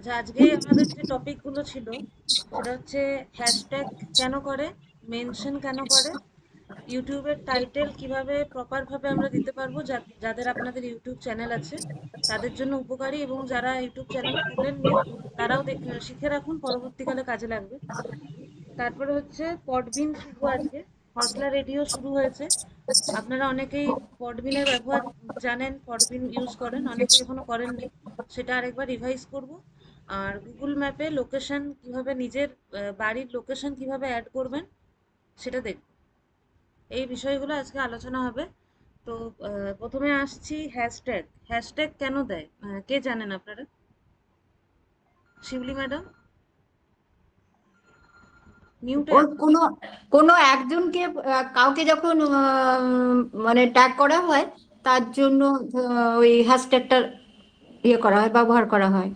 আচ্ছা, আজকে আমাদের যে টপিকগুলো ছিল সেটা হচ্ছে হ্যাশট্যাগ কেন করে, মেনশন কেন করে, ইউটিউবের টাইটেল কিভাবে প্রপার ভাবে আমরা দিতে পারবো, যাদের আপনাদের ইউটিউব চ্যানেল আছে তাদের জন্য উপকারী, এবং যারা ইউটিউব চ্যানেল খুলেননি তারাও শিখে রাখুন, পরবর্তীকালে কাজে লাগবে। তারপরে হচ্ছে পডবিন শিখবো আজকে। হসলা রেডিও শুরু হয়েছে। আপনারা অনেকেই পডবিনের ব্যবহার জানেন, পডবিন ইউজ করেন, অনেকেই এখনো করেননি, সেটা আরেকবার রিভাইজ করব। আর গুগল ম্যাপে লোকেশন কিভাবে, নিজের বাড়ির লোকেশন কিভাবে অ্যাড করবেন সেটা দেখব। এই বিষয়গুলো আজকে আলোচনা হবে। তো প্রথমে আসছি হ্যাশট্যাগ। হ্যাশট্যাগ কেন দেয়, কে জানেন আপনারা? শিউলি ম্যাডাম, মিউটে ওই আছেন। কোনো কোনো একজনকে কাউকে যখন মানে ট্যাগ করা হয়, তার জন্য ওই হ্যাশট্যাগটা ইয়ে করা হয়, ব্যবহার করা হয়।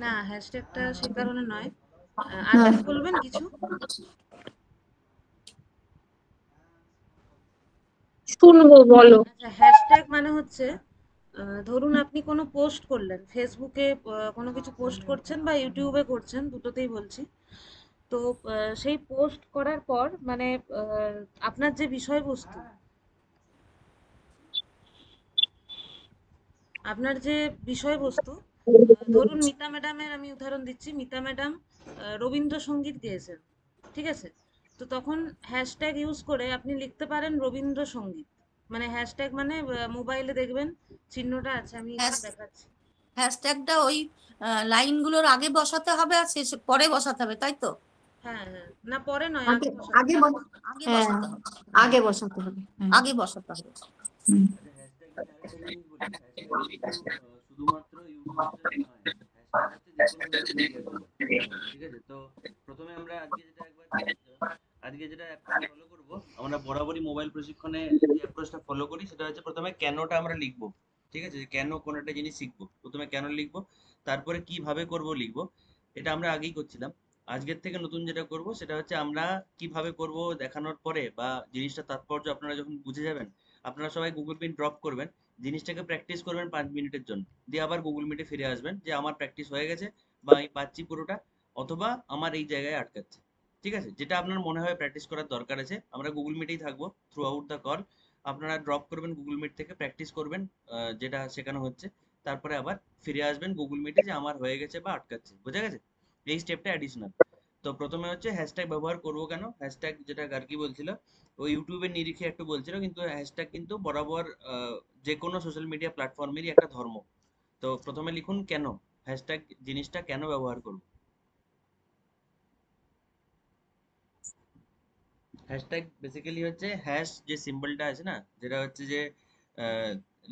না, হ্যাশট্যাগটা সে কারণে নয়। আর হ্যাঁ, কিছু বলবেন, কিছু? শুনবো, বলো। আচ্ছা, হ্যাশট্যাগ মানে হচ্ছে, ধরুন আপনি কোনো পোস্ট করলেন ফেসবুকে, কোনো কিছু পোস্ট করছেন বা ইউটিউবে করছেন, দুটোতেই বলছি। তো সেই পোস্ট করার পর মানে আপনার যে বিষয়বস্তু, আপনার যে বিষয়বস্তু, ধরুন মিতা ম্যাডামের আমি উদাহরণ দিচ্ছি, মিতা ম্যাডাম রবীন্দ্রসঙ্গীত গেয়েছেন, ঠিক আছে? তো তখন হ্যাশট্যাগ ইউজ করে আপনি লিখতে পারেন রবীন্দ্রসঙ্গীত। মানে হ্যাশট্যাগ মানে মোবাইলে দেখবেন চিহ্নটা আছে, আমি এখানে দেখাচ্ছি। হ্যাশট্যাগটা ওই লাইনগুলোর আগে বসাতে হবে আর শেষে পরে বসাতে হবে, তাই তো? হ্যাঁ, হ্যাঁ, না পরে নয়, আগে আগে বসাতে আগে হবে। আগে হ্যাঁ, বসাতে হবে। আগে বসাতে হবে। হ্যাঁ। আগে বসাতে হবে। হুম। আচ্ছা, হ্যাশট্যাগ নিয়ে আরেকটা জিনিস বলি। হ্যাশট্যাগ কিন্তু শুধুমাত্র ইউটিউবের জন্য নয়, হ্যাশট্যাগ হচ্ছে যে কোনো সোশ্যাল মিডিয়ার জন্য। ঠিক আছে? তো প্রথমে আমরা আজকে যেটা অ্যাপ্রোচ ফলো করব, আমরা বরাবরই মোবাইল প্রশিক্ষণে যে অ্যাপ্রোচটা ফলো করি সেটা হচ্ছে প্রথমে কেনটা আমরা লিখবো। ঠিক আছে? যে কেন কোনো একটা জিনিস শিখবো, প্রথমে কেন লিখবো, তারপরে কিভাবে করব লিখবো। এটা আমরা আগেই করছিলাম। আজকের থেকে নতুন যেটা করব সেটা হচ্ছে আমরা কিভাবে করব দেখানোর পরে, বা জিনিসটা তাৎপর্য আপনারা যখন বুঝে যাবেন, আপনারা সবাই গুগল মিট ড্রপ করবেন, জিনিসটাকে প্র্যাকটিস করবেন 5 মিনিটের জন্য, দিয়ে আবার গুগল মিটে ফিরে আসবেন যে আমার প্র্যাকটিস হয়ে গেছে, বা আমি পাচ্ছি পুরোটা, অথবা আমার এই জায়গায় আটকাচ্ছে। ঠিক আছে? যেটা আপনার মনে হয় প্র্যাকটিস করার দরকার আছে, আমরা গুগল মিটেই থাকবো থ্রু আউট দ্য কল। আপনারা ড্রপ করবেন গুগল মিট থেকে, প্র্যাকটিস করবেন যেটা শেখানো হচ্ছে, তারপরে আবার ফিরে আসবেন গুগল মিটে যে আমার হয়ে গেছে বা আটকাচ্ছে। বোঝা গেছে? এই স্টেপটা অ্যাডিশনাল। তো প্রথমে হচ্ছে হ্যাশট্যাগ ব্যবহার করব কেন। হ্যাশট্যাগ যেটা গার্গি বলছিল, ও ইউটিউবের নিরিখে একটু বলছিল, কিন্তু হ্যাশট্যাগ কিন্তু বরাবর যে কোনো সোশ্যাল মিডিয়া প্ল্যাটফর্মেরই একটা ধর্ম। তো প্রথমে লিখুন কেন, হ্যাশট্যাগ জিনিসটা কেন ব্যবহার করব। হ্যাশট্যাগ বেসিক্যালি হচ্ছে হ্যাশ, যে সিম্বলটা আছে না, যেটা হচ্ছে যে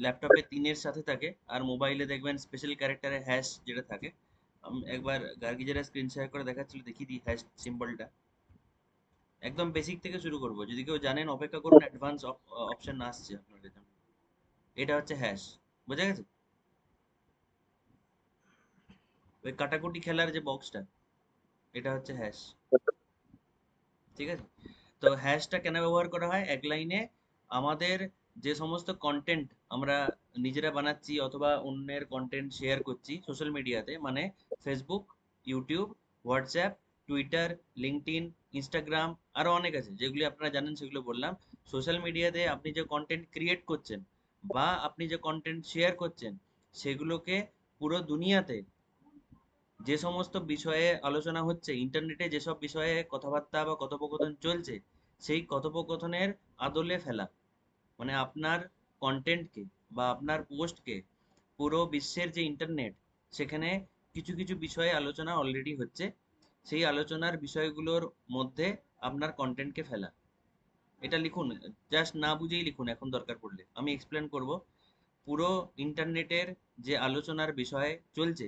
ল্যাপটপে 3-এর সাথে থাকে, আর মোবাইলে দেখবেন স্পেশাল ক্যারেক্টারে হ্যাশ যেটা থাকে। আমি একবার গার্গি যেটা স্ক্রিন শেয়ার করে দেখাচ্ছিল, দেখিয়ে দিই হ্যাশ সিম্বলটা। একদম বেসিক থেকে শুরু করব, যদি কেউ জানেন অপেক্ষা করুন, অ্যাডভান্স অপশন আসছে আপনাদের জন্য। এটা হচ্ছে হ্যাশ। বোঝা গেছে? ওই কাটাকুটি খেলার যে বক্সটা, এটা হচ্ছে হ্যাশ। ঠিক আছে? তো হ্যাশটা কেন ব্যবহার করা হয়, এক লাইনে আমাদের যে সমস্ত কন্টেন্ট আমরা নিজেরা বানাচ্ছি অথবা অন্যের কন্টেন্ট শেয়ার করছি সোশ্যাল মিডিয়াতে, মানে Facebook, YouTube, WhatsApp, Twitter, LinkedIn, Instagram, আরো অনেক আছে, যেগুলি আপনারা জানেন সেগুলো বললাম। সোশ্যাল মিডিয়াতে আপনি যে কন্টেন্ট ক্রিয়েট করছেন বা আপনি যে কন্টেন্ট শেয়ার করছেন, সেগুলোকে পুরো দুনিয়াতে যে সমস্ত বিষয়ে আলোচনা হচ্ছে, ইন্টারনেটে যেসব বিষয়ে কথাবার্তা বা কথোপকথন চলছে, সেই কথোপকথনের আদলে ফেলা। মানে আপনার কন্টেন্টকে বা আপনার পোস্টকে পুরো বিশ্বের যে ইন্টারনেট, সেখানে কিছু কিছু বিষয়ে আলোচনা অলরেডি হচ্ছে, সেই আলোচনার বিষয়গুলোর মধ্যে আপনার কন্টেন্টকে ফেলা। এটা লিখুন, জাস্ট না বুঝেই লিখুন, এখন দরকার পড়লে আমি এক্সপ্লেন করব। পুরো ইন্টারনেটের যে আলোচনার বিষয় চলছে,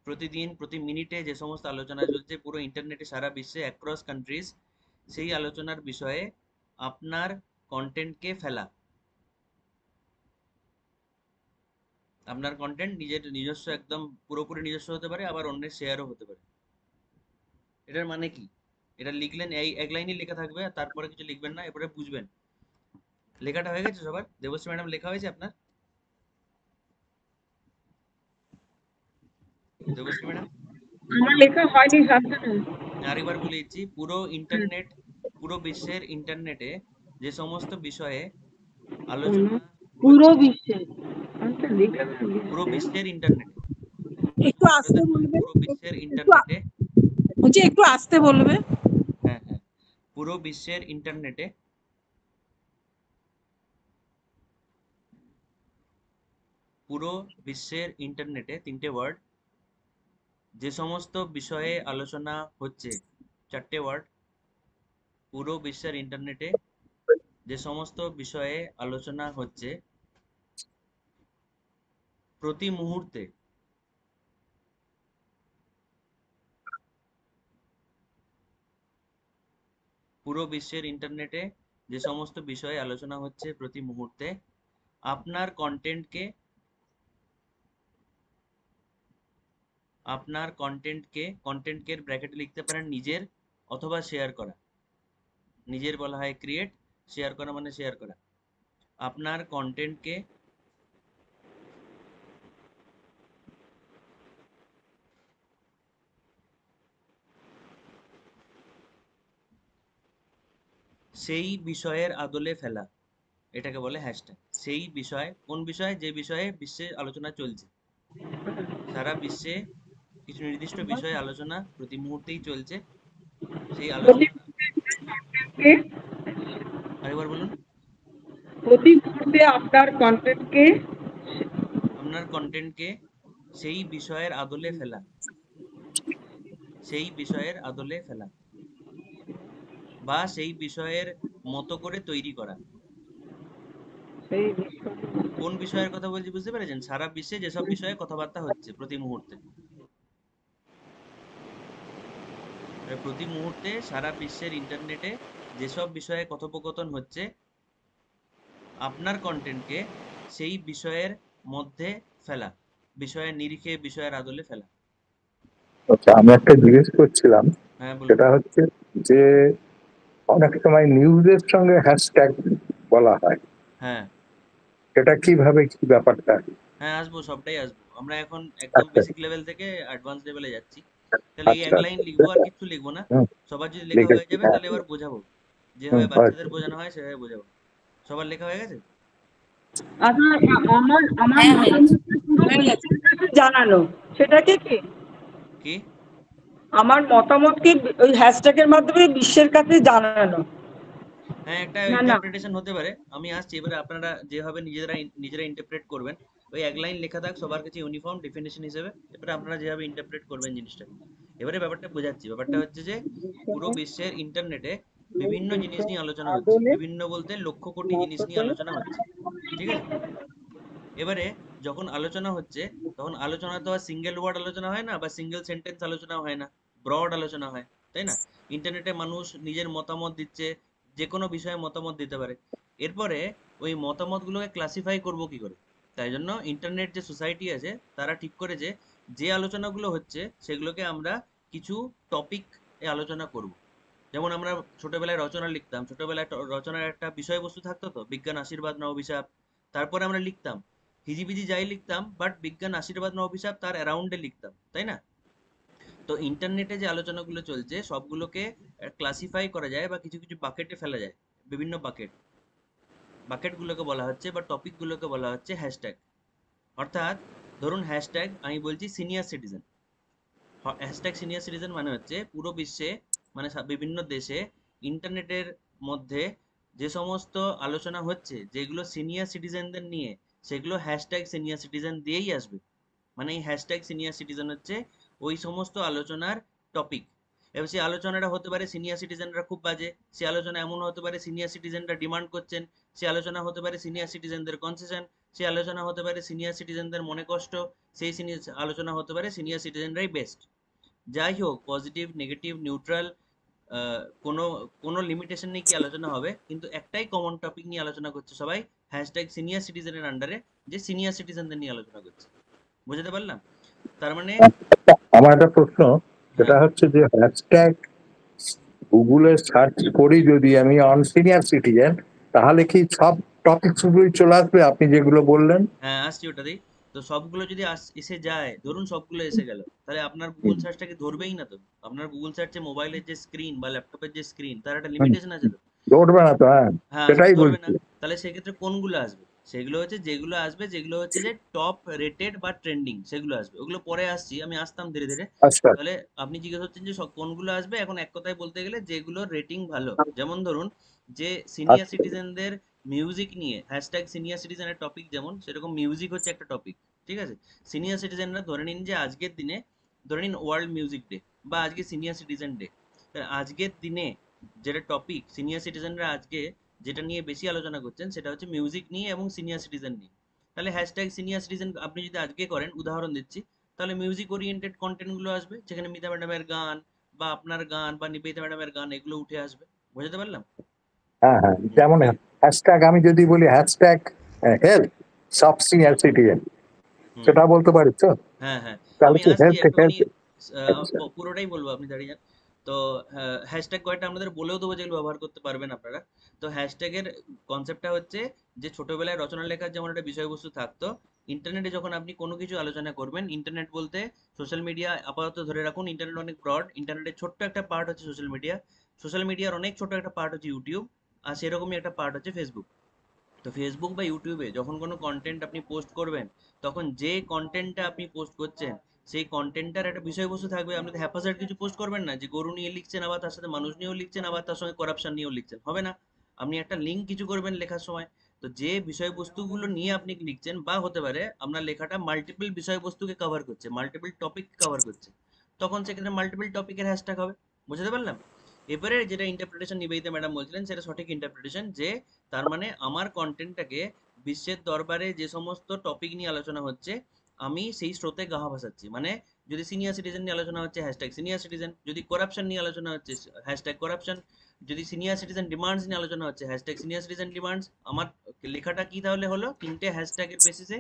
প্রতিদিন প্রতি মিনিটে যে সমস্ত আলোচনা চলছে পুরো ইন্টারনেটে সারা বিশ্বে অ্যাক্রস কান্ট্রিজ, সেই আলোচনার বিষয়ে আপনার কন্টেন্টকে ফেলা। আপনার কন্টেন্ট নিজের নিজস্ব, একদম পুরোপুরি নিজস্ব হতে পারে, আবার অন্যের শেয়ারও হতে পারে। এটার মানে কি, এটা লিখলেন, এই এক লাইনই লেখা থাকবে, আর তারপরে কিছু লিখবেন না, এরপরে বুঝবেন। লেখাটা হয়ে গেছে সবার? দেবশ্রী ম্যাডাম লেখা হয়েছে আপনার? দেবশ্রী ম্যাডাম আমার লেখা হয়নি শান্তনু। আরেকবার বলে দিচ্ছি, পুরো বিশ্বের ইন্টারনেটে যে সমস্ত বিষয়ে আলোচনা পুরো হচ্ছে, বিশ্বের আচ্ছা লেখা হয়নি। পুরো বিশ্বের ইন্টারনেটে, একটু আস্তে বলবে, পুরো বিশ্বের ইন্টারনেটে, বলছি একটু আস্তে বলবে। হ্যাঁ হ্যাঁ, পুরো বিশ্বের ইন্টারনেটে তিনটে ওয়ার্ড, যে সমস্ত বিষয়ে আলোচনা হচ্ছে, চারটে ওয়ার্ড, পুরো বিশ্বের ইন্টারনেটে যে সমস্ত বিষয়ে আলোচনা হচ্ছে প্রতি মুহূর্তে, পুরো বিশ্বের ইন্টারনেটে যে সমস্ত বিষয়ে আলোচনা হচ্ছে প্রতি মুহূর্তে, আপনার কন্টেন্টকে ব্র্যাকেটে লিখতে পারেন নিজের অথবা শেয়ার করা। নিজের বলা হয় ক্রিয়েট, শেয়ার করা মানে শেয়ার করা। আপনার কন্টেন্টকে সেই বিষয়ের আদলে ফেলা, এটাকে বলে হ্যাশট্যাগ। সেই বিষয়, কোন বিষয়? যে বিষয়ে বিশ্বে আলোচনা চলছে, সারা বিশ্বে কিছু নির্দিষ্ট বিষয়ে আলোচনা প্রতি মুহূর্তেই চলছে, সেই আলোচনা, আরেকবার বলুন। প্রতি মুহূর্তে আপনার কন্টেন্টকে সেই বিষয়ের আদলে ফেলা, বা সেই বিষয়ের মতো করে তৈরি করা। কোন বিষয়ের কথা বলছি বুঝতে পেরেছেন? সারা বিশ্বে যেসব বিষয়ে কথাবার্তা হচ্ছে প্রতি মুহূর্তে, প্রতি মুহূর্তে সারা বিশ্বের ইন্টারনেটে যেসব বিষয়ে কথোপকথন হচ্ছে, আপনার কন্টেন্টকে সেই বিষয়ের মধ্যে ফেলা, বিষয়ের নিরিখে, বিষয়ের আদলে ফেলা। আচ্ছা, আমি একটা জিজ্ঞেস করছিলাম, হ্যাঁ বলুন। সেটা হচ্ছে যে অনেক সময় নিউজের সঙ্গে হ্যাশট্যাগ বলা হয়, হ্যাঁ সেটা কিভাবে, কি ব্যাপারটা? হ্যাঁ, আসবো, সবটাই আসবো। আমরা এখন একদম আচ্ছা বেসিক লেভেল থেকে অ্যাডভান্স লেভেলে যাচ্ছি। তাহলে এই আচ্ছা এক আচ্ছা, লাইন লিখবো, আর কিছু লিখবো না। হুম, সবার যদি লেখা হয়ে লিখেছি, যাবে হ্যাঁ, তাহলে এবার বোঝাবো, যেভাবে হয়েছে। বাচ্চাদের বোঝানো হয় সেভাবে বোঝাবো। সবার লেখা হয়ে গেছে? আচ্ছা আমার আমার হ্যাঁ, হয়ে গেছে। মতামতটা পুরো বিশ্বের কাছে জানানো, সেটাকে কি কি? আমার মতামতকে ওই হ্যাশট্যাগের মাধ্যমে বিশ্বের কাছে জানানো? হ্যাঁ, একটা না না ইন্টারপ্রিটেশন হতে পারে। আমি আসছি, এবারে আপনারা যেভাবে নিজেরা ইন্টারপ্রেট করবেন, ওই এক লাইন লেখা থাক সবার কাছে ইউনিফর্ম ডেফিনেশন হিসেবে, এবারে আপনারা যেভাবে ইন্টারপ্রেট করবেন জিনিসটা। এবারে ব্যাপারটা বোঝাচ্ছি। ব্যাপারটা হচ্ছে যে পুরো বিশ্বের ইন্টারনেটে বিভিন্ন জিনিস নিয়ে আলোচনা হচ্ছে, বিভিন্ন বলতে লক্ষ কোটি জিনিস নিয়ে আলোচনা হচ্ছে, ঠিক আছে? এবারে যখন আলোচনা হচ্ছে, তখন আলোচনা তো আর সিঙ্গেল ওয়ার্ড আলোচনা হয় না, বা সিঙ্গেল সেন্টেন্স আলোচনা হয় না, ব্রড আলোচনা হয়, তাই না? ইন্টারনেটে মানুষ নিজের মতামত দিচ্ছে, যে কোনো বিষয়ে মতামত দিতে পারে। এরপরে ওই মতামতগুলোকে ক্লাসিফাই করব কি করে? তাই জন্য ইন্টারনেট যে সোসাইটি আছে তারা ঠিক করেছে যে আলোচনাগুলো হচ্ছে সেগুলোকে আমরা কিছু টপিক এ আলোচনা করব। যেমন আমরা ছোটবেলায় রচনা লিখতাম, ছোটবেলায় রচনার একটা বিষয়বস্তু থাকতো, তো বিজ্ঞান আশীর্বাদ না অভিশাপ, তারপরে আমরা লিখতাম হিজিবিজি যাই লিখতাম, বাট বিজ্ঞান আশীর্বাদ না অভিশাপ তার অ্যারাউন্ডে লিখতাম, তাই না? তো ইন্টারনেটে যে আলোচনাগুলো চলছে সবগুলোকে ক্লাসিফাই করা যায় বা কিছু কিছু বাকেটে ফেলা যায়, বিভিন্ন বাকেটগুলোকে বলা হচ্ছে, বা টপিকগুলোকে বলা হচ্ছে হ্যাশট্যাগ। অর্থাৎ ধরুন হ্যাশট্যাগ আমি বলছি senior citizen. Hashtag senior citizen মানে হচ্ছে পুরো বিশ্বে, মানে বিভিন্ন দেশে ইন্টারনেটের মধ্যে যে সমস্ত আলোচনা হচ্ছে যেগুলো সিনিয়র সিটিজেনদের নিয়ে, সেগুলো হ্যাশট্যাগ সিনিয়র সিটিজেন দিয়েই আসবে। মানে এই হ্যাশট্যাগ সিনিয়র সিটিজেন হচ্ছে ওই সমস্ত আলোচনার টপিক। এবার সেই আলোচনাটা হতে পারে সিনিয়র সিটিজেনরা খুব বাজে, সে আলোচনা এমন হতে পারে সিনিয়র সিটিজেনরা ডিমান্ড করছেন, সে আলোচনা হতে পারে সিনিয়র সিটিজেনদের কনসেশন, সে আলোচনা হতে পারে সিনিয়র সিটিজেনদের মনে কষ্ট, সেই আলোচনা হতে পারে সিনিয়র সিটিজেনরাই বেস্ট। যাই হোক, পজিটিভ, নেগেটিভ, নিউট্রাল, কোনো কোনো লিমিটেশন নেই কি আলোচনা হবে, কিন্তু একটাই কমন টপিক নিয়ে আলোচনা করছে সবাই, হ্যাশট্যাগ সিনিয়র সিটিজেনের আন্ডারে, যে সিনিয়র সিটিজেনদের নিয়ে আলোচনা করছে। বুঝতে পারলাম? তার মানে আমার একটা প্রশ্ন, সেটা হ্যাঁ হচ্ছে যে হ্যাশট্যাগ গুগলে সার্চ করি যদি আমি অন সিনিয়র সিটিজেন, তাহলে কি সব টপিকস গুলোই চলে আসবে আপনি যেগুলো বললেন? হ্যাঁ, আসছি ওটাতেই। তো তো সবগুলো যদি এসে যায়, ধরুন সবগুলো এসে গেল, তাহলে আপনার গুগল সার্চটাকে ধরবেই না তো। আপনার গুগল সার্চে মোবাইলের যে স্ক্রিন বা ল্যাপটপের যে স্ক্রিন, তার একটা লিমিটেশন আছে তো। ধরবে না তো, হ্যাঁ হ্যাঁ, সেটাই ধরবে না। বলছি। তাহলে সেক্ষেত্রে কোনগুলো আসবে? সেগুলো হচ্ছে যেগুলো হচ্ছে যে টপ রেটেড বা ট্রেন্ডিং, সেগুলো আসবে। ওগুলো পরে আসছি, আমি আসতাম ধীরে ধীরে। আচ্ছা তাহলে আপনি জিজ্ঞেস হচ্ছেন যে সব কোনগুলো আসবে, এখন এক কথায় বলতে গেলে যেগুলো রেটিং ভালো। যেমন ধরুন যে সিনিয়র আচ্ছা সিটিজেনদের মিউজিক নিয়ে হ্যাশট্যাগ সিনিয়র সিটিজেনের টপিক, যেমন সেরকম মিউজিক হচ্ছে একটা টপিক। ঠিক আছে, সিনিয়র সিটিজেনরা ধরে নিন যে আজকের দিনে, ধরে নিন ওয়ার্ল্ড মিউজিক ডে বা আজকে সিনিয়র সিটিজেন ডে, আজকের দিনে যেটা টপিক সিনিয়র সিটিজেনরা আজকে যেটা নিয়ে বেশি আলোচনা করছেন সেটা হচ্ছে মিউজিক নিয়ে এবং সিনিয়র সিটিজেন নিয়ে। তাহলে হ্যাশট্যাগ সিনিয়র সিটিজেন আপনি যদি আজকে করেন, উদাহরণ দিচ্ছি, তাহলে মিউজিক ওরিয়েন্টেড কন্টেন্ট গুলো আসবে, যেখানে মিতা ম্যাডামের গান বা আপনার গান বা নিবেদিতা ম্যাডামের গান এগুলো উঠে আসবে। বুঝতে পারলাম? হ্যাঁ হ্যাঁ, যেমন হ্যাশট্যাগ আমি যদি বলি হ্যাশট্যাগ হেল্প সব সিনিয়র সিটিজেন, হুম, সেটা বলতে পারি তো? হ্যাঁ হ্যাঁ, তাহলে আমি কি আসছি হেল্প একটুখানি, হেল্প পুরোটাই বলবো, আপনি দাঁড়িয়ে যান। তো হ্যাশট্যাগ কয়েকটা আপনাদের বলেও দেবো যেগুলো ব্যবহার করতে পারবেন আপনারা। তো হ্যাশট্যাগের কনসেপ্টটা হচ্ছে যে ছোটবেলায় রচনা লেখার যেমন একটা বিষয়বস্তু থাকতো, ইন্টারনেটে যখন আপনি কোনো কিছু আলোচনা করবেন, ইন্টারনেট বলতে সোশ্যাল মিডিয়া আপাতত ধরে রাখুন, ইন্টারনেট অনেক ব্রড, ইন্টারনেটের ছোট্ট একটা পার্ট হচ্ছে সোশ্যাল মিডিয়া, সোশ্যাল মিডিয়ার অনেক ছোট একটা পার্ট হচ্ছে ইউটিউব, আর সেরকমই একটা পার্ট হচ্ছে ফেসবুক। তো ফেসবুক বা ইউটিউবে যখন কোনো কন্টেন্ট আপনি পোস্ট করবেন, তখন যে কন্টেন্টটা আপনি পোস্ট করছেন সেই কন্টেন্টটার একটা বিষয়বস্তু থাকবে। আপনি তো হ্যাপাজার্ড কিছু পোস্ট করবেন না যে গরু নিয়ে লিখছেন আবার তার সাথে মানুষ নিয়েও লিখছেন আবার তার সঙ্গে করাপশন নিয়েও লিখছেন, হবে না। আপনি একটা লিঙ্ক কিছু করবেন লেখার সময়। তো যে বিষয়বস্তুগুলো নিয়ে আপনি লিখছেন, বা হতে পারে আপনার লেখাটা মাল্টিপল বিষয়বস্তুকে কভার করছে, মাল্টিপল টপিক কভার করছে, তখন সেক্ষেত্রে মাল্টিপল টপিকের হ্যাশট্যাগ হবে। বুঝতে পারলাম? এবারে যেটা ইন্টারপ্রিটেশন নিবেদিতা ম্যাডাম বলছিলেন সেটা সঠিক ইন্টারপ্রিটেশন, যে তার মানে আমার কন্টেন্টটাকে বিশ্বের দরবারে যে সমস্ত টপিক নিয়ে আলোচনা হচ্ছে আমি সেই স্রোতে গা ভাসাচ্ছি। মানে যদি সিনিয়র সিটিজেন নিয়ে আলোচনা হচ্ছে হ্যাশট্যাগ সিনিয়র সিটিজেন, যদি করাপশন নিয়ে আলোচনা হচ্ছে হ্যাশট্যাগ করাপশন, যদি সিনিয়র সিটিজেন ডিমান্ডস নিয়ে আলোচনা হচ্ছে হ্যাশট্যাগ সিনিয়র সিটিজেন ডিমান্ডস। আমার লেখাটা কি তাহলে হলো? তিনটে হ্যাশট্যাগের বেসিসে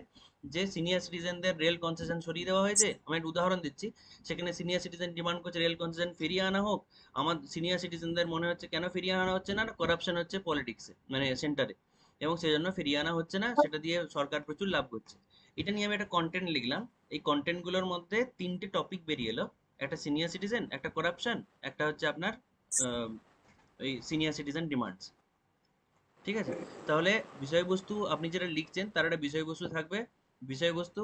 যে সিনিয়র সিটিজেনদের রেল কনসেশন সরিয়ে দেওয়া হয়েছে। আমি একটা উদাহরণ দিচ্ছি, সেখানে সিনিয়র সিটিজেন ডিমান্ড করছে রেল কনসেশন ফিরিয়ে আনা হোক। আমার সিনিয়র সিটিজেনদের মনে হচ্ছে কেন ফিরিয়ে আনা হচ্ছে না, করাপশন হচ্ছে পলিটিক্সে মানে সেন্টারে, এবং সেই জন্য ফিরিয়ে আনা হচ্ছে না, সেটা দিয়ে সরকার প্রচুর লাভ করছে। এটা নিয়ে আমি একটা কন্টেন্ট লিখলাম। এই কন্টেন্ট গুলোর মধ্যে তিনটে টপিক বেরিয়ে এলো, একটা সিনিয়র সিটিজেন, একটা করাপশন, একটা হচ্ছে আপনার ওই সিনিয়র সিটিজেন ডিমান্ডস। ঠিক আছে, তাহলে বিষয়বস্তু আপনি যেটা লিখছেন তার একটা বিষয়বস্তু থাকবে, বিষয়বস্তু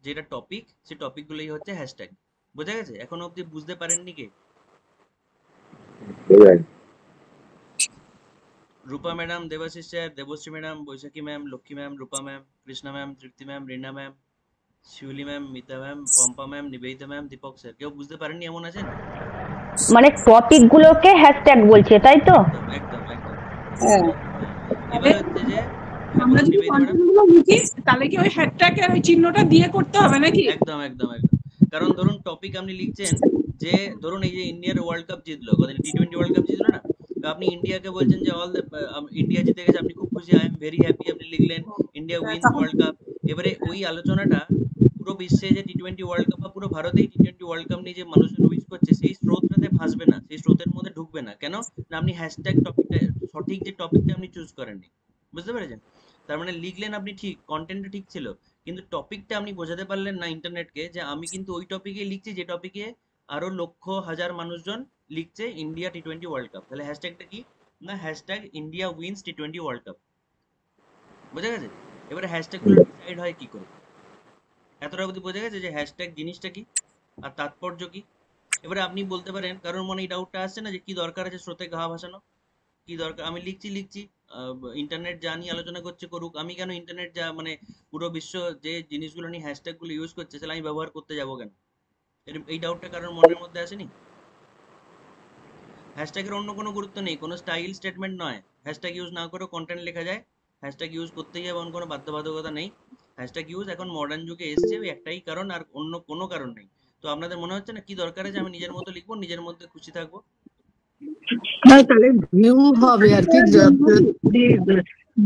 যেটা টপিক, সেই টপিকগুলোই হচ্ছে হ্যাশট্যাগ। বোঝা গেছে? এখনো অবধি বুঝতে পারেননি কে? Rupa madam, Debashis sir, Debashree madam, Baishakhi ma'am, Lakshmi ma'am, Rupa ma'am, Krishna ma'am, Tripti ma'am, Rina ma'am, Shiuli ma'am, Mita ma'am, Pampa ma'am, Nibedita ma'am, Dipak sir, কেউ বুঝতে পারেননি এমন আছেন? মানে টপিক গুলোকে হ্যাশট্যাগ বলছে, তাই তো? একদম একদম একদম। হ্যাঁ। এবার হচ্ছে যে, হ্যাঁ আমরা বলুন যদি নিবেদিতা ম্যাডাম। কন্টেন্ট গুলো লিখি তাহলে কি ওই হ্যাশট্যাগের ওই চিহ্নটা দিয়ে করতে হবে নাকি? একদম একদম একদম। কারণ ধরুন টপিক আপনি লিখছেন যে, ধরুন এই যে ইন্ডিয়ার ওয়ার্ল্ড কাপ জিতলো, কদিন টি20 ওয়ার্ল্ড কাপ জিতলো না, তো আপনি ইন্ডিয়াকে বলছেন যে অল দ্য ইন্ডিয়া জিতে গেছে, আপনি খুব খুশি, আই এম ভেরি হ্যাপি, আপনি লিখলেন ইন্ডিয়া উইন্স ওয়ার্ল্ড কাপ। এবারে ওই আলোচনাটা পুরো বিশ্বে যে টি20 ওয়ার্ল্ড কাপ বা পুরো ভারতেই টি20 ওয়ার্ল্ড কাপ নিয়ে যে মানুষজন উইশ করছে, সেই স্রোতটাতে ভাসবে না, সেই স্রোতের মধ্যে ঢুকবে না। কেন না? আপনি হ্যাশট্যাগ টপিকটা, সঠিক যে টপিকটা আপনি চুজ করেননি। বুঝতে পেরেছেন? তার মানে লিখলেন আপনি ঠিক, কন্টেন্টটা ঠিক ছিল, কিন্তু টপিকটা আপনি বোঝাতে পারলেন না ইন্টারনেটকে যে আমি কিন্তু ওই টপিকে লিখছি যে টপিকে আরো লক্ষ হাজার মানুষজন লিখছে ইন্ডিয়া টি20 ওয়ার্ল্ড কাপ। তাহলে হ্যাশট্যাগটা কি? না, হ্যাশট্যাগ ইন্ডিয়া উইন্স টি20 ওয়ার্ল্ড কাপ। বোঝা গেছে? এবারে হ্যাশট্যাগ গুলো ডিসাইড হয় কি করে? এতটা অবধি বোঝা গেছে যে হ্যাশট্যাগ জিনিসটা কি আর তাৎপর্য কি? এবারে আপনি বলতে পারেন, কারোর মনে এই ডাউটটা আসছে না যে কি দরকার আছে স্রোতে ঘা ভাসানো? কি দরকার? আমি লিখছি, ইন্টারনেট যা নিয়ে আলোচনা করছে করুক, আমি কেন ইন্টারনেট যা মানে পুরো বিশ্ব যে জিনিসগুলো নিয়ে হ্যাশট্যাগ গুলো ইউজ করছে সেটা আমি ব্যবহার করতে যাবো কেন? এই ডাউটটা কারোর মনের মধ্যে আসেনি? হ্যাশট্যাগের অন্য কোনো গুরুত্ব নেই, কোনো স্টাইল স্টেটমেন্ট নয়। হ্যাশট্যাগ ইউজ না করেও কন্টেন্ট লেখা যায়, হ্যাশট্যাগ ইউজ করতেই হবে এমন কোনো বাধ্যবাধকতা নেই। হ্যাশট্যাগ ইউজ এখন মডার্ন যুগে এসছে, ওই একটাই কারণ, আর অন্য কোনো কারণ নেই। তো আপনাদের মনে হচ্ছে না কি দরকার আছে আমি নিজের মতো লিখবো, নিজের মধ্যে খুশি থাকবো? হ্যাঁ, তাহলে ভিউ হবে আর কি, যদি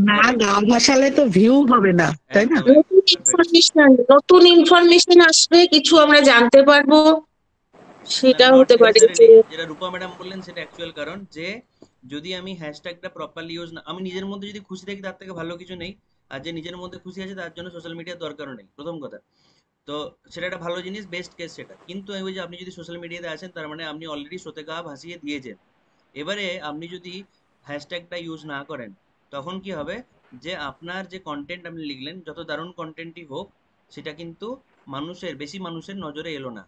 না গা ভাসালে তো ভিউ হবে না, তাই না? একদম একদম, perfect। নতুন ইনফরমেশন আসবে, কিছু আমরা জানতে পারবো, সেটা নট হতে পারে নেসেসারিলি, যে যেটা রূপা ম্যাডাম বললেন সেটা অ্যাকচুয়াল কারণ, যে যদি আমি হ্যাশট্যাগটা প্রপারলি ইউজ না, আমি নিজের মধ্যে যদি খুশি থাকি তার থেকে ভালো কিছু নেই। আর যে নিজের মধ্যে খুশি আছে তার জন্য সোশ্যাল মিডিয়ার দরকারও নেই, প্রথম কথা। তো সেটা একটা ভালো জিনিস, বেস্ট কেস সেটা। কিন্তু আমি বলছি আপনি যদি সোশ্যাল মিডিয়াতে আছেন তার মানে আপনি অলরেডি স্রোতে গা ভাসিয়ে দিয়েছেন। এবারে আপনি যদি হ্যাশট্যাগটা ইউজ না করেন তখন কি হবে, যে আপনার যে কন্টেন্ট আপনি লিখলেন, যত দারুণ কন্টেন্টই হোক, সেটা কিন্তু বেশি মানুষের নজরে এলো না।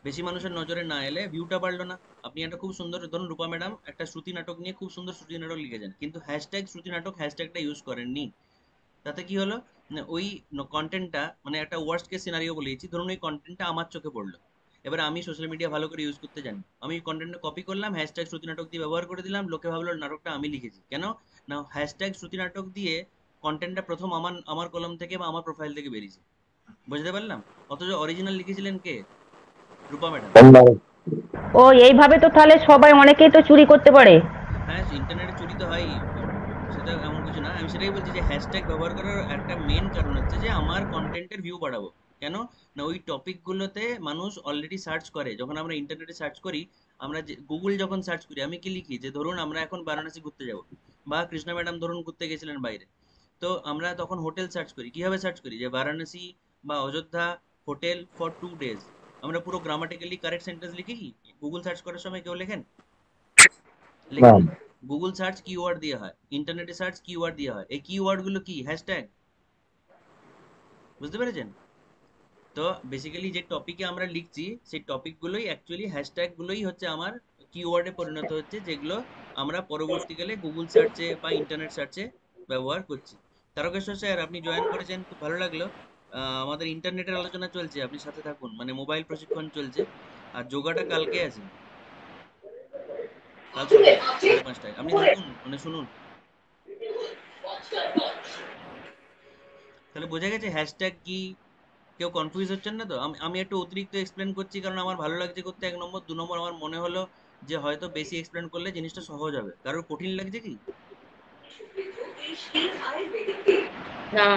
বেশি মানুষের নজরে না এলে ভিউটা বাড়লো না। আপনি একটা খুব সুন্দর, ধরুন রূপা ম্যাডাম একটা শ্রুতি নাটক নিয়ে খুব সুন্দর শ্রুতি নাটক লিখেছেন, কিন্তু হ্যাশট্যাগ শ্রুতি নাটক হ্যাশট্যাগটা ইউজ করেননি। তাতে কি হলো, ওই কন্টেন্টটা, মানে একটা ওয়ার্স্ট কেস সিনারিও বলেছি, ধরুন ওই কন্টেন্টটা আমার চোখে পড়লো। এবার আমি সোশ্যাল মিডিয়া ভালো করে ইউজ করতে জানি, আমি কন্টেন্টটা কপি করলাম, হ্যাশট্যাগ শ্রুতি নাটক দিয়ে ব্যবহার করে দিলাম, লোকে ভাবলো নাটকটা আমি লিখেছি। কেন না, হ্যাশট্যাগ শ্রুতি নাটক দিয়ে কন্টেন্টটা প্রথম আমার কলম থেকে বা আমার প্রোফাইল থেকে বেরিয়েছে, বুঝতে পারলাম। অথচ অরিজিনাল লিখেছিলেন কে? রূপা ম্যাডাম। ও এইভাবে তো তাহলে সবাই অনেকেই তো চুরি করতে পারে। হ্যাঁ, ইন্টারনেটে চুরি তো হয়, সেটা এমন কিছু না। আমি সেটাই বলছি যে হ্যাশট্যাগ ব্যবহার করার একটা মেন কারণ হচ্ছে যে আমার কন্টেন্টের ভিউ বাড়াবো। কেন না, ওই টপিকগুলোতে মানুষ অলরেডি সার্চ করে। যখন আমরা ইন্টারনেটে সার্চ করি, আমরা যে গুগল যখন সার্চ করি, আমি কি লিখি যে ধরুন আমরা এখন বারাণসী ঘুরতে যাব, বা কৃষ্ণা ম্যাডাম ধরুন ঘুরতে গেছিলেন বাইরে, তো আমরা তখন হোটেল সার্চ করি। কিভাবে সার্চ করি, যে বারাণসী বা অযোধ্যা হোটেল ফর 2 days। আমরা পুরো গ্রামাটিক্যালি কারেক্ট সেন্টেন্স লিখি কি গুগল সার্চ করার সময় কেউ লেখেন? লেখেন না। গুগল সার্চ কিওয়ার্ড দিয়ে হয়, ইন্টারনেটে সার্চ কিওয়ার্ড দিয়ে হয়। এই কিওয়ার্ড গুলো কি? হ্যাশট্যাগ। বুঝতে পেরেছেন? তো বেসিক্যালি যে টপিকে আমরা লিখছি সেই টপিক গুলোই অ্যাকচুয়ালি হ্যাশট্যাগ গুলোই হচ্ছে আমার কিওয়ার্ডে পরিণত হচ্ছে, যেগুলো আমরা পরবর্তীকালে গুগল সার্চে বা ইন্টারনেট সার্চে ব্যবহার করছি। তারকেশ্বর স্যার, আপনি জয়েন করেছেন, খুব ভালো লাগলো। আমাদের ইন্টারনেটের আলোচনা চলছে, আপনি সাথে থাকুন, মানে মোবাইল প্রশিক্ষণ চলছে। আর যোগাটা কালকে আছে, কাল সকালে 5:30টায়। আপনি থাকুন, মানে শুনুন। তাহলে বোঝা গেছে হ্যাশট্যাগ কি? কেউ কনফিউজ হচ্ছেন না তো? আমি একটু অতিরিক্ত এক্সপ্লেন করছি কারণ আমার ভালো লাগছে করতে, 1 নম্বর। 2 নম্বর, আমার মনে হলো যে হয়তো বেশি এক্সপ্লেন করলে জিনিসটা সহজ হবে। কারোর কঠিন লাগছে কি? না,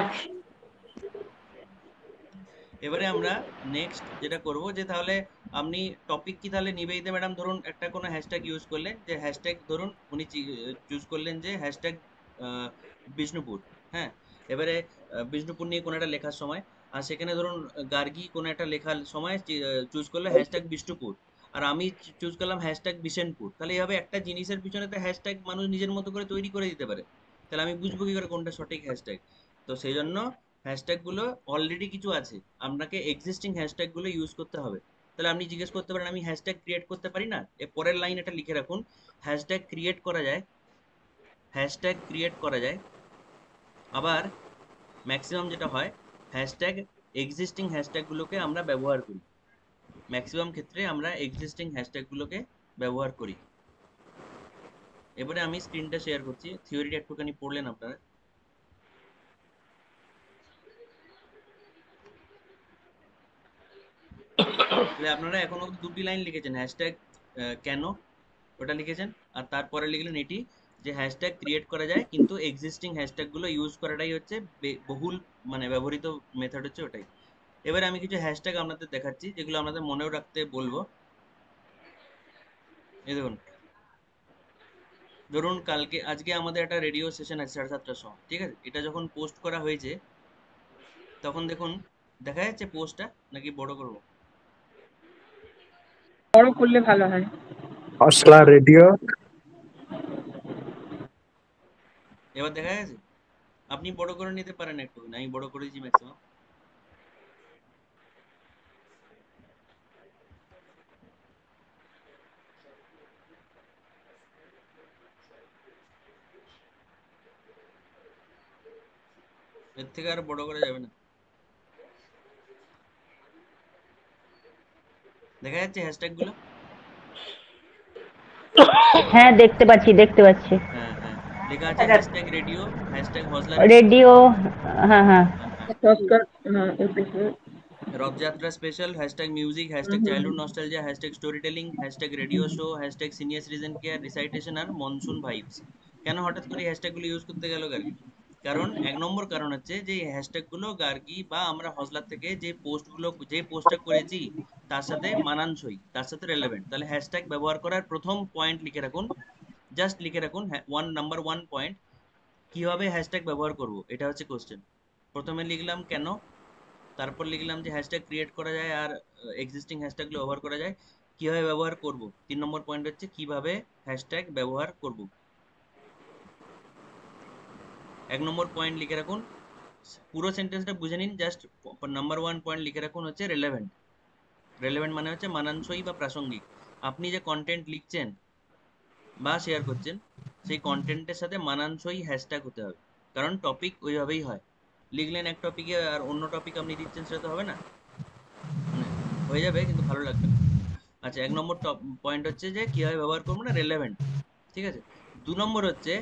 এবারে আমরা নেক্সট যেটা করব, যে তাহলে আপনি টপিক কি তাহলে নিবেদিতা ম্যাডাম ধরুন একটা কোনো হ্যাশট্যাগ ইউজ করলেন, যে হ্যাশট্যাগ ধরুন উনি চুজ করলেন যে হ্যাশট্যাগ বিষ্ণুপুর। হ্যাঁ, এবারে বিষ্ণুপুর নিয়ে কোনো একটা লেখার সময়, আর সেখানে ধরুন গার্গী কোনো একটা লেখার সময় চুজ করলো হ্যাশট্যাগ বিষ্ণুপুর, আর আমি চুজ করলাম হ্যাশট্যাগ বিশেনপুর। তাহলে এইভাবে একটা জিনিসের পিছনে তো হ্যাশট্যাগ মানুষ নিজের মতো করে তৈরি করে দিতে পারে। তাহলে আমি বুঝবো কি করে কোনটা সঠিক হ্যাশট্যাগ? তো সেই জন্য হ্যাশট্যাগ গুলো অলরেডি কিছু আছে, আপনাকে এক্সিস্টিং হ্যাশট্যাগ গুলো ইউজ করতে হবে। তাহলে আপনি জিজ্ঞেস করতে পারেন আমি হ্যাশট্যাগ ক্রিয়েট করতে পারি না? এর পরের লাইন এটা লিখে রাখুন, হ্যাশট্যাগ ক্রিয়েট করা যায়, হ্যাশট্যাগ ক্রিয়েট করা যায়। আবার ম্যাক্সিমাম যেটা হয়, হ্যাশট্যাগ এক্সিস্টিং হ্যাশট্যাগ গুলোকে আমরা ব্যবহার করি। ম্যাক্সিমাম ক্ষেত্রে আমরা এক্সিস্টিং হ্যাশট্যাগ গুলোকে ব্যবহার করি। এবারে আমি স্ক্রিনটা শেয়ার করছি, থিওরিটা একটুখানি পড়লেন আপনারা। তাহলে আপনারা এখন অব্দি 2টি লাইন লিখেছেন, হ্যাশট্যাগ কেন ওটা লিখেছেন, আর তারপরে লিখলেন এটি যে হ্যাশট্যাগ ক্রিয়েট করা যায়, কিন্তু এক্সিস্টিং হ্যাশট্যাগ গুলো ইউজ করাটাই হচ্ছে বহুল মানে ব্যবহৃত মেথড হচ্ছে ওটাই। এবারে আমি কিছু হ্যাশট্যাগ আপনাদের দেখাচ্ছি যেগুলো আপনাদের মনেও রাখতে বলবো। এই দেখুন, ধরুন আজকে আমাদের একটা রেডিও সেশন আছে 7:30টার সময়, ঠিক আছে? এটা যখন পোস্ট করা হয়েছে তখন দেখুন দেখা যাচ্ছে পোস্টটা, নাকি বড় করবো? বড় করলে ভালো হয়। হসলা রেডিও। এবার দেখা গেছে? আপনি বড় করে নিতে পারেন একটু, আমি বড় করেছি ম্যাক্সিমাম। এর থেকে আর বড় করা যাবে না। দেখা যাচ্ছে হ্যাশট্যাগ গুলো? হ্যাঁ দেখতে পাচ্ছি। হ্যাঁ হ্যাঁ, লেখা আছে হ্যাশট্যাগ রেডিও, হ্যাশট্যাগ হজলা রেডিও, হ্যাঁ হ্যাঁ। Rathyatra special, hashtag music, hashtag childhood nostalgia, hashtag story telling, hashtag radio show, hashtag senior citizen care, recitation আর মনসুন ভাইবস। কেন হঠাৎ করে হ্যাশট্যাগ গুলো ইউজ করতে গেল গার্গী? কারণ 1 নম্বর কারণ হচ্ছে যে এই হ্যাশট্যাগ গুলো গার্গী বা আমরা হজলার থেকে যে পোস্টটা করেছি তার সাথে মানানসই, তার সাথে রেলেভেন্ট। তাহলে হ্যাশট্যাগ ব্যবহার করার প্রথম পয়েন্ট লিখে রাখুন, জাস্ট লিখে রাখুন 1 পয়েন্ট, কিভাবে হ্যাশট্যাগ ব্যবহার করব, এটা হচ্ছে কোশ্চেন। প্রথমে লিখলাম কেন, তারপর লিখলাম যে হ্যাশট্যাগ ক্রিয়েট করা যায় আর এক্সিস্টিং হ্যাশট্যাগুলো ব্যবহার করা যায়। কিভাবে ব্যবহার করব, 3 নম্বর পয়েন্ট হচ্ছে কিভাবে হ্যাশট্যাগ ব্যবহার করব। 1 নম্বর পয়েন্ট লিখে রাখুন, পুরো সেন্টেন্সটা বুঝে নিন, জাস্ট নাম্বার 1 পয়েন্ট লিখে রাখুন হচ্ছে রেলেভেন্ট। রেলেভেন্ট মানে হচ্ছে মানানসই বা প্রাসঙ্গিক। আপনি যে কন্টেন্ট লিখছেন বা শেয়ার করছেন সেই কন্টেন্টের সাথে মানানসই হ্যাশট্যাগ হতে হবে, কারণ টপিক ওইভাবেই হয়। লিখলেন এক টপিকে আর অন্য টপিক আপনি দিচ্ছেন, সেটা তো হবে না, মানে হয়ে যাবে কিন্তু ভালো লাগবে না। আচ্ছা, 1 নম্বর পয়েন্ট হচ্ছে যে কিভাবে ব্যবহার করবো না, রেলেভেন্ট, ঠিক আছে। 2 নম্বর হচ্ছে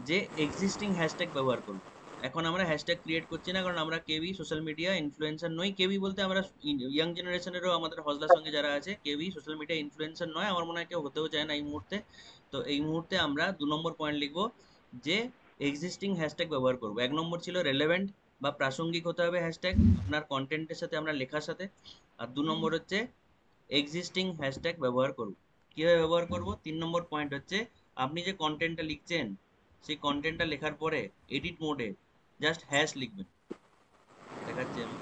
যে এক্সিস্টিং হ্যাশট্যাগ ব্যবহার করবো। এখন আমরা হ্যাশট্যাগ ক্রিয়েট করছি না, কারণ আমরা কেউই সোশ্যাল মিডিয়া ইনফ্লুয়েন্সার নই। কেউই বলতে আমরা ইয়াং জেনারেশনেরও আমাদের হজলার সঙ্গে যারা আছে কেউই সোশ্যাল মিডিয়া ইনফ্লুয়েন্সার নয়, আমার মনে হয় কেউ হতেও চায় না এই মুহূর্তে। তো এই মুহূর্তে আমরা 2 নম্বর পয়েন্ট লিখবো যে এক্সিস্টিং হ্যাশট্যাগ ব্যবহার করবো। 1 নম্বর ছিল রেলেভেন্ট বা প্রাসঙ্গিক হতে হবে হ্যাশট্যাগ আপনার কন্টেন্টের সাথে, আমরা লেখার সাথে। আর 2 নম্বর হচ্ছে এক্সিস্টিং হ্যাশট্যাগ ব্যবহার করব। কিভাবে ব্যবহার করব, 3 নম্বর পয়েন্ট হচ্ছে আপনি যে কন্টেন্টটা লিখছেন সেই কন্টেন্টটা লেখার পরে এডিট মোডে জাস্ট হ্যাশ লিখবেন। দেখাচ্ছি আমি,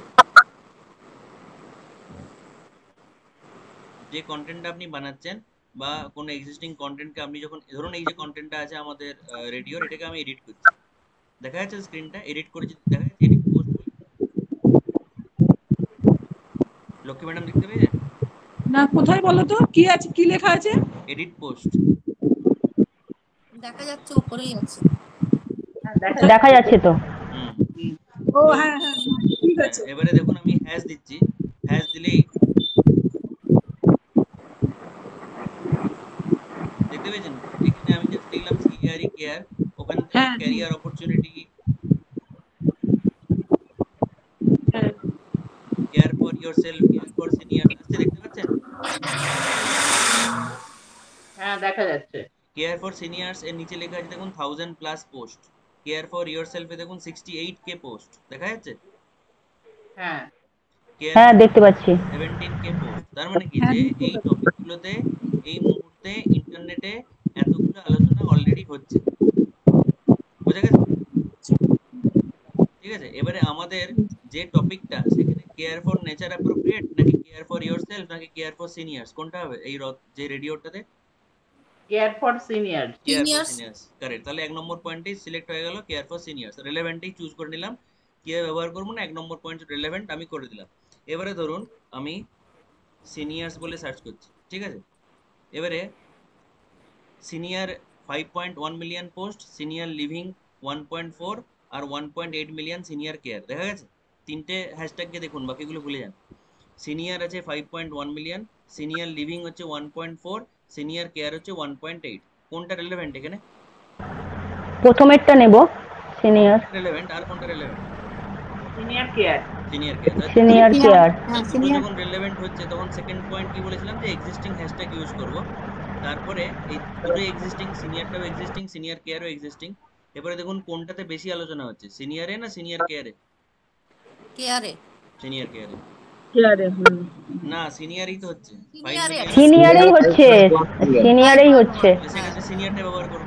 যে কন্টেন্টটা আপনি বানাচ্ছেন বা কোনো এক্সিস্টিং কন্টেন্টকে আপনি যখন, ধরুন এই যে কন্টেন্টটা আছে আমাদের রেডিওর, এটাকে আমি এডিট করছি, দেখা যাচ্ছে স্ক্রিনটা এডিট করেছি, দেখা যাচ্ছে এডিট পোস্ট। লক্ষ্মী ম্যাডাম দেখতে পেয়েছেন? না, কোথায় বলো তো, কি আছে, কি লেখা আছে? এডিট পোস্ট দেখা যাচ্ছে, উপরেই আছে। দেখা যাচ্ছে তো। ও হ্যাঁ হ্যাঁ হ্যাঁ, ঠিক আছে। এবারে দেখুন আমি হ্যাশ দিচ্ছি, হ্যাশ দিলেই দেখতে পেয়েছেন এখানে আমি জাস্ট লিখলাম সিআরই কেয়ার, ওখান থেকে career opportunity, care for yourself, care for senior আসছে, দেখতে পাচ্ছেন? হ্যাঁ দেখা যাচ্ছে। কেয়ার ফর সিনিয়র্স এর নিচে লেখা আছে দেখুন 1000+ পোস্ট। কেয়ার ফর ইয়োরসেলফ এ দেখুন 68K পোস্ট, দেখা যাচ্ছে? হ্যাঁ হ্যাঁ দেখতে পাচ্ছি। 17K post. তার মানে কি যে এই টপিকগুলোতে এই মুহূর্তে ইন্টারনেটে এতগুলো আলোচনা অলরেডি হচ্ছে, বুঝা গেছে? ঠিক আছে, এবারে আমাদের যে টপিকটা সেখানে কেয়ার ফর নেচার অ্যাপ্রোপ্রিয়েট নাকি কেয়ার ফর ইয়োরসেলফ নাকি কেয়ার ফর সিনিয়র্স, কোনটা হবে এই যে রেডিওটাতে? Care for senior. Care for seniors, correct. তাহলে 1 নম্বর পয়েন্টই সিলেক্ট হয়ে গেল, কেয়ার ফর সিনিয়র্স। রেলেভেন্টই চুজ করে নিলাম, কিভাবে ব্যবহার করবো না 1 নম্বর পয়েন্ট রেলেভেন্ট আমি করে দিলাম। এবারে ধরুন আমি সিনিয়র্স বলে সার্চ করছি, ঠিক আছে। এবারে senior 5.1 million post, senior living 1.4 আর 1.8 মিলিয়ন সিনিয়র কেয়ার, দেখা গেছে? তিনটে হ্যাশট্যাগকে দেখুন, বাকিগুলো ভুলে যান। সিনিয়র আছে 5.1 মিলিয়ন, সিনিয়র লিভিং হচ্ছে 1.4, সিনিয়র কেয়ার হচ্ছে 1.8। কোনটা রেলেভেন্ট এখানে? প্রথমেরটা নেব, সিনিয়র। রেলেভেন্ট, আর কোনটা relevant? Senior care. Senior care. Senior care. যখন রেলেভেন্ট হচ্ছে তখন সেকেন্ড পয়েন্ট কি বলেছিলাম যে এক্সিস্টিং হ্যাশট্যাগ ইউজ করব। তারপরে এই দুটো এক্সিস্টিং, সিনিয়রটাও এক্সিস্টিং, সিনিয়র কেয়ারও এক্সিস্টিং। এবারে দেখুন কোনটাতে বেশি আলোচনা হচ্ছে, সিনিয়রে না সিনিয়র কেয়ারে? কেয়ারে। সিনিয়র কেয়ারে। না, সিনিয়রই তো হচ্ছে, সিনিয়রই হচ্ছে, সিনিয়রই হচ্ছে। সেক্ষেত্রে সিনিয়রটা ব্যবহার করব।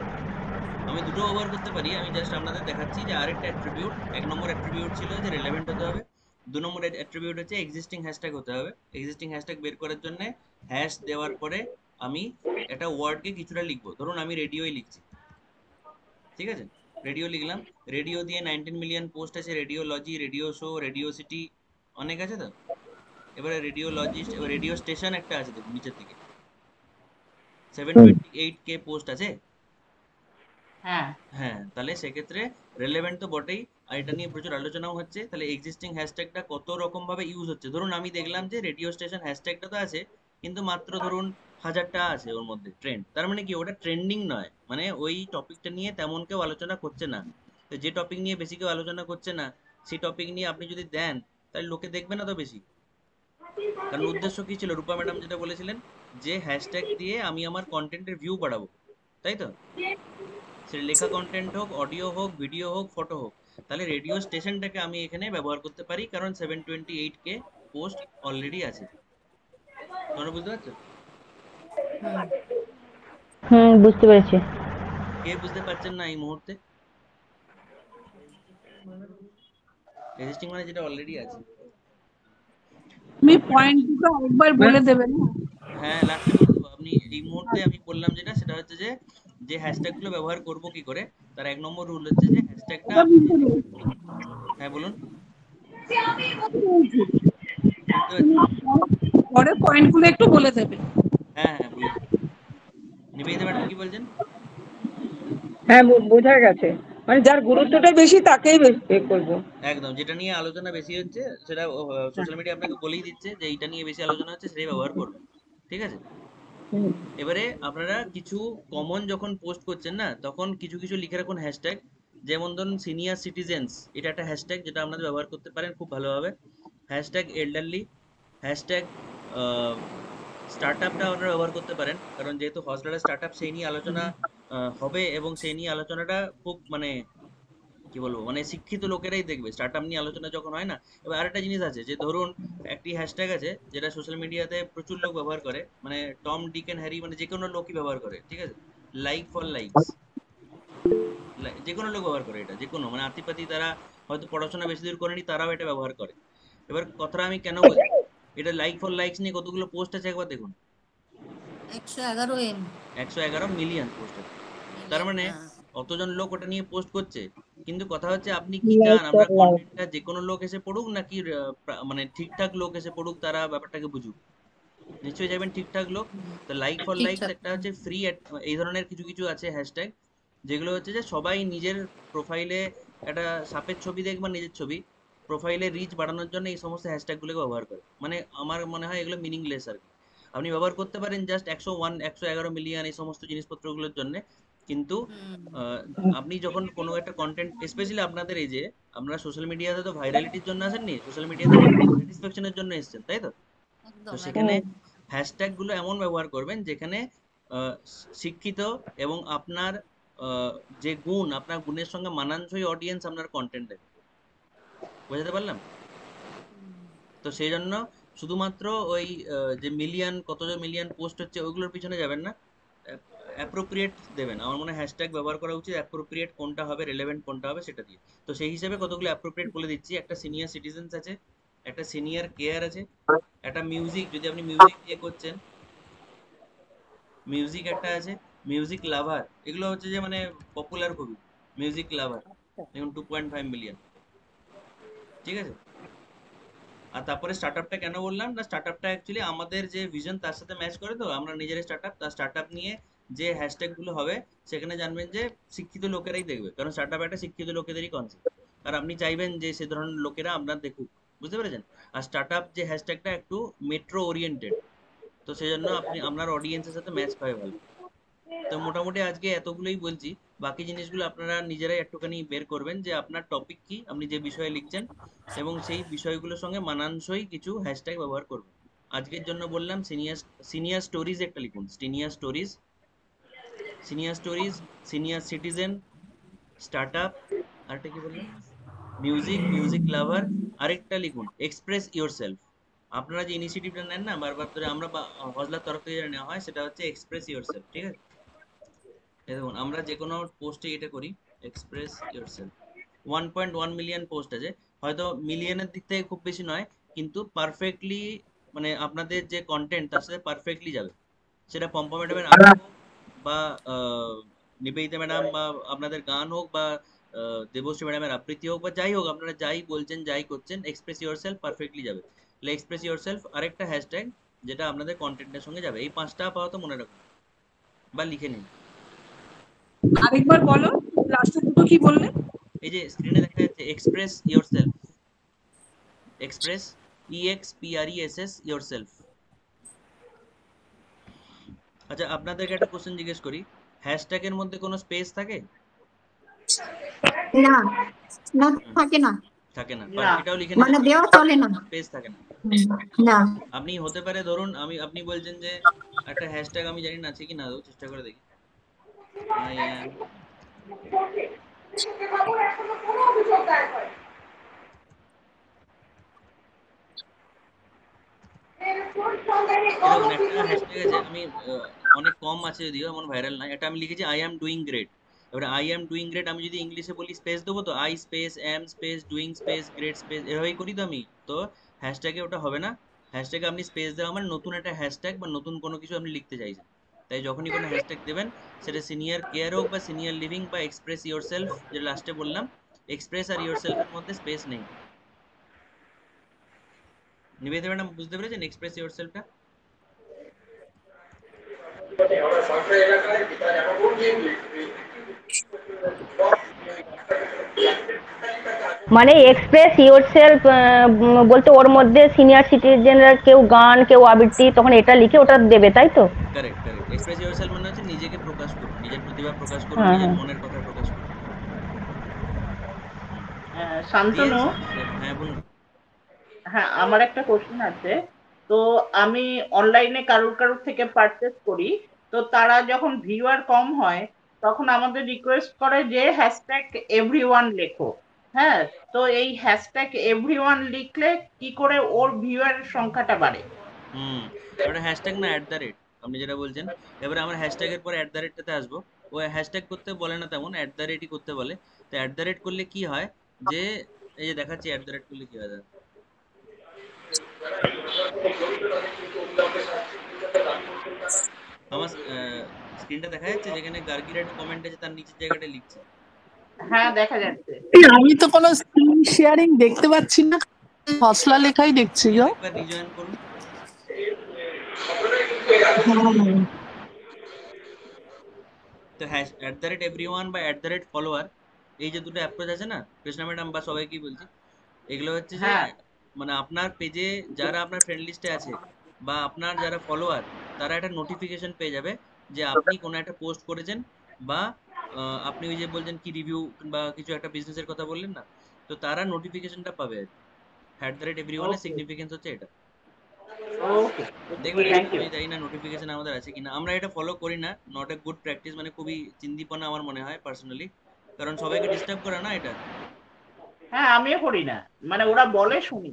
আমি দুটো ব্যবহার করতে পারি, আমি জাস্ট আপনাদের দেখাচ্ছি যে আরেকটা অ্যাট্রিবিউট। 1 নম্বর অ্যাট্রিবিউট ছিল যে রেলেভেন্ট হতে হবে, 2 নম্বর অ্যাট্রিবিউট হচ্ছে এক্সিস্টিং হ্যাশট্যাগ হতে হবে। এক্সিস্টিং হ্যাশট্যাগ বের করার জন্য হ্যাশ দেওয়ার পরে আমি একটা ওয়ার্ডকে কিছুটা লিখবো, ধরুন আমি রেডিওই লিখছি, ঠিক আছে। রেডিও লিখলাম, রেডিও দিয়ে 19 মিলিয়ন পোস্ট আছে, radiology, radio show, radio city, অনেক আছে তো। এবারে রেডিওলজিস্ট, এবার রেডিও স্টেশন একটা আছে দেখুন নিচের দিকে, 728K পোস্ট আছে। হ্যাঁ হ্যাঁ, তাহলে সেক্ষেত্রে রেলেভেন্ট তো বটেই, আর এটা নিয়ে প্রচুর আলোচনাও হচ্ছে। তাহলে এক্সিস্টিং হ্যাশট্যাগটা কত রকম ভাবে ইউজ হচ্ছে, ধরুন আমি দেখলাম যে রেডিও স্টেশন হ্যাশট্যাগটা তো আছে কিন্তু মাত্র ধরুন 1000টা আছে ওর মধ্যে ট্রেন্ড। তার মানে কি ওটা ট্রেন্ডিং নয়, মানে ওই টপিকটা নিয়ে তেমন কেউ আলোচনা করছে না। তো যে টপিক নিয়ে বেশি কেউ আলোচনা করছে না সেই টপিক নিয়ে আপনি যদি দেন তাহলে লোকে দেখবে না তো বেশি। কারণ উদ্দেশ্য কি ছিল, রূপা ম্যাডাম যেটা বলেছিলেন যে হ্যাশট্যাগ দিয়ে আমি আমার কন্টেন্টের ভিউ বাড়াবো, তাই তো? সেটা লেখা কন্টেন্ট হোক, অডিও হোক, ভিডিও হোক, ফটো হোক। তাহলে রেডিও স্টেশনটাকে আমি এখানে ব্যবহার করতে পারি, কারণ 728K পোস্ট অলরেডি আছে। তোমরা বুঝতে পারছো? বুঝতে পেরেছি। কে বুঝতে পারছেন না এই মুহূর্তে? রেজিস্টিং মানে যেটা অলরেডি আছে। তুমি পয়েন্ট দুটো একবার বলে দেবে না? হ্যাঁ, লাস্টে বলে দেবো। আপনি এই মুহূর্তে আমি বললাম যেটা, সেটা হচ্ছে যে হ্যাশট্যাগ গুলো ব্যবহার করব কি করে, তার 1 নম্বর রুল হচ্ছে যে হ্যাশট্যাগটা ওটা আপনি বুঝতে পেরেছি। হ্যাঁ বলুন, বুঝতে পেরেছি। শুনতে তুমি পাচ্ছি। পরে পয়েন্ট গুলো একটু বলে দেবে। হ্যাঁ হ্যাঁ বলে দিচ্ছি। নিবেদিতা ম্যাডাম কি বলছেন? হ্যাঁ, বোঝা গেছে। মানে যার গুরুত্বটা বেশি তাকেই এ করবো। একদম, যেটা নিয়ে আলোচনা বেশি হচ্ছে সেটা সোশ্যাল মিডিয়া আপনাকে বলেই দিচ্ছে যে এইটা নিয়ে বেশি আলোচনা হচ্ছে, সেটাই ব্যবহার করবেন। ঠিক আছে? হুম। এবারে আপনারা কিছু কমন যখন পোস্ট করছেন না, তখন কিছু কিছু লিখে রাখুন হ্যাশট্যাগ। যেমন ধরুন সিনিয়র সিটিজেন্স, এটা একটা হ্যাশট্যাগ যেটা আপনারা ব্যবহার করতে পারেন খুব ভালোভাবে। হ্যাশট্যাগ এল্ডারলি, হ্যাশট্যাগ স্টার্টআপটা আপনারা ব্যবহার করতে পারেন, কারণ যেহেতু হজলার স্টার্টআপ সেই নিয়ে আলোচনা হবে, এবং সেই নিয়ে আলোচনাটা খুব মানে কি বলবো, মানে শিক্ষিত লোকেরাই দেখবে স্টার্টআপ নিয়ে আলোচনা যখন হয় না। এবার আরেকটা জিনিস আছে, যে ধরুন একটি হ্যাশট্যাগ আছে যেটা সোশ্যাল মিডিয়াতে প্রচুর লোক ব্যবহার করে, মানে টম ডিক এন্ড হ্যারি, মানে যে কোনো লোকই ব্যবহার করে। ঠিক আছে? লাইক ফর লাইকস, যে কোনো লোক ব্যবহার করে এটা, যে কোনো মানে আতিপাতি, তারা হয়তো পড়াশোনা বেশি দূর করেনি, তারাও এটা ব্যবহার করে। এবার কথাটা আমি কেন বলছি, এটা লাইক ফর লাইকস নিয়ে কতগুলো পোস্ট আছে একবার দেখুন। 111 111 মিলিয়ন পোস্ট আছে। তার মানে অতজন লোক ওটা নিয়ে পোস্ট করছে। কিন্তু কথা হচ্ছে আপনি কি চান, আমরা কন্টেন্টটা যে কোনো লোক এসে পড়ুক, নাকি মানে ঠিকঠাক লোক এসে পড়ুক, তারা ব্যাপারটাকে বুঝুক? নিশ্চয়ই যাবেন ঠিকঠাক লোক। তো লাইক ফর লাইকস একটা হচ্ছে ফ্রি, এই ধরনের কিছু কিছু আছে হ্যাশট্যাগ, যেগুলো হচ্ছে যে সবাই নিজের প্রোফাইলে একটা সাপের ছবি দেখবা, নিজের ছবি প্রোফাইলে রিচ বাড়ানোর জন্য এই সমস্ত হ্যাশট্যাগ গুলোকে ব্যবহার করে। মানে আমার মনে হয় এগুলো মিনিংলেস আর কি। আপনি ব্যবহার করতে পারেন জাস্ট 111 মিলিয়ন এই সমস্ত জিনিসপত্রগুলোর জন্য, কিন্তু আপনি যখন কোনো একটা কন্টেন্ট, স্পেশালি আপনাদের এই যে আপনারা সোশ্যাল মিডিয়াতে তো ভাইরালিটির জন্য আসেননি, সোশ্যাল মিডিয়াতে স্যাটিসফ্যাকশনের জন্য এসেছেন, তাই তো? তো সেখানে হ্যাশট্যাগ গুলো এমন ব্যবহার করবেন যেখানে শিক্ষিত এবং আপনার যে গুণ, আপনার গুণের সঙ্গে মানানসই অডিয়েন্স আপনার কন্টেন্টে। বুঝতে পারলাম? তো সেই জন্য শুধুমাত্র ওই যে মিলিয়ন, কতজন মিলিয়ন পোস্ট হচ্ছে ওইগুলোর পিছনে যাবেন না, অ্যাপ্রোপ্রিয়েট দেবেন। আমার মনে হয় হ্যাশট্যাগ ব্যবহার করা উচিত, অ্যাপ্রোপ্রিয়েট কোনটা হবে, রেলেভেন্ট কোনটা হবে সেটা দিয়ে। তো সেই হিসেবে কতগুলো অ্যাপ্রোপ্রিয়েট বলে দিচ্ছি। একটা সিনিয়র সিটিজেন্স আছে, একটা সিনিয়র কেয়ার আছে, একটা মিউজিক, যদি আপনি মিউজিক দিয়ে করছেন, মিউজিক একটা আছে, মিউজিক লাভার, এগুলো হচ্ছে যে মানে পপুলার খুবই, মিউজিক লাভার দেখুন 2.5 মিলিয়ন। ঠিক আছে? আর তারপরে স্টার্টআপটা কেন বললাম না, স্টার্টআপটা অ্যাকচুয়ালি আমাদের যে ভিশন তার সাথে ম্যাচ করে। তো আমরা নিজের স্টার্টআপ, তার স্টার্টআপ নিয়ে যে হ্যাশট্যাগ গুলো হবে, সেখানে জানবেন যে শিক্ষিত লোকেরাই দেখবে, কারণ স্টার্টআপ একটা শিক্ষিত লোকেদেরই কনসেপ্ট। আর আপনি চাইবেন যে সে ধরনের লোকেরা আপনার দেখুক। বুঝতে পেরেছেন? আর স্টার্টআপ যে হ্যাশট্যাগটা একটু মেট্রো ওরিয়েন্টেড, তো সেই জন্য আপনি আপনার অডিয়েন্সের সাথে ম্যাচ খাবে ভালো। তো মোটামুটি আজকে এতগুলোই বলছি, বাকি জিনিসগুলো আপনারা নিজেরাই একটুখানি বের করবেন যে আপনার টপিক কি, আপনি যে বিষয়ে লিখছেন, এবং সেই বিষয়গুলোর সঙ্গে মানানসই কিছু হ্যাশট্যাগ ব্যবহার করবেন। আজকের জন্য বললাম সিনিয়র স্টোরিজ একটা লিখুন, senior stories, senior stories, senior citizen, startup, আরেকটা কি বললাম, মিউজিক, মিউজিক লাভার, আরেকটা লিখুন এক্সপ্রেস ইয়োরসেলফ। আপনারা যে ইনিশিয়েটিভটা নেন না বারবার ধরে, আমরা হজলার তরফ থেকে যেটা নেওয়া হয় সেটা হচ্ছে এক্সপ্রেস ইয়োরসেলফ। ঠিক আছে? দেখুন আমরা যে কোনো পোস্টে এটা করি, এক্সপ্রেস ইয়োরসেলফ। 1.1 মিলিয়ন পোস্ট আছে, হয়তো মিলিয়নের দিক থেকে খুব বেশি নয়, কিন্তু পারফেক্টলি মানে আপনাদের যে কন্টেন্ট তার সাথে পারফেক্টলি যাবে। সেটা পম্পা ম্যাডামের আঁকা হোক, বা নিবেদিতা ম্যাডাম, বা আপনাদের গান হোক, বা দেবশ্রী ম্যাডামের আবৃত্তি হোক, বা যাই হোক, আপনারা যাই বলছেন যাই করছেন, এক্সপ্রেস ইয়োরসেলফ পারফেক্টলি যাবে। তাহলে এক্সপ্রেস ইয়োরসেলফ আরেকটা হ্যাশট্যাগ যেটা আপনাদের কন্টেন্টের সঙ্গে যাবে। এই 5টা আপাতত মনে রাখুন বা লিখে নিন। আরেকবার বলো, লাস্টে দুটো কি বললে? এই যে স্ক্রিনে দেখা যাচ্ছে express yourself, express EXPRESS yourself. আচ্ছা আপনাদেরকে একটা কোশ্চেন জিজ্ঞেস করি, হ্যাশট্যাগের মধ্যে কোনো স্পেস থাকে? না, না থাকে না, থাকে না, না। এটাও লিখে মানে নিন, দেওয়া চলে না। স্পেস থাকে না। না, আপনি হতে পারে ধরুন আপনি বলছেন যে একটা হ্যাশট্যাগ, আমি জানি না আছে কি না, চেষ্টা করে দেখি। আই অ্যাম, এরকম একটা হ্যাশট্যাগ আছে, আমি অনেক কম আছে যদিও, এমন ভাইরাল নয়, এটা আমি লিখেছি আই অ্যাম ডুইং গ্রেট। এবারে আই এম ডুইং গ্রেট আমি যদি ইংলিশে বলি স্পেস দেবো তো, I space am space doing space great space এভাবেই করি তো আমি, তো হ্যাশট্যাগে ওটা হবে না। হ্যাশট্যাগে আপনি স্পেস দেওয়া মানে নতুন একটা হ্যাশট্যাগ বা নতুন কোনো কিছু আপনি লিখতে চাইছেন, তাই যখনই কোনো হ্যাশট্যাগ দেবেন সেটা সিনিয়র কেয়ার হোক বা সিনিয়র লিভিং বা এক্সপ্রেস ইয়োর সেলফ, যেটা লাস্টে বললাম, এক্সপ্রেস আর ইয়োর সেলফের মধ্যে স্পেস নেই। নিবেদিতা ম্যাডাম বুঝতে পেরেছেন এক্সপ্রেস ইয়োর সেলফটা? মানে এক্সপ্রেস ইয়োরসেলফ বলতে ওর মধ্যে সিনিয়র সিটিজেনরা কেউ গান কেউ আবৃত্তি তখন এটা লিখে ওটা দেবে, তাই তো? কারেক্ট কারেক্ট, এক্সপ্রেস ইয়োরসেলফ মানে হচ্ছে নিজেকে প্রকাশ করুন, নিজের প্রতিভা প্রকাশ করুন, হ্যাঁ নিজের হ্যাঁ মনের কথা প্রকাশ করুন। শান্তনু, হ্যাঁ বলুন। হ্যাঁ আমার একটা কোশ্চেন আছে। তো আমি অনলাইনে কারুর থেকে পারচেস করি, তো তারা যখন ভিউয়ার কম হয় তখন আমাদের রিকোয়েস্ট করে যে হ্যাশট্যাগ এভরিওয়ান লেখো। হ্যাঁ, তো এই হ্যাশট্যাগ এভরিওয়ান লিখলে কি করে ওর ভিউয়ার সংখ্যাটা বাড়ে? ওটা হ্যাশট্যাগ না @, আপনি যেটা বলছেন। এবারে আমার হ্যাশট্যাগের পর @টাতে আসবো, ও হ্যাশট্যাগ করতে বলে না তেমন, @ই করতে বলে। তো করলে কি হয় যে, এই যে দেখাচ্ছি করলে কি হয় দাদা। আমার স্ক্রিনটা দেখা যাচ্ছে যেখানে গার্গির একটা কমেন্ট আছে তার নিচের জায়গাটা লিখছে। হ্যাঁ দেখা যাচ্ছে। আমি তো কোনো স্ক্রিন শেয়ারিং দেখতে পাচ্ছি না, হসলা লেখাই দেখছি গো। একবার রিজয়েন করুন। তো @everyone বা @follower, এই যে দুটো অ্যাপ্রোচ আছে না কৃষ্ণা ম্যাডাম বা সবাইকেই বলছি, এগুলো হচ্ছে যে মানে আপনার পেজে যারা আপনার ফ্রেন্ড লিস্টে আছে বা আপনার যারা ফলোয়ার, তারা একটা নোটিফিকেশন পেয়ে যাবে যে আপনি কোনো একটা পোস্ট করেছেন, বা আপনি ওই যে বলছেন কি রিভিউ বা কিছু একটা বিজনেসের কথা বললেন না, তো তারা নোটিফিকেশনটা পাবে। @everyone এর সিগনিফিকেন্স হচ্ছে এটা। দেখবেন আমি জানি না নোটিফিকেশন আমাদের আছে কিনা, আমরা এটা ফলো করি না, নট এ গুড প্র্যাকটিস, মানে খুবই চিন্দিপনা আমার মনে হয় পার্সোনালি, কারণ সবাইকে ডিস্টার্ব করে না এটা। হ্যাঁ আমিও করি না, মানে ওরা বলে শুনি।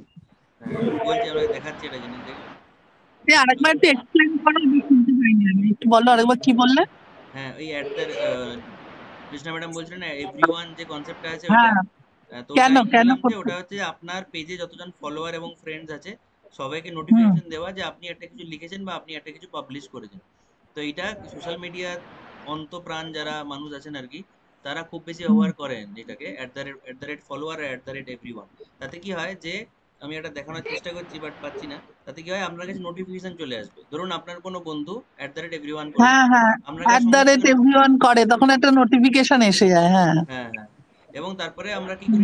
বলছি আমরা দেখাচ্ছি এটা জিনিস দেখুন। আরেকবার একটু এক্সপ্লেইন করো, আমি শুনতে পাইনি, আমি একটু বলো আরেকবার কি বললে? হ্যাঁ ওই কৃষ্ণা ম্যাডাম বলছিলেন না এভরিওয়ান যে কনসেপ্টটা আছে ওটা, তো কেন কেন ওটা হচ্ছে আপনার পেজে যতজন ফলোয়ার এবং ফ্রেন্ডস আছে সবাইকে নোটিফিকেশন দেওয়া যে আপনি একটা কিছু লিখেছেন বা আপনি একটা কিছু পাবলিশ করেছেন। তো এটা সোশ্যাল মিডিয়ার অন্তপ্রাণ যারা মানুষ আছেন আর কি, তারা খুব বেশি ব্যবহার করেন যেটাকে @follower আর @everyone। তাতে কি হয় যে, আমি এটা দেখানোর চেষ্টা করছি বাট পাচ্ছি না, তাতে কি হয় আপনার কাছে নোটিফিকেশন চলে আসবে। ধরুন আপনার কোনো বন্ধু @everyone করে, হ্যাঁ হ্যাঁ @everyone করে, তখন একটা নোটিফিকেশন এসে যায়। হ্যাঁ হ্যাঁ হ্যাঁ, এবং তারপরে আমরা কি করি,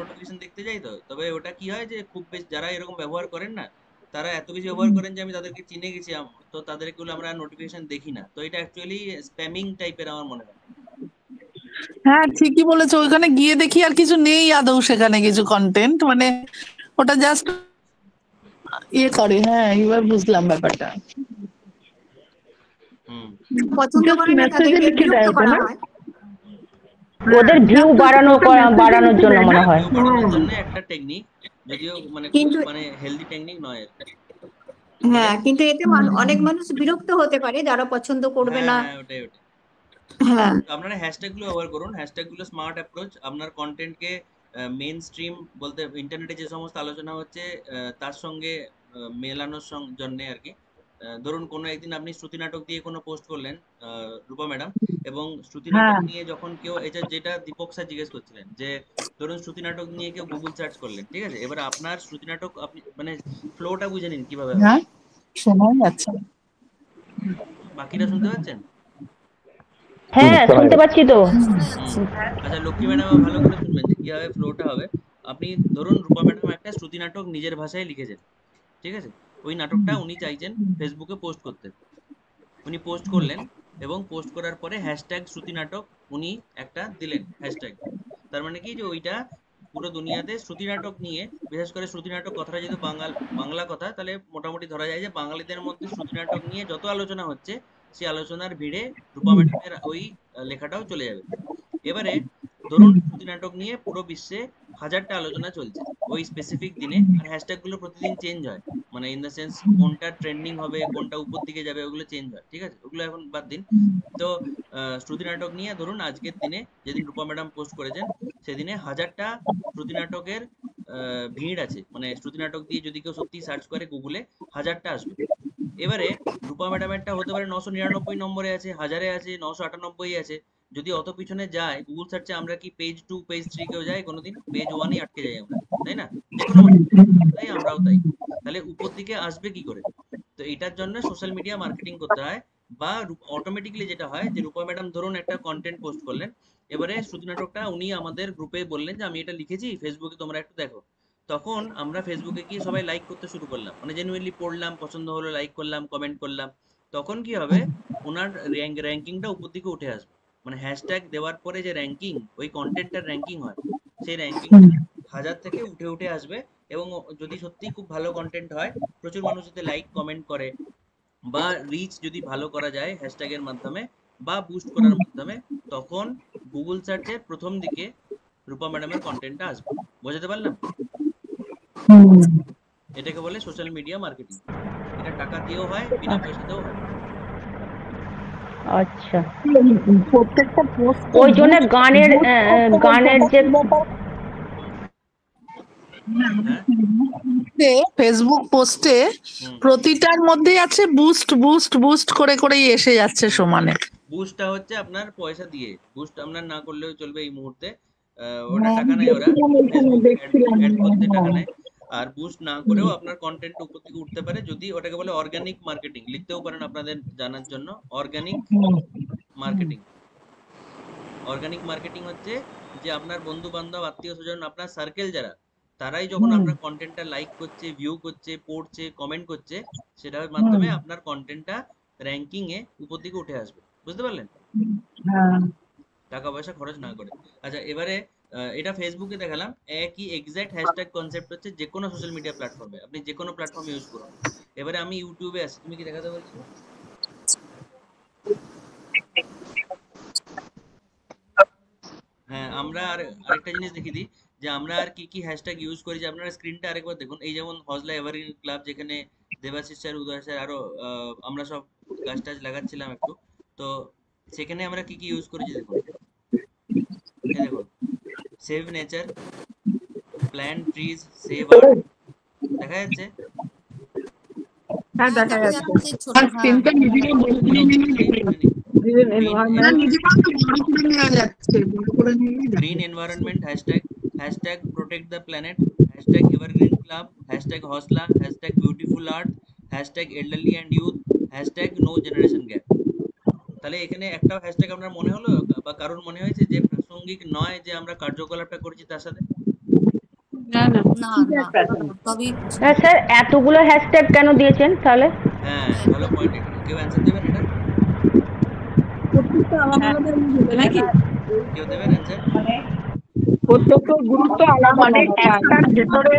নোটিফিকেশন দেখতে যাই, তো তবে ওটা কি হয় যে খুব বেশি যারা এরকম ব্যবহার করেন না, তারা এত বেশি ব্যবহার করেন যে আমি তাদেরকে চিনে গেছি, তো তাদেরগুলো আমরা নোটিফিকেশন দেখি না। তো এটা অ্যাকচুয়ালি স্প্যামিং টাইপের আমার মনে হয়। হ্যাঁ ঠিকই বলেছো, ওইখানে গিয়ে দেখি আর কিছু নেই আদৌ সেখানে কিছু কন্টেন্ট, মানে ওটা জাস্ট ইয়ে করে। হ্যাঁ এবার বুঝলাম ব্যাপারটা। পছন্দ করে না তাদেরকে বিরক্ত করা হয়, ওদের ভিউ বাড়ানোর জন্য মনে হয়। একটা টেকনিক, যদিও মানে মানে হেলদি টেকনিক নয়। হ্যাঁ কিন্তু এতে অনেক মানুষ বিরক্ত হতে পারে যারা পছন্দ করবে না। ওটাই। হ্যাঁ আপনারা হ্যাশট্যাগ গুলো ব্যবহার করুন, হ্যাশট্যাগ গুলো স্মার্ট অ্যাপ্রোচ, আপনার কন্টেন্টকে মেইন স্ট্রিম বলতে ইন্টারনেটে যে সমস্ত আলোচনা হচ্ছে তার সঙ্গে মেলানোর জন্য আর কি। ধরুন কোনো একদিন আপনি শ্রুতি নাটক দিয়ে কোনো পোস্ট করলেন রূপা ম্যাডাম, এবং শ্রুতি নাটক নিয়ে যখন কেউ যেটা দীপক স্যার জিজ্ঞেস করছিলেন যে ধরুন শ্রুতি নাটক নিয়ে কেউ গুগল সার্চ করলেন, ঠিক আছে, এবার আপনার শ্রুতি নাটক আপনি মানে ফ্লোটা বুঝে নিন কিভাবে। হ্যাঁ শোনা যাচ্ছে, বাকিটা শুনতে পাচ্ছেন? হ্যাঁ শুনতে পাচ্ছি তো। আচ্ছা লক্ষ্মী ম্যাডাম ভালো করে শুনবেন যে কিভাবে ফ্লোটা হবে। আপনি ধরুন রূপা ম্যাডাম একটা শ্রুতি নাটক নিজের ভাষায় লিখেছেন, ঠিক আছে, ওই নাটকটা উনি চাইছেন ফেসবুকে পোস্ট করতে, উনি পোস্ট করলেন এবং পোস্ট করার পরে হ্যাশট্যাগ শ্রুতি নাটক উনি একটা দিলেন হ্যাশট্যাগ। তার মানে কি যে ওইটা পুরো দুনিয়াতে শ্রুতি নাটক নিয়ে, বিশেষ করে শ্রুতি নাটক কথাটা যেহেতু বাংলা কথা, তাহলে মোটামুটি ধরা যায় যে বাঙালিদের মধ্যে শ্রুতি নাটক নিয়ে যত আলোচনা হচ্ছে সেই আলোচনার ভিড়ে রূপা ম্যাডামের ওই লেখাটাও চলে যাবে। এবারে ধরুন শ্রুতি নাটক নিয়ে পুরো বিশ্বে 1000টা আলোচনা চলছে ওই স্পেসিফিক দিনে, আর হ্যাশট্যাগ গুলো প্রতিদিন চেঞ্জ হয়, মানে ইন দ্য সেন্স কোনটা ট্রেন্ডিং হবে, কোনটা উপর দিকে যাবে, ওগুলো চেঞ্জ হয়, ঠিক আছে, ওগুলো এখন বাদ দিন। তো শ্রুতি নাটক নিয়ে ধরুন আজকের দিনে যেদিন রূপা ম্যাডাম পোস্ট করেছেন সেদিনে 1000টা শ্রুতি নাটকের ভিড় আছে, মানে শ্রুতি নাটক দিয়ে যদি কেউ সত্যি সার্চ করে গুগলে 1000টা আসবে। এবারে রূপা ম্যাডামেরটা হতে পারে 999 নম্বরে আছে, 1000-এ আছে, 998 আছে। যদি অত পিছনে যায় গুগল সার্চে, আমরা কি পেজ 2 পেজ 3 কেউ যাই কোনোদিন? পেজ 1-ই আটকে যাই আমরা, তাই না? যে কোনো মানুষ, তাই আমরাও তাই। তাহলে উপর দিকে আসবে কি করে? তো এটার জন্য সোশ্যাল মিডিয়া মার্কেটিং করতে হয়, বা অটোমেটিক্যালি যেটা হয় যে রূপা ম্যাডাম ধরুন একটা কন্টেন্ট পোস্ট করলেন, এবারে শ্রুতি নাটকটা উনি আমাদের গ্রুপে বললেন যে আমি এটা লিখেছি, ফেসবুকে তোমরা একটু দেখো। তখন আমরা ফেসবুকে গিয়ে সবাই লাইক করতে শুরু করলাম, মানে জেনুইনলি পড়লাম, পছন্দ হলো, লাইক করলাম, কমেন্ট করলাম। তখন কি হবে, ওনার র্যাঙ্কিংটা উপর দিকে উঠে আসবে। মানে হ্যাশট্যাগ দেওয়ার পরে যে র্যাঙ্কিং, ওই কন্টেন্টটার র্যাঙ্কিং হয়, সেই র্যাঙ্কিংটা 1000 থেকে উঠে উঠে আসবে। এবং যদি সত্যি খুব ভালো কন্টেন্ট হয়, প্রচুর মানুষ যদি লাইক কমেন্ট করে, বা রিচ যদি ভালো করা যায় হ্যাশট্যাগের মাধ্যমে বা বুস্ট করার মাধ্যমে, তখন গুগল সার্চের প্রথম দিকে রূপা ম্যাডামের কন্টেন্টটা আসবে। বোঝাতে পারলাম? এটাকে বলে সোশ্যাল মিডিয়া মার্কেটিং। এটা টাকা দিয়েও হয়, বিনা পয়সাতেও হয়। আচ্ছা, প্রত্যেকটা পোস্ট ওই জন্য গানের যে ফেসবুক পোস্টে প্রতিটার মধ্যেই আছে বুস্ট বুস্ট বুস্ট করে করেই এসে যাচ্ছে সমানে। বুস্টটা হচ্ছে আপনার পয়সা দিয়ে, বুস্ট আপনার না করলেও চলবে এই মুহূর্তে, ওটা টাকা নেয়, ওরা ফেসবুকে অ্যাড করতে টাকা নেয়। আর বুস্ট না করেও আপনার কন্টেন্ট উপর থেকে উঠতে পারে, যদি ওটাকে বলে অর্গানিক মার্কেটিং, লিখতেও পারেন আপনাদের জানার জন্য, অর্গানিক মার্কেটিং। অর্গানিক মার্কেটিং হচ্ছে যে আপনার বন্ধু বান্ধব, আত্মীয় স্বজন, আপনার সার্কেল যারা, তারাই যখন আপনার কন্টেন্টটা লাইক করছে, ভিউ করছে, পড়ছে, কমেন্ট করছে, সেটার মাধ্যমে আপনার কন্টেন্টটা র্যাঙ্কিং এ উপর দিকে উঠে আসবে। বুঝতে পারলেন? টাকা পয়সা খরচ না করে। আচ্ছা, এবারে এটা ফেসবুকে দেখালাম, একই এক্সাক্ট হ্যাশট্যাগ কনসেপ্ট হচ্ছে যে কোনো সোশ্যাল মিডিয়া প্ল্যাটফর্মে, আপনি যে কোনো প্ল্যাটফর্ম ইউজ করুন। এবারে আমি ইউটিউবে আসি, তুমি কি দেখাতে বলছো? হ্যাঁ, আমরা আরেকটা জিনিস দেখিয়ে দিই যে আমরা আর কি কি হ্যাশট্যাগ ইউজ করি, যে আপনারা স্ক্রিনটা আরেকবার দেখুন। এই যেমন হজলা এভারগ্রিন ক্লাব, যেখানে দেবাশিস স্যার, উদয় স্যার, আরো আমরা সব গাছ টাছ লাগাচ্ছিলাম একটু, তো সেখানে আমরা কি কি ইউজ করেছি দেখুন। এই দেখুন, save nature, plant trees, save art, দেখা যাচ্ছে? হ্যাঁ দেখা যাচ্ছে। ছোট, স্ক্রিনটা নিজেকে বড় করে green environment hashtag, hashtag protect the planet, hashtag evergreen club, hashtag হসলা, hashtag beautiful art, hashtag elderly and youth, hashtag no generation gap. তাহলে এখানে একটা হ্যাশট্যাগ আপনার মনে হলো বা কারোর মনে হয়েছে যে প্রাসঙ্গিক নয়, যে আমরা কার্যকলাপটা করছি তার সাথে? স্যার এতগুলো হ্যাশট্যাগ কেন দিয়েছেন তাহলে? হ্যাঁ, ভালো পয়েন্ট। কেউ অ্যানসার দেবেন এটা? নাকি কেউ দেবেন অ্যানসার? প্রত্যেকের গুরুত্ব আলাদা, মানে একটার ভেতরে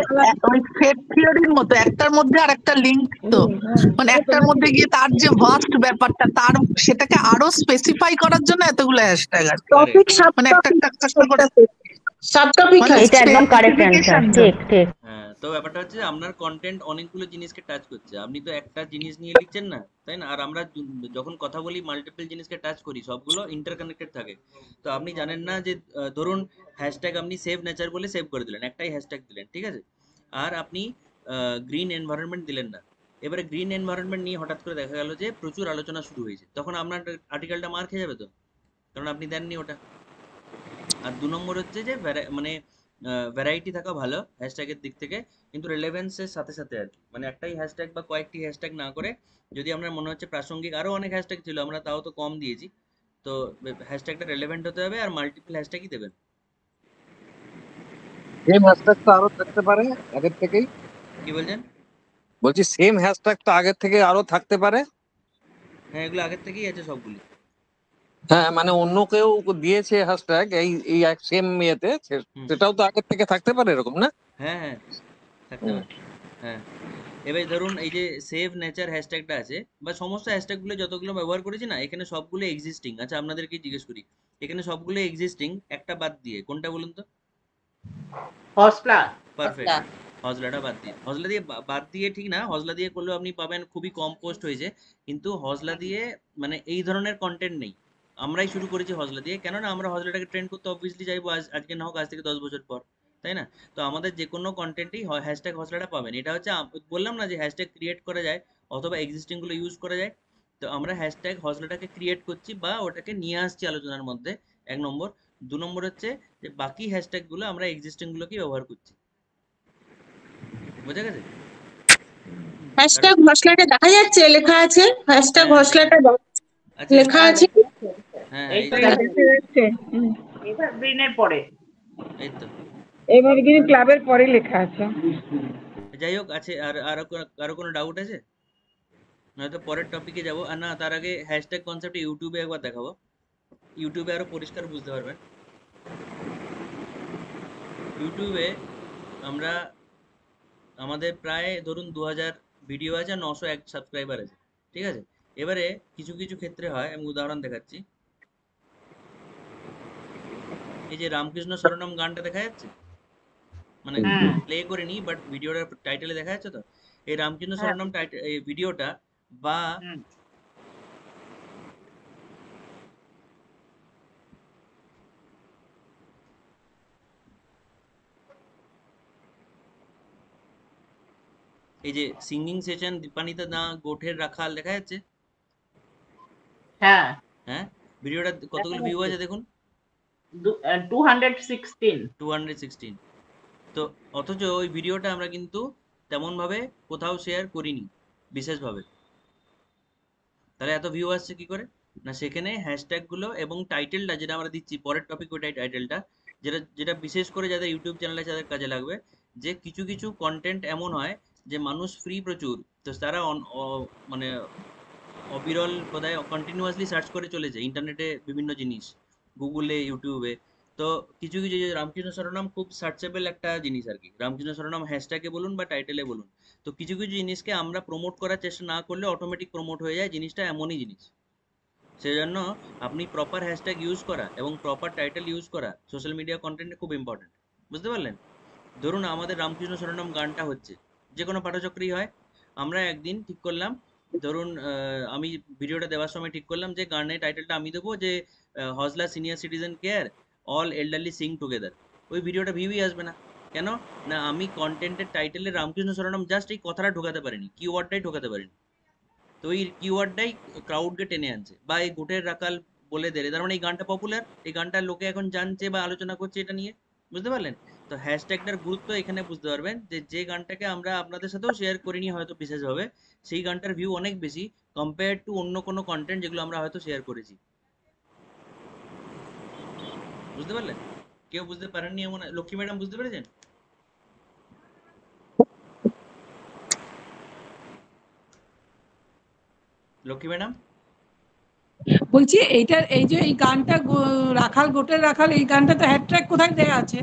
ওই সেট থিওরির মতো একটার মধ্যে আরেকটা লিঙ্ক, তো মানে একটার মধ্যে গিয়ে তার যে ভাস্ট ব্যাপারটা, তার সেটাকে আরো স্পেসিফাই করার জন্য এতগুলো হ্যাশট্যাগ আছে। টপিক মানে একটা করে সাব টপিক মানে এটা একদম কারেক্ট অ্যান্সার, ঠিক ঠিক। হ্যাঁ, তো ব্যাপারটা হচ্ছে আপনার কন্টেন্ট অনেকগুলো জিনিসকে টাচ করছে, আপনি তো একটা জিনিস নিয়ে লিখছেন না, তাই না? আর আমরা যখন কথা বলি মাল্টিপল জিনিসকে টাচ করি, সবগুলো ইন্টারকানেক্টেড থাকে। তো আপনি জানেন না যে ধরুন হ্যাশট্যাগ আপনি সেভ নেচার বলে সেভ করে দিলেন, একটাই হ্যাশট্যাগ দিলেন, ঠিক আছে, আর আপনি গ্রিন এনভায়রনমেন্ট দিলেন না। এবারে গ্রিন এনভায়রনমেন্ট নিয়ে হঠাৎ করে দেখা গেল যে প্রচুর আলোচনা শুরু হয়েছে, তখন আপনার আর্টিকেলটা মার খেয়ে যাবে তো, কারণ আপনি দেননি ওটা। আর 2 নম্বর হচ্ছে যে মানে ভ্যারাইটি থাকা ভালো হ্যাশট্যাগের দিক থেকে, কিন্তু রেলেভেন্সের সাথে সাথে আর কি, মানে একটাই হ্যাশট্যাগ বা কয়েকটি হ্যাশট্যাগ না করে, যদি আপনার মনে হচ্ছে প্রাসঙ্গিক, আরো অনেক হ্যাশট্যাগ ছিল, আমরা তাও তো কম দিয়েছি, তো হ্যাশট্যাগটা রেলেভেন্ট হতে হবে, আর মাল্টিপল হ্যাশট্যাগই দেবেন। সেম হ্যাশট্যাগ তো আরো থাকতে পারে আগের থেকেই। কি বলছেন? বলছি সেম হ্যাশট্যাগ তো আগের থেকে আরো থাকতে পারে। হ্যাঁ, এগুলো আগের থেকেই আছে সবগুলি। হ্যাঁ, মানে অন্য কেউ দিয়েছে হ্যাশট্যাগ এই এই সেম ইয়েতে, সেটাও তো আগের থেকে থাকতে পারে এরকম, না? হ্যাঁ হ্যাঁ, থাকতে পারে। হ্যাঁ, এবার ধরুন এই যে সেভ নেচার হ্যাশট্যাগটা আছে, বা সমস্ত হ্যাশট্যাগুলো যতগুলো ব্যবহার করেছি না, এখানে সবগুলো এক্সিস্টিং। আচ্ছা, আপনাদেরকে জিজ্ঞেস করি, এখানে সবগুলো এক্সিস্টিং, একটা বাদ দিয়ে কোনটা বলুন তো? হসলা। পারফেক্ট, হজলাটা বাদ দিয়ে ঠিক না, হজলা দিয়ে করলেও আপনি পাবেন, খুবই কম পোস্ট হয়েছে, কিন্তু হজলা দিয়ে মানে এই ধরনের কন্টেন্ট নেই। আমরাই শুরু করেছি হজলা দিয়ে, কেননা আমরা হজলাটাকে ট্রেন্ড করতে অবভিয়াসলি চাইবো, আজকে না হোক, আজ থেকে 10 বছর পর, তাই না? তো আমাদের যে কোনো কন্টেন্টেই হ্যাশট্যাগ হজলাটা পাবেন। এটা হচ্ছে বললাম না যে হ্যাশট্যাগ ক্রিয়েট করা যায় অথবা এক্সিস্টিং গুলো ইউজ করা যায়। তো আমরা হ্যাশট্যাগ হজলাটাকে ক্রিয়েট করছি বা ওটাকে নিয়ে আসছি আলোচনার মধ্যে, 1 নম্বর। 2 নম্বর হচ্ছে যে বাকি হ্যাশট্যাগ গুলো আমরা এক্সিস্টিং গুলোকে ব্যবহার করছি। বোঝা গেছে? হ্যাশট্যাগ মশলাটা দেখা যাচ্ছে, লেখা আছে হ্যাশট্যাগ হ্যাঁ মশলাটা আচ্ছা লেখা হ্যাঁ আছে। হ্যাঁ এই এই তো তো দেখা দেখা যাচ্ছে। এভারগ্রিনের পরে। এই তো এভারগ্রিন ক্লাবের পরে লেখা আছে। যাই হোক, আছে আর আরো কোনো ডাউট আছে? নয়তো পরের টপিকে যাব। আর না, তার আগে হ্যাশট্যাগ কনসেপ্ট ইউটিউবে একবার দেখাবো, ইউটিউবে আরো পরিষ্কার বুঝতে পারবেন। ইউটিউবে আমরা আমাদের প্রায় ধরুন 2000 ভিডিও আছে আর 901 সাবস্ক্রাইবার আছে, ঠিক আছে? এবারে কিছু কিছু ক্ষেত্রে হয়, আমি উদাহরণ দেখাচ্ছি। এই যে রামকৃষ্ণ শরণম গানটা দেখা যাচ্ছে, মানে প্লে করিনি বাট ভিডিওটার টাইটেলে দেখা যাচ্ছে তো, এই রামকৃষ্ণ শরণম এই ভিডিওটা বা এই যে সিঙ্গিং সেশন দীপানিতা দা গোঠের রাখাল দেখা যাচ্ছে? হ্যাঁ হ্যাঁ, ভিডিওটা কতগুলো ভিউ আছে দেখুন, 216। তো অথচ ওই ভিডিওটা আমরা কিন্তু তেমন ভাবে কোথাও শেয়ার করিনি বিশেষভাবে। তাহলে এত ভিউ আসছে কি করে? না, সেখানে হ্যাশট্যাগ গুলো এবং টাইটেলটা যেটা আমরা দিচ্ছি, পরের টপিক ওইটাই টাইটেলটা, যেটা যেটা বিশেষ করে যাদের ইউটিউব চ্যানেল আছে তাদের কাজে লাগবে, যে কিছু কিছু কন্টেন্ট এমন হয় যে মানুষ ফ্রি প্রচুর, তো তারা মানে অবিরল বোধহয় কন্টিনিউয়াসলি সার্চ করে চলেছে ইন্টারনেটে বিভিন্ন জিনিস, গুগলে, ইউটিউবে। তো কিছু কিছু যে রামকৃষ্ণ শরণম খুব সার্চেবল একটা জিনিস আর কি, রামকৃষ্ণ শরণম হ্যাশট্যাগে বলুন বা টাইটেলে বলুন। তো কিছু কিছু জিনিসকে আমরা প্রমোট করার চেষ্টা না করলে অটোমেটিক প্রমোট হয়ে যায়, জিনিসটা এমনই জিনিস। সেজন্য আপনি প্রপার হ্যাশট্যাগ ইউজ করা এবং প্রপার টাইটেল ইউজ করা সোশ্যাল মিডিয়া কন্টেন্টে খুব ইম্পর্টেন্ট। বুঝতে পারলেন? ধরুন আমাদের রামকৃষ্ণ শরণম গানটা হচ্ছে, যে কোনো পাঠচক্রেই হয়, আমরা একদিন ঠিক করলাম, ধরুন আমি ভিডিওটা দেওয়ার সময় ঠিক করলাম যে গানের টাইটেলটা আমি দেবো যে হজলা senior citizen care all elderly sing together. ওই ভিডিওটা ভিউই আসবে না। কেন? না, আমি কন্টেন্টের টাইটেলে রামকৃষ্ণ শরণম জাস্ট এই কথাটা ঢোকাতে পারিনি, কিওয়ার্ডটাই ঢোকাতে পারিনি। তো ওই কিওয়ার্ডটাই ক্রাউডকে টেনে আনছে, বা এই গোটের রাখাল বলে দেয়, তার মানে এই গানটা পপুলার, এই গানটা লোকে এখন জানছে বা আলোচনা করছে এটা নিয়ে। বুঝতে পারলেন? তো হ্যাশট্যাগটার গুরুত্ব এখানে বুঝতে পারবেন, যে যে গানটাকে আমরা আপনাদের সাথেও শেয়ার করিনি হয়তো বিশেষভাবে, সেই গানটার ভিউ অনেক বেশি কম্পেয়ার টু অন্য কোনো কন্টেন্ট যেগুলো আমরা হয়তো শেয়ার করেছি। বুঝতে পারলেন? কেউ বুঝতে পারেননি এমন? লক্ষ্মী ম্যাডাম বুঝতে পেরেছেন? লক্ষ্মী ম্যাডাম বলছি এইটার এই যে এই গানটা রাখাল গোটের রাখাল, এই গানটা তো হ্যাশট্যাগ কোথায় দেয়া আছে?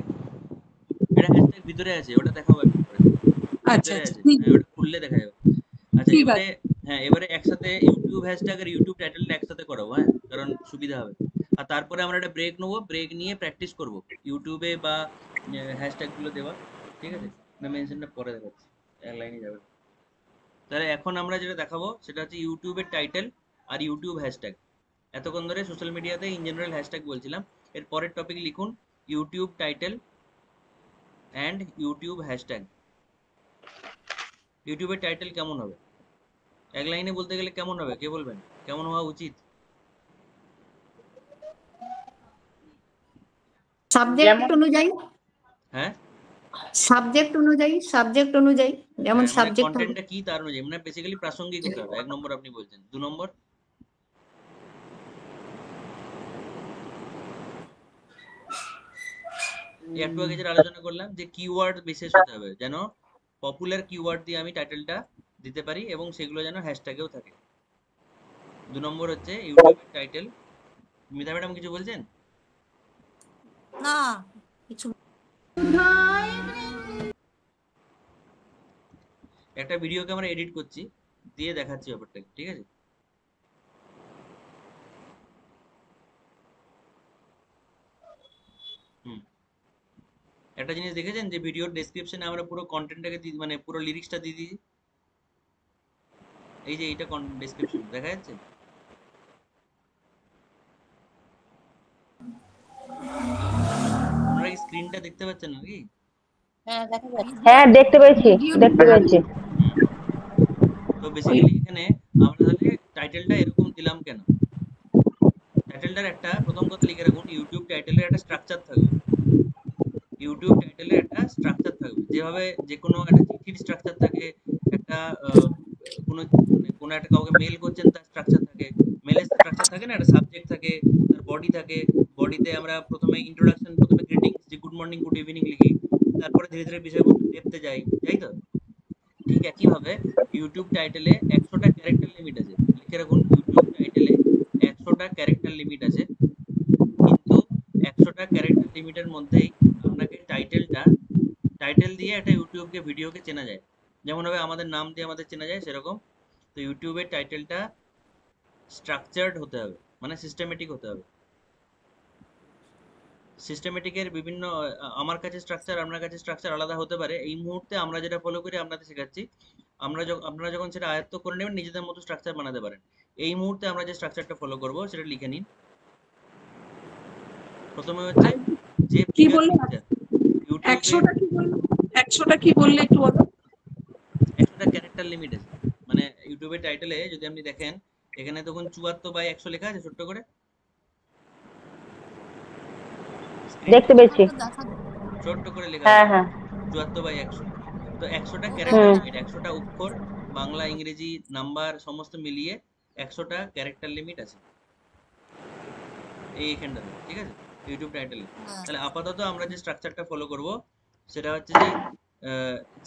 এটা হ্যাশট্যাগ ভিতরে আছে, ওটা দেখাবো একটু পরে। আচ্ছা ভিতরে আচ্ছা, আছে, ঠিক হ্যাঁ, ওটা খুললে দেখা যাবে। আচ্ছা, ঠিক এবারে আছে। হ্যাঁ, এবারে একসাথে ইউটিউব হ্যাশট্যাগ আর ইউটিউব টাইটেলটা একসাথে করাবো, হ্যাঁ, কারণ সুবিধা হবে। আর তারপরে আমরা একটা ব্রেক নেবো, ব্রেক নিয়ে প্র্যাকটিস করব ইউটিউবে বা হ্যাশট্যাগ গুলো দেওয়া। ঠিক আছে, না মেনশনটা পরে দেখাচ্ছি, এক লাইনে যাবে। তাহলে এখন আমরা যেটা দেখাবো সেটা হচ্ছে ইউটিউবের টাইটেল আর ইউটিউব হ্যাশট্যাগ। এতক্ষণ ধরে সোশ্যাল মিডিয়াতে ইন জেনারেল হ্যাশট্যাগ বলছিলাম, এর পরের টপিক লিখুন YouTube title and YouTube hashtag. ইউটিউবের টাইটেল কেমন হবে? এক লাইনে বলতে গেলে কেমন হবে, কে বলবেন? কেমন হওয়া উচিত? সাবজেক্ট অনুযায়ী, হ্যাঁ সাবজেক্ট অনুযায়ী যেমন মানে সাবজেক্ট হবে। কন্টেন্টটা কি তার অনুযায়ী, মানে বেসিক্যালি প্রাসঙ্গিক হতে হবে, 1 নম্বর আপনি বলছেন। 2 নম্বর একটু আগে যেটা আলোচনা করলাম যে কিওয়ার্ড বিশেষ হতে হবে, যেন পপুলার কিওয়ার্ড দিয়ে আমি টাইটেলটা দিতে পারি এবং সেগুলো যেন হ্যাশট্যাগেও থাকে। 2 নম্বর হচ্ছে ইউটিউবের টাইটেল। মিতা ম্যাডাম কিছু বলছেন? না কিছু। একটা ভিডিওকে আমরা এডিট করছি, দিয়ে দেখাচ্ছি ব্যাপারটা, ঠিক আছে? হুম, একটা জিনিস দেখেছেন যে ভিডিওর ডেসক্রিপশনে আমরা পুরো কন্টেন্টটাকে মানে পুরো লিরিক্সটা দিয়ে দিই, এই যে এইটা ডেসক্রিপশন দেখা যাচ্ছে। আপনারা কি স্ক্রিনটা দেখতে পাচ্ছেন নাকি? হ্যাঁ দেখা যাচ্ছে। হ্যাঁ দেখতে পেয়েছি, দেখতে পেয়েছি। তো বেসিক্যালি এখানে আমরা তাহলে টাইটেলটা এরকম দিলাম কেন? টাইটেলটার একটা প্রথম কথা লিখে রাখুন, ইউটিউব টাইটেলের একটা স্ট্রাকচার থাকবে। ইউটিউব টাইটেলের একটা স্ট্রাকচার থাকবে, যেভাবে যে কোনো একটা চিঠির স্ট্রাকচার থাকে, একটা কোনো মানে কোনো একটা কাউকে মেল করছেন তার স্ট্রাকচার থাকে, মেলের স্ট্রাকচার থাকে না, একটা সাবজেক্ট থাকে, তার বডি থাকে, বডিতে আমরা প্রথমে ইন্ট্রোডাকশন, প্রথমে গ্রিটিংস, যে গুড মর্নিং গুড ইভিনিং লিখি, তারপরে ধীরে ধীরে বিষয়বস্তু ডেপথে যাই, তাই তো? ঠিক একইভাবে ইউটিউব টাইটেলে 100টা ক্যারেক্টার লিমিট আছে, লিখে রাখুন ইউটিউব টাইটেলে 100টা ক্যারেক্টার লিমিট আছে, কিন্তু 100টা ক্যারেক্টার লিমিটের মধ্যেই আপনাকে টাইটেল দিয়ে একটা ইউটিউবকে ভিডিওকে চেনা যায়, যেমন ভাবে আমাদের নাম দিয়ে আমাদের চেনা যায় সেরকম। তো ইউটিউবের টাইটেলটা স্ট্রাকচার্ড হতে হবে, মানে সিস্টেমেটিক হতে হবে। সিস্টেমেটিকের বিভিন্ন আমার কাছে স্ট্রাকচার, আপনার কাছে স্ট্রাকচার আলাদা হতে পারে। এই মুহূর্তে আমরা যেটা ফলো করি আপনাদের শেখাচ্ছি, আপনারা যখন সেটা আয়ত্ত করে নেবেন নিজেদের মতো স্ট্রাকচার বানাতে পারেন। এই মুহূর্তে আমরা যে স্ট্রাকচারটা ফলো করব সেটা লিখে নিন। প্রথমে হচ্ছে যে কি বললে, 100টা কি বললে, 100টা কি বললে একটু বলো। 100টা ক্যারেক্টার লিমিট আছে, মানে ইউটিউবের টাইটেলে যদি আপনি দেখেন এখানে তখন 74/100 লেখা আছে ছোট্ট করে, দেখতে পেয়েছি, ছোট্ট করে লেখা হ্যাঁ আছে হ্যাঁ 74/100। তো 100টা ক্যারেক্টার লিমিট, 100টা অক্ষর, বাংলা ইংরেজি নাম্বার সমস্ত মিলিয়ে 100টা ক্যারেক্টার লিমিট আছে এইখানটাতে, ঠিক আছে, ইউটিউব টাইটেলে। তাহলে আপাতত আমরা যে স্ট্রাকচারটা ফলো করব সেটা হচ্ছে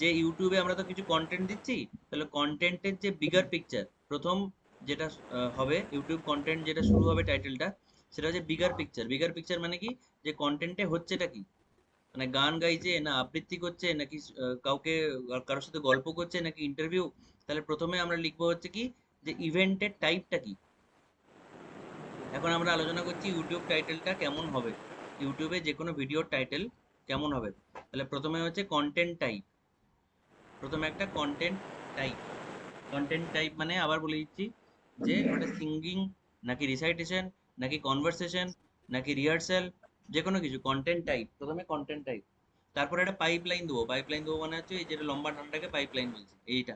যে ইউটিউবে আমরা তো কিছু কন্টেন্ট দিচ্ছি, তাহলে কন্টেন্টের যে বিগার পিকচার, প্রথম যেটা হবে ইউটিউব কন্টেন্ট যেটা শুরু হবে টাইটেলটা, সেটা হচ্ছে বিগার পিকচার। বিগার পিকচার মানে কি, যে কন্টেন্টে হচ্ছেটা কি, মানে গান গাইছে না আবৃত্তি করছে নাকি কারোর সাথে গল্প করছে নাকি ইন্টারভিউ। তাহলে প্রথমে আমরা লিখবো হচ্ছে কি, যে ইভেন্টের টাইপটা কি। এখন আমরা আলোচনা করছি ইউটিউব টাইটেলটা কেমন হবে, ইউটিউবে যে কোনো ভিডিওর টাইটেল কেমন হবে। তাহলে প্রথমে হচ্ছে কন্টেন্ট টাইপ, প্রথমে একটা কন্টেন্ট টাইপ মানে আবার বলে দিচ্ছি, যে ওটা সিঙ্গিং নাকি রিসাইটেশন নাকি কনভারসেশন নাকি রিহার্সাল, যে কোনো কিছু কন্টেন্ট টাইপ, প্রথমে কন্টেন্ট টাইপ। তারপরে একটা পাইপলাইন দেবো, পাইপলাইন দেবো মানে হচ্ছে এই যেটা লম্বা ডান্ডাকে পাইপলাইন বলছি এইটা,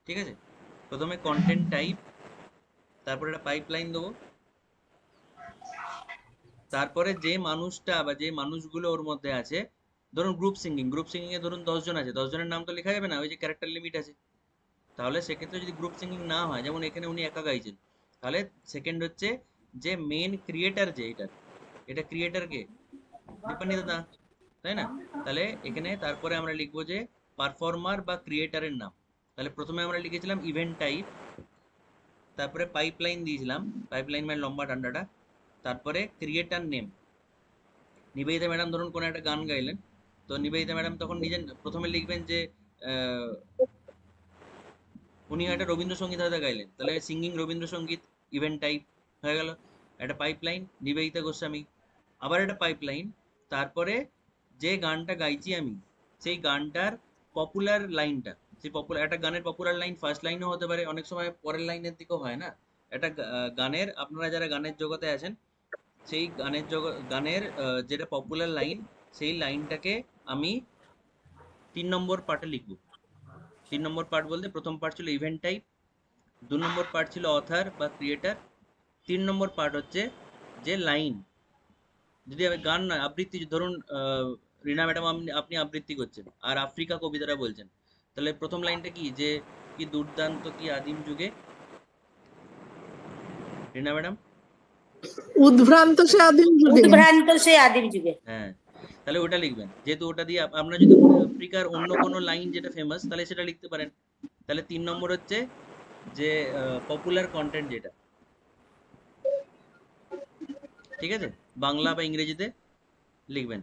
ঠিক আছে। প্রথমে কন্টেন্ট টাইপ, তারপরে একটা পাইপলাইন দেবো, তারপরে যে মানুষটা বা যে মানুষগুলো ওর মধ্যে আছে, ধরুন গ্রুপ সিঙ্গিং এ ধরুন 10 জন আছে, 10 জনের নাম তো লেখা যাবে না, ওই যে ক্যারেক্টার লিমিট আছে। তাহলে সেক্ষেত্রে যদি গ্রুপ সিঙ্গিং না হয়, যেমন এখানে উনি একা গাইছেন, তাহলে সেকেন্ড হচ্ছে যে মেন ক্রিয়েটার, যে এটা ক্রিয়েটার কে, দীপানি দাদা, তাই না? তাহলে এখানে তারপরে আমরা লিখবো যে পারফর্মার বা ক্রিয়েটারের নাম। তাহলে প্রথমে আমরা লিখেছিলাম ইভেন্ট টাইপ, তারপরে পাইপলাইন দিয়েছিলাম, পাইপলাইন মানে লম্বা ডান্ডাটা, তারপরে ক্রিয়েটার নেম। নিবেদিতা ম্যাডাম ধরুন কোনো একটা গান গাইলেন, তো নিবেদিতা ম্যাডাম তখন নিজের প্রথমে লিখবেন যে উনি একটা রবীন্দ্রসঙ্গীত হয়তো গাইলেন, তাহলে সিঙ্গিং রবীন্দ্রসঙ্গীত, ইভেন্ট টাইপ হয়ে গেল। একটা পাইপলাইন নিবেদিতা গোস্বামী, আবার একটা পাইপলাইন, তারপরে যে গানটা গাইছি আমি সেই গানটার পপুলার লাইনটা, সেই পপুলার একটা গানের পপুলার লাইন ফার্স্ট লাইনও হতে পারে, অনেক সময় পরের লাইনের দিকেও হয় না। একটা গানের, আপনারা যারা গানের জগতে আছেন, সেই গানের যেটা পপুলার লাইন, সেই লাইনটাকে আমি 3 নম্বর পার্টে লিখবো। 3 নম্বর পার্ট বলতে প্রথম পার্ট ছিল ইভেন্ট টাইপ, 2 নম্বর পার্ট ছিল অথার বা ক্রিয়েটার, 3 নম্বর পার্ট হচ্ছে যে লাইন। যদি গান নয়, আবৃত্তি, ধরুন রিনা ম্যাডাম আপনি আবৃত্তি করছেন আর আফ্রিকা কবিতাটা বলছেন, তাহলে প্রথম লাইনটা কি, যে কি দুর্দান্ত কি আদিম যুগে, রিনা ম্যাডাম, উদ্ভ্রান্ত সে আদিম যুগে। হ্যাঁ, তাহলে ওটা লিখবেন। যেহেতু ওটা দিয়ে আপনারা যদি আফ্রিকার অন্য কোনো লাইন যেটা ফেমাস, তাহলে সেটা লিখতে পারেন। তাহলে 3 নম্বর হচ্ছে যে পপুলার কন্টেন্ট যেটা, ঠিক আছে, বাংলা বা ইংরেজিতে লিখবেন।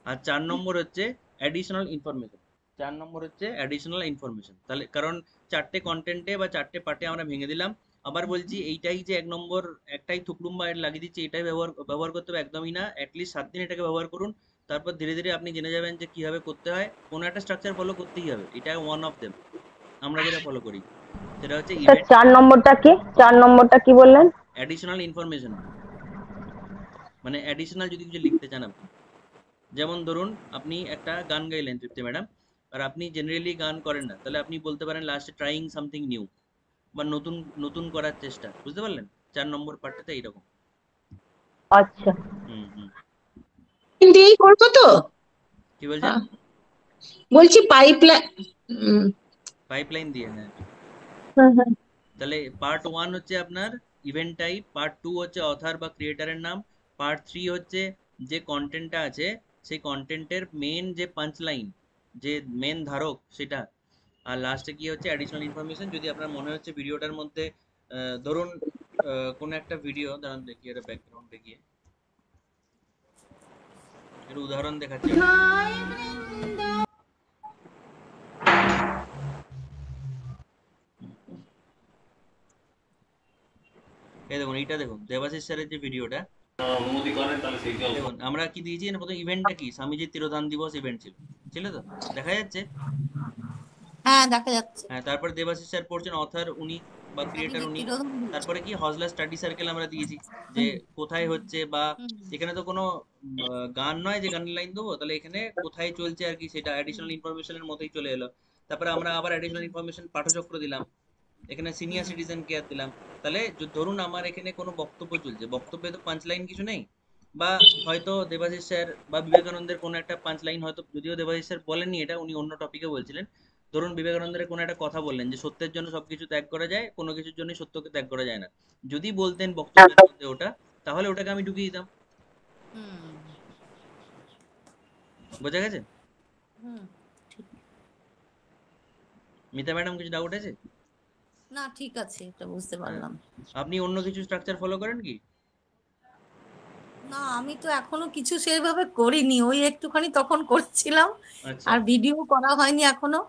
আর 4 নম্বর হচ্ছে অ্যাডিশনাল ইনফরমেশন, 4 নম্বর হচ্ছে অ্যাডিশনাল ইনফরমেশন। তাহলে কারণ 4টে কন্টেন্টে বা 4টে পার্টে আমরা ভেঙে দিলাম, আবার বলছি এইটাই যে এক নম্বর একটাই থুকলুম বা লাগিয়ে দিচ্ছি এটাই ব্যবহার করতে হবে একদমই না। অ্যাটলিস্ট 7 দিন এটাকে ব্যবহার করুন, তারপর ধীরে ধীরে আপনি জেনে যাবেন যে কিভাবে করতে হয়। কোনো একটা স্ট্রাকচার ফলো করতেই হবে, এটা ওয়ান অফ দেম আমরা যেটা ফলো করি, সেটা হচ্ছে স্যার ইভেন্ট 4 নম্বরটা কি? 4 নম্বরটা কি বললেন? Additional information. মানে অ্যাডিশনাল যদি কিছু লিখতে চান আপনি, যেমন ধরুন আপনি একটা গান গাইলেন তৃপ্তি ম্যাডাম, আর আপনি জেনারেলি গান করেন না, তাহলে আপনি বলতে পারেন লাস্টে ট্রাইং সামথিং নিউ বা নতুন নতুন করার চেষ্টা। বুঝতে পারলেন? 4 নম্বর পার্টটাতে এইরকম। আচ্ছা, দিয়েই করবো তো? কি বলছেন? বলছি পাইপলাইন পাইপলাইন দিয়ে, হ্যাঁ। হুম। তাহলে পার্ট 1 হচ্ছে আপনার ইভেন্ট টাইপ, পার্ট 2 হচ্ছে অথার বা ক্রিয়েটারের নাম, পার্ট 3 হচ্ছে যে কন্টেন্টটা আছে সেই কন্টেন্টের মেন যে পাঞ্চ লাইন, যে মেন ধারক সেটা, আর লাস্টে কি হচ্ছে অ্যাডিশনাল ইনফরমেশন। যদি আপনার মনে হচ্ছে ভিডিওটার মধ্যে ধরুন কোন একটা ভিডিও, দাঁড়ান দেখি এটা ব্যাকগ্রাউন্ডে গিয়ে এর উদাহরণ দেখাচ্ছি। এই দেখুন, এইটা দেখুন দেবাশিস স্যারের যে ভিডিওটা, দেখুন আমরা কি দিয়েছি না, প্রথম ইভেন্টটা কি, স্বামীজির তিরোধান দিবস ইভেন্ট ছিল তো, দেখা যাচ্ছে? হ্যাঁ দেখা যাচ্ছে। হ্যাঁ, তারপরে দেবাশিস স্যার পড়ছেন অথার উনি বা ক্রিয়েটার উনি। তারপরে কি হজলা স্টাডি সার্কেল আমরা দিয়েছি যে কোথায় হচ্ছে, বা এখানে তো কোনো গান নয় যে গানের লাইন দেবো, তাহলে এখানে কোথায় চলছে আর কি সেটা অ্যাডিশনাল ইনফরমেশনের মতোই চলে এলো। তারপরে আমরা আবার অ্যাডিশনাল ইনফরমেশন পাঠচক্র দিলাম, এখানে সিনিয়র সিটিজেন কেয়ার দিলাম। তাহলে ধরুন আমার এখানে কোনো বক্তব্য চলছে, বক্তব্যে তো পাঁচ লাইন কিছু নেই, বা হয়তো দেবাশিস স্যার বা বিবেকানন্দের কোনো একটা পাঁচ লাইন, হয়তো যদিও দেবাশিস স্যার বলেননি এটা, উনি অন্য টপিকে বলছিলেন। ধরুন বিবেকানন্দের কোনো একটা কথা বললেন যে সত্যের জন্য সবকিছু ত্যাগ করা যায়, কোনো কিছুর জন্য সত্যকে ত্যাগ করা যায় না, যদি বলতেন বক্তব্যের মধ্যে ওটা, তাহলে ওটাকে আমি ঢুকিয়ে দিতাম। বোঝা গেছে? মিতা ম্যাডাম কিছু ডাউট আছে? না ঠিক আছে, এটা বুঝতে পারলাম। আপনি অন্য কিছু স্ট্রাকচার ফলো করেন কি? না আমি তো এখনো কিছু সেভাবে করিনি, ওই একটুখানি তখন করছিলাম, আর ভিডিও করা হয়নি এখনো।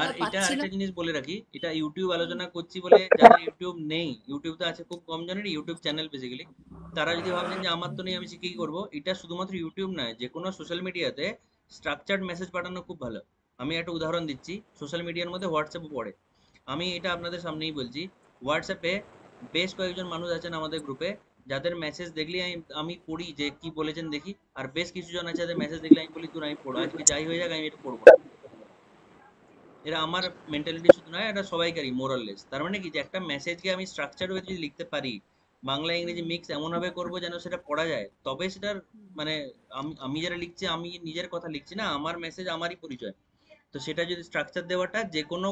আর এটা আরেকটা জিনিস বলে রাখি, এটা ইউটিউব আলোচনা করছি বলে যাদের ইউটিউব নেই, ইউটিউব তো আছে খুব কম জনের ইউটিউব চ্যানেল বেসিক্যালি, তারা যদি ভাবছেন যে আমার তো নেই আমি কি করবো, এটা শুধুমাত্র ইউটিউব নয়, যে কোনো সোশ্যাল মিডিয়াতে স্ট্রাকচার্ড মেসেজ পাঠানো খুব ভালো। আমি একটা উদাহরণ দিচ্ছি, সোশ্যাল মিডিয়ার মধ্যে হোয়াটসঅ্যাপও পড়ে। আমি এটা আপনাদের সামনেই বলছি, হোয়াটসঅ্যাপে বেশ কয়েকজন মানুষ আছেন আমাদের গ্রুপে, যাদের মেসেজ দেখলেই আমি পড়ি যে কি বলেছেন দেখি, আর বেশ কিছু জন আছে যাদের মেসেজ দেখলে আমি বলি তুই আমি পড়ো, আজকে যাই হয়ে যাক আমি এটা পড়বো। এরা আমার মেন্টালিটি শুধু নয়, এটা সবাইকারই মোরাললেস। তার মানে কি, যে একটা মেসেজকে আমি স্ট্রাকচার ওয়ে যদি লিখতে পারি, বাংলা ইংরেজি মিক্স এমন ভাবে করবো যেন সেটা পড়া যায়, তবে সেটার মানে আমি যারা লিখছি, আমি নিজের কথা লিখছি না, আমার মেসেজ আমারই পরিচয়। তো সেটা যদি স্ট্রাকচার দেওয়াটা যে কোনো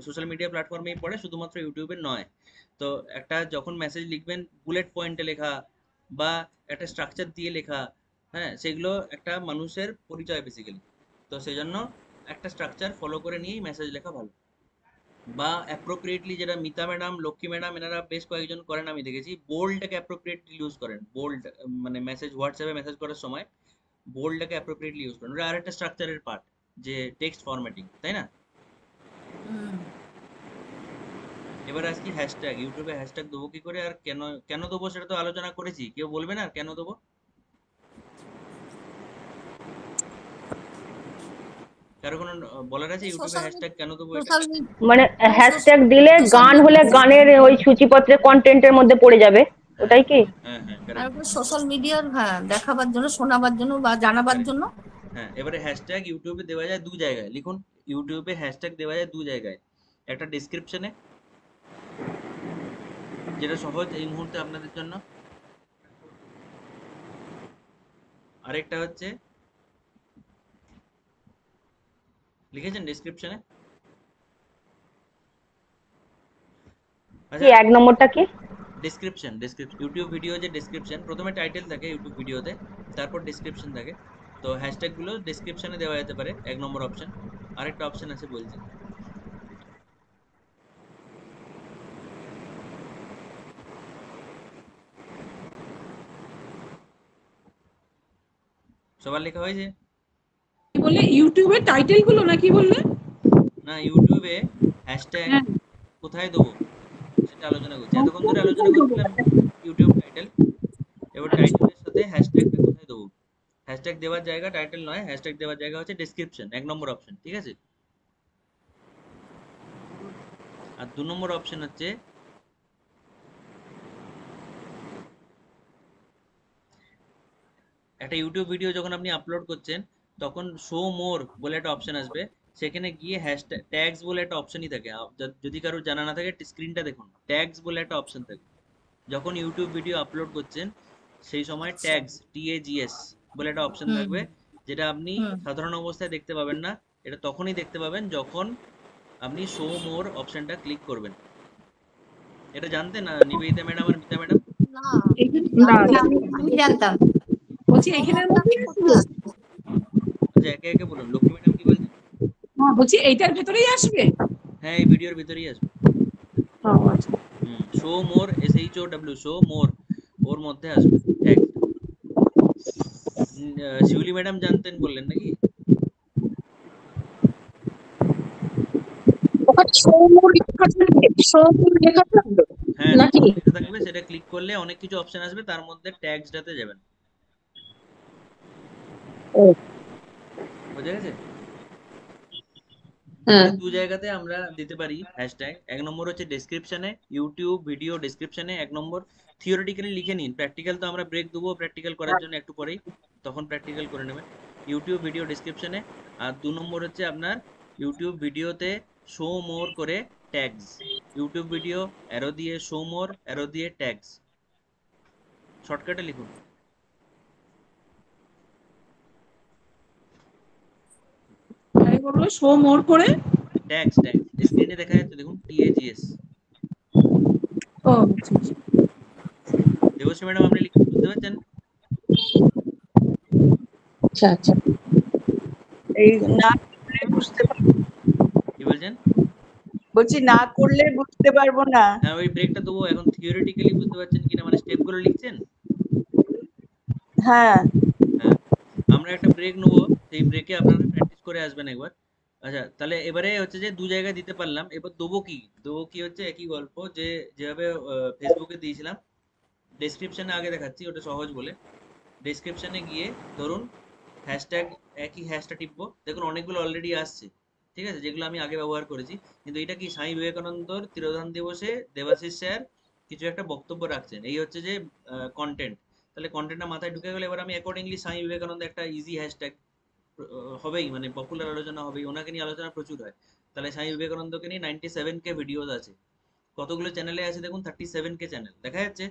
সোশ্যাল মিডিয়া প্ল্যাটফর্মেই পড়ে, শুধুমাত্র ইউটিউবে নয়। তো একটা যখন মেসেজ লিখবেন বুলেট পয়েন্টে লেখা বা একটা স্ট্রাকচার দিয়ে লেখা, হ্যাঁ, সেগুলো একটা মানুষের পরিচয় বেসিক্যালি। তো সেই জন্য একটা স্ট্রাকচার ফলো করে নিয়েই মেসেজ লেখা ভালো। বা অ্যাপ্রোপ্রিয়েটলি, যেটা মিতা ম্যাডাম, লক্ষ্মী ম্যাডাম, এনারা বেশ কয়েকজন করেন আমি দেখেছি, বোল্ডটাকে অ্যাপ্রোপ্রিয়েটলি ইউজ করেন। বোল্ড মানে মেসেজ, হোয়াটসঅ্যাপে মেসেজ করার সময় বোল্ডটাকে অ্যাপ্রোপ্রিয়েটলি ইউজ করেন, ওটা আরেকটা স্ট্রাকচারের পার্ট, যে টেক্সট ফরম্যাটিং, তাই না? এবার আজকে হ্যাশট্যাগ, ইউটিউবে হ্যাশট্যাগ দেবো কি করে, আর কেন কেন দেবো সেটা তো আলোচনা করেছি, কেউ বলবে না কেন দেবো? কারো কোনো বলার আছে ইউটিউবে হ্যাশট্যাগ কেন দেবো? মানে হ্যাশট্যাগ দিলে গান হলে গানের ওই সূচিপত্রে কন্টেন্টের মধ্যে পড়ে যাবে, ওটাই কি? হ্যাঁ হ্যাঁ, আর সোশ্যাল মিডিয়ার, হ্যাঁ, দেখাবার জন্য, শোনাবার জন্য বা জানাবার জন্য। হ্যাঁ, এবারে হ্যাশট্যাগ ইউটিউবে দেওয়া যায় দু জায়গায়, লিখুন ইউটিউবে হ্যাশট্যাগ দেওয়া যায় দু জায়গায়, একটা ডেসক্রিপশনে, যেটা সহজ এই মুহূর্তে আপনাদের জন্য, আরেকটা হচ্ছে লিখেছেন ডেসক্রিপশনে। কি এক নম্বরটা কি? ডেসক্রিপশন। ইউটিউব ভিডিও যে ডেসক্রিপশন, প্রথমে টাইটেল থাকে ইউটিউব ভিডিওতে, তারপর ডেসক্রিপশন থাকে। তো হ্যাশট্যাগ গুলো ডেসক্রিপশনে দেওয়া যেতে পারে, এক নম্বর অপশন। আরেকটা অপশন আছে বলছি, সবার লেখা হয়েছে? বললে ইউটিউবে টাইটেল গুলো নাকি বললে? না, ইউটিউবে হ্যাশট্যাগ কোথায় কোথায় দেবো সেটা আলোচনা করছি। এতক্ষণ ধরে আলোচনা করছিলাম ইউটিউব টাইটেল, এবার টাইটেলের সাথে হ্যাশট্যাগটা কোথায় দেবো। হ্যাশট্যাগ দেওয়ার জায়গা টাইটেল নয়, হ্যাশট্যাগ দেওয়ার জায়গা হচ্ছে ডেসক্রিপশন, 1 নম্বর অপশন, ঠিক আছে। আর 2 নম্বর অপশন হচ্ছে একটা ইউটিউব ভিডিও যখন আপনি আপলোড করছেন তখন শো মোর বলে একটা অপশন আসবে, সেখানে গিয়ে হ্যাশট্যাগ ট্যাগস বলে একটা অপশনই থাকে। যদি কারোর জানা না থাকে স্ক্রিনটা দেখুন, ট্যাগস বলে একটা অপশন থাকে। যখন ইউটিউব ভিডিও আপলোড করছেন সেই সময় ট্যাগস TAGS বলে একটা অপশন থাকবে, যেটা আপনি সাধারণ অবস্থায় দেখতে পাবেন না। এটা তখনই দেখতে পাবেন যখন আপনি শো মোর অপশনটা ক্লিক করবেন। এটা জানতেন না নিবেদিতা ম্যাডাম আর মিতা ম্যাডাম? আমি জানতাম। বলছি এখানের মধ্যে আচ্ছা একে একে বলুন। লক্ষ্মী ম্যাডাম কি বলছেন? বলছি এইটার ভেতরেই আসবে? হ্যাঁ এই ভিডিওর ভিতরেই আসবে। Show more SHOW show more, ওর মধ্যে আসবে ট্যাগ। শিউলি ম্যাডাম জানতেন বললেন নাকি? হ্যাঁ এটা থাকবে, সেটা ক্লিক করলে অনেক কিছু অপশন আসবে, তার মধ্যে ট্যাগসটাতে যাবেন। বুঝা গেছে? দু জায়গাতে আমরা দিতে পারি হ্যাশট্যাগ। 1 নম্বর হচ্ছে ডেসক্রিপশনে, ইউটিউব ভিডিও ডেসক্রিপশনে 1 নম্বর। থিওরিটিক্যালি লিখে নিন, প্র্যাকটিক্যাল তো আমরা ব্রেক দেবো প্র্যাকটিক্যাল করার জন্য একটু পরেই, তখন প্র্যাকটিক্যাল করে নেবেন। ইউটিউব ভিডিও ডেসক্রিপশনে। আর 2 নম্বর হচ্ছে আপনার ইউটিউব ভিডিওতে শো মোর করে ট্যাগস, ইউটিউব ভিডিও অ্যারো দিয়ে শো মোর, অ্যারো দিয়ে ট্যাগস। শর্টকাটে লিখুন। শো মোর করে ট্যাগস, স্ক্রিনে দেখা যাচ্ছে দেখুন TAGS। ও দেবশ্রী ম্যাডাম আপনি লিখে বুঝতে পারছেন? আচ্ছা আচ্ছা, এই না করলে বুঝতে পারবো। কি বলছেন? বলছি না করলে বুঝতে পারবো না। হ্যাঁ ওই ব্রেকটা দেবো। এখন থিওরিটিক্যালি বুঝতে পারছেন কিনা, মানে স্টেপগুলো লিখছেন? হ্যাঁ হ্যাঁ আমরা একটা ব্রেক নেবো, সেই ব্রেকে আপনারা প্র্যাকটিস করে আসবেন একবার। আচ্ছা তাহলে এবারে হচ্ছে যে 2 জায়গায় দিতে পারলাম, এবার দেবো কি হচ্ছে একই গল্প, যে যেভাবে ফেসবুকে দিয়েছিলাম। ডেসক্রিপশনে আগে দেখাচ্ছি, ওটা সহজ বলে। ডেসক্রিপশনে গিয়ে ধরুন হ্যাশট্যাগ, একই হ্যাশট্যাগ টিপবো, দেখুন অনেকগুলো অলরেডি আসছে, ঠিক আছে, যেগুলো আমি আগে ব্যবহার করেছি। কিন্তু এটা কি স্বামী বিবেকানন্দর তিরোধান দিবসে দেবাশিস স্যার কিছু একটা বক্তব্য রাখছেন, এই হচ্ছে যে কন্টেন্ট। তাহলে কন্টেন্টটা মাথায় ঢুকে গেলে এবার আমি অ্যাকর্ডিংলি স্বামী বিবেকানন্দ একটা ইজি হ্যাশট্যাগ হবেই, মানে পপুলার আলোচনা হবেই, ওনাকে নিয়ে আলোচনা প্রচুর হয়। তাহলে স্বামী বিবেকানন্দকে নিয়ে 97K ভিডিওস আছে। কতগুলো চ্যানেলে আছে দেখুন, 37K চ্যানেল দেখা যাচ্ছে,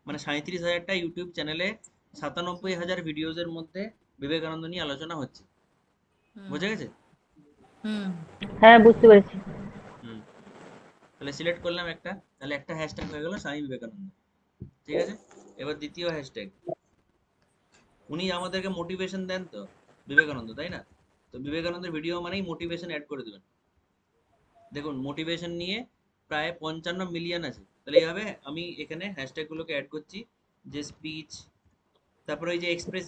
মানে 37,000টা ইউটিউব চ্যানেলে 97,000 ভিডিওস এর মধ্যে বিবেকানন্দ নিয়ে আলোচনা হচ্ছে। বুঝা গেছে? হ্যাঁ বুঝতে পেরেছি। তাহলে সিলেক্ট করলাম একটা, তাহলে একটা হ্যাশট্যাগ হয়ে গেল স্বামী বিবেকানন্দ, ঠিক আছে। এবার দ্বিতীয় হ্যাশট্যাগ, উনি আমাদেরকে মোটিভেশন দেন তো বিবেকানন্দ, তাই না? তো বিবেকানন্দের ভিডিও মানেই মোটিভেশন অ্যাড করে দেবেন। দেখুন মোটিভেশন নিয়ে প্রায় 55 মিলিয়ন আছে। তাহলে এইভাবে আমি এখানে হ্যাশট্যাগ গুলোকে অ্যাড করছি, যে স্পিচ, তারপরে ওই যে এক্সপ্রেস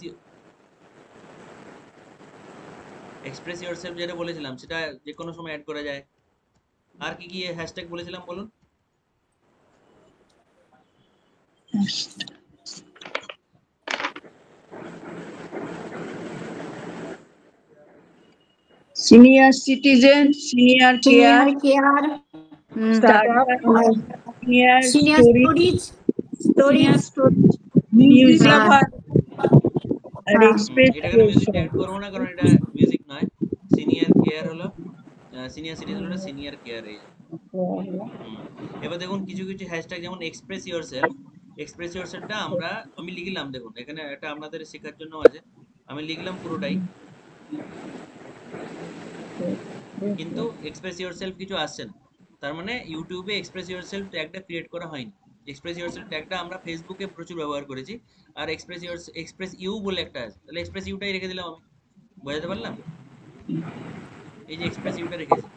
ইয়োরসেলফ যেটা বলেছিলাম সেটা যে কোনো সময় অ্যাড করা যায়। আর কি কি হ্যাশট্যাগ বলেছিলাম বলুন? Senior citizen, senior care, senior stories, music lover আর এটাকে মিউজিক অ্যাড করবো না, কারণ এটা মিউজিক নয়। সিনিয়র কেয়ার হলো, সিনিয়র সিটিজেন হলো সিনিয়র কেয়ার। এবার দেখুন কিছু কিছু হ্যাশট্যাগ, যেমন এক্সপ্রেস ইয়োরসেলফটা আমি লিখলাম, দেখুন এখানে এটা আপনাদের শেখার জন্য আছে, আমি লিখলাম পুরোটাই, কিন্তু এক্সপ্রেস ইয়োরসেলফ কিছু আসছে না। তার মানে ইউটিউবে এক্সপ্রেস ইয়োরসেলফ ট্যাগটা ক্রিয়েট করা হয়নি। এক্সপ্রেস ইয়োরসেলফ ট্যাগটা আমরা ফেসবুকে প্রচুর ব্যবহার করেছি, আর এক্সপ্রেস ইউ বলে একটা আছে, তাহলে এক্সপ্রেস ইউটাই রেখে দিলাম আমি। বোঝাতে পারলাম? এই যে এক্সপ্রেস ইউটা রেখেছি,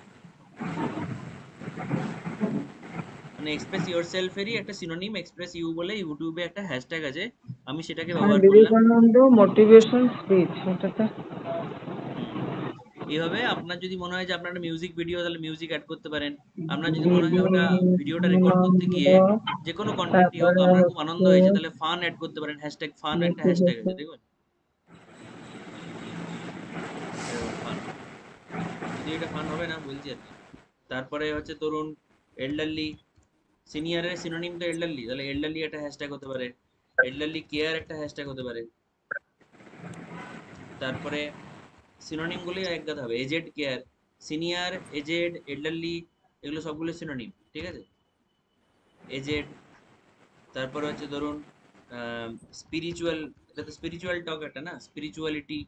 মানে এক্সপ্রেস ইয়োরসেলফেরই একটা সিনোনিম এক্সপ্রেস ইউ বলে ইউটিউবে একটা হ্যাশট্যাগ আছে, আমি সেটাকে ব্যবহার করলাম। বিবেকানন্দ মোটিভেশন স্পিচ, এটাতে এইভাবে আপনার যদি মনে হয় যে আপনার একটা মিউজিক ভিডিও, তাহলে মিউজিক অ্যাড করতে পারেন। আপনার যদি মনে হয় ওটা ভিডিওটা রেকর্ড করতে গিয়ে যে কোনো কন্টেন্টই হোক আপনার খুব আনন্দ হয়েছে, তাহলে ফান অ্যাড করতে পারেন। হ্যাশট্যাগ ফান একটা হ্যাশট্যাগ আছে, দেখবেন ফান, যদি এটা ফান হবে না বলছি আর কি। তারপরে হচ্ছে ধরুন এল্ডারলি, সিনিয়রের সিনোনিম তো এল্ডারলি, তাহলে এল্ডারলি একটা হ্যাশট্যাগ হতে পারে। এল্ডারলি কেয়ার একটা হ্যাশট্যাগ হতে পারে। তারপরে সিনোনিম গুলোই একগাতে হবে, aged care, senior, aged, elderly, এগুলো সবগুলো সিনোনিম, ঠিক আছে। এজেড, তারপরে হচ্ছে ধরুন স্পিরিচুয়াল, এটা তো স্পিরিচুয়াল টক একটা না, স্পিরিচুয়ালিটি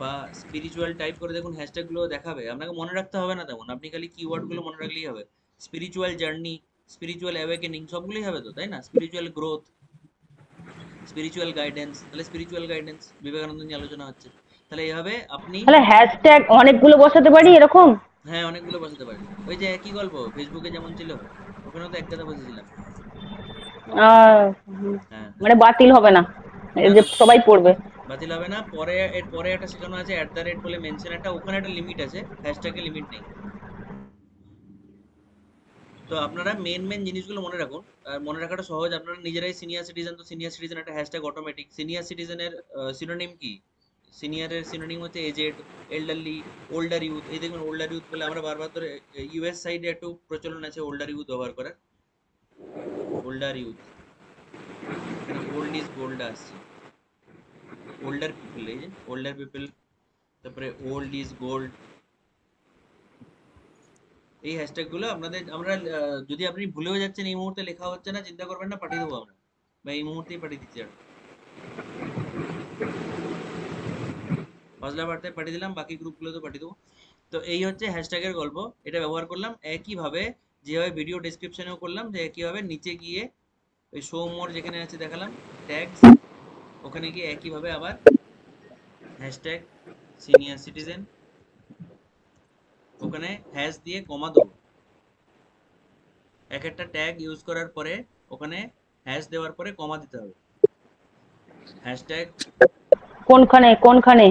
বা স্পিরিচুয়াল টাইপ করে দেখুন হ্যাশট্যাগ গুলো দেখাবে, আপনাকে মনে রাখতে হবে না তেমন, আপনি খালি কিওয়ার্ড গুলো মনে রাখলেই হবে। স্পিরিচুয়াল জার্নি, স্পিরিচুয়াল অ্যাওয়েকেনিং সবগুলোই হবে তো, তাই না। স্পিরিচুয়াল গ্রোথ, স্পিরিচুয়াল গাইডেন্স, তাহলে স্পিরিচুয়াল গাইডেন্স বিবেকানন্দ নিয়ে আলোচনা হচ্ছে, তাহলে এইভাবে আপনি তাহলে হ্যাশট্যাগ অনেকগুলো বসাতে পারি এরকম? হ্যাঁ অনেকগুলো বসাতে পারেন। ওই যে একই গল্প ফেসবুকে যেমন ছিল, ওখানেও তো এক কথা বসেছিলাম। মানে বাতিল হবে না, এই যে সবাই পড়বে। বাতিল হবে না। পরে এর পরে একটা শেখানো আছে @ বলে মেনশন একটা, ওখানে একটা লিমিট আছে, হ্যাশট্যাগে লিমিট নেই। তো আপনারা মেন জিনিসগুলো মনে রাখুন, আর মনে রাখাটা সহজ। আপনারা নিজেরাই সিনিয়র সিটিজেন, তো সিনিয়র সিটিজেন একটা হ্যাশট্যাগ অটোমেটিক। সিনিয়র সিটিজেনের সিনোনিম কি? সিনিয়রের সিনোনিম হচ্ছে এজেড, এল্ডারলি, ওল্ডার ইউথ। এই দেখুন ওল্ডার ইউথ বলে আমরা বারবার ধরে ইউএস সাইডে একটু প্রচলন আছে ওল্ডার ইউথ ব্যবহার করার। ওল্ডার ইউথ, এখানে ওল্ড ইজ গোল্ড আসছে, ওল্ডার পিপল, এই যে ওল্ডার পিপল, তারপরে ওল্ড ইজ গোল্ড। এই হ্যাশট্যাগ গুলো আপনাদের আমরা যদি আপনি ভুলেও যাচ্ছেন এই মুহূর্তে লেখা হচ্ছে না, চিন্তা করবেন না, পাঠিয়ে দেবো আমরা, বা এই মুহূর্তেই পাঠিয়ে দিচ্ছি। আর ফজলা বার্তায় পাঠিয়ে দিলাম, বাকি গ্রুপগুলোতে পাঠিয়ে দেবো। তো এই হচ্ছে হ্যাশট্যাগের গল্প, এটা ব্যবহার করলাম একইভাবে যেভাবে ভিডিও ডেসক্রিপশনেও করলাম, যে একইভাবে নিচে গিয়ে ওই শো মোর যেখানে আছে দেখালাম ট্যাগস, ওখানে গিয়ে একইভাবে আবার হ্যাশট্যাগ সিনিয়র সিটিজেন, ওখানে হ্যাশ দিয়ে কমা দেবো। এক একটা ট্যাগ ইউজ করার পরে ওখানে হ্যাশ দেওয়ার পরে কমা দিতে হবে। হ্যাশট্যাগ কোনখানে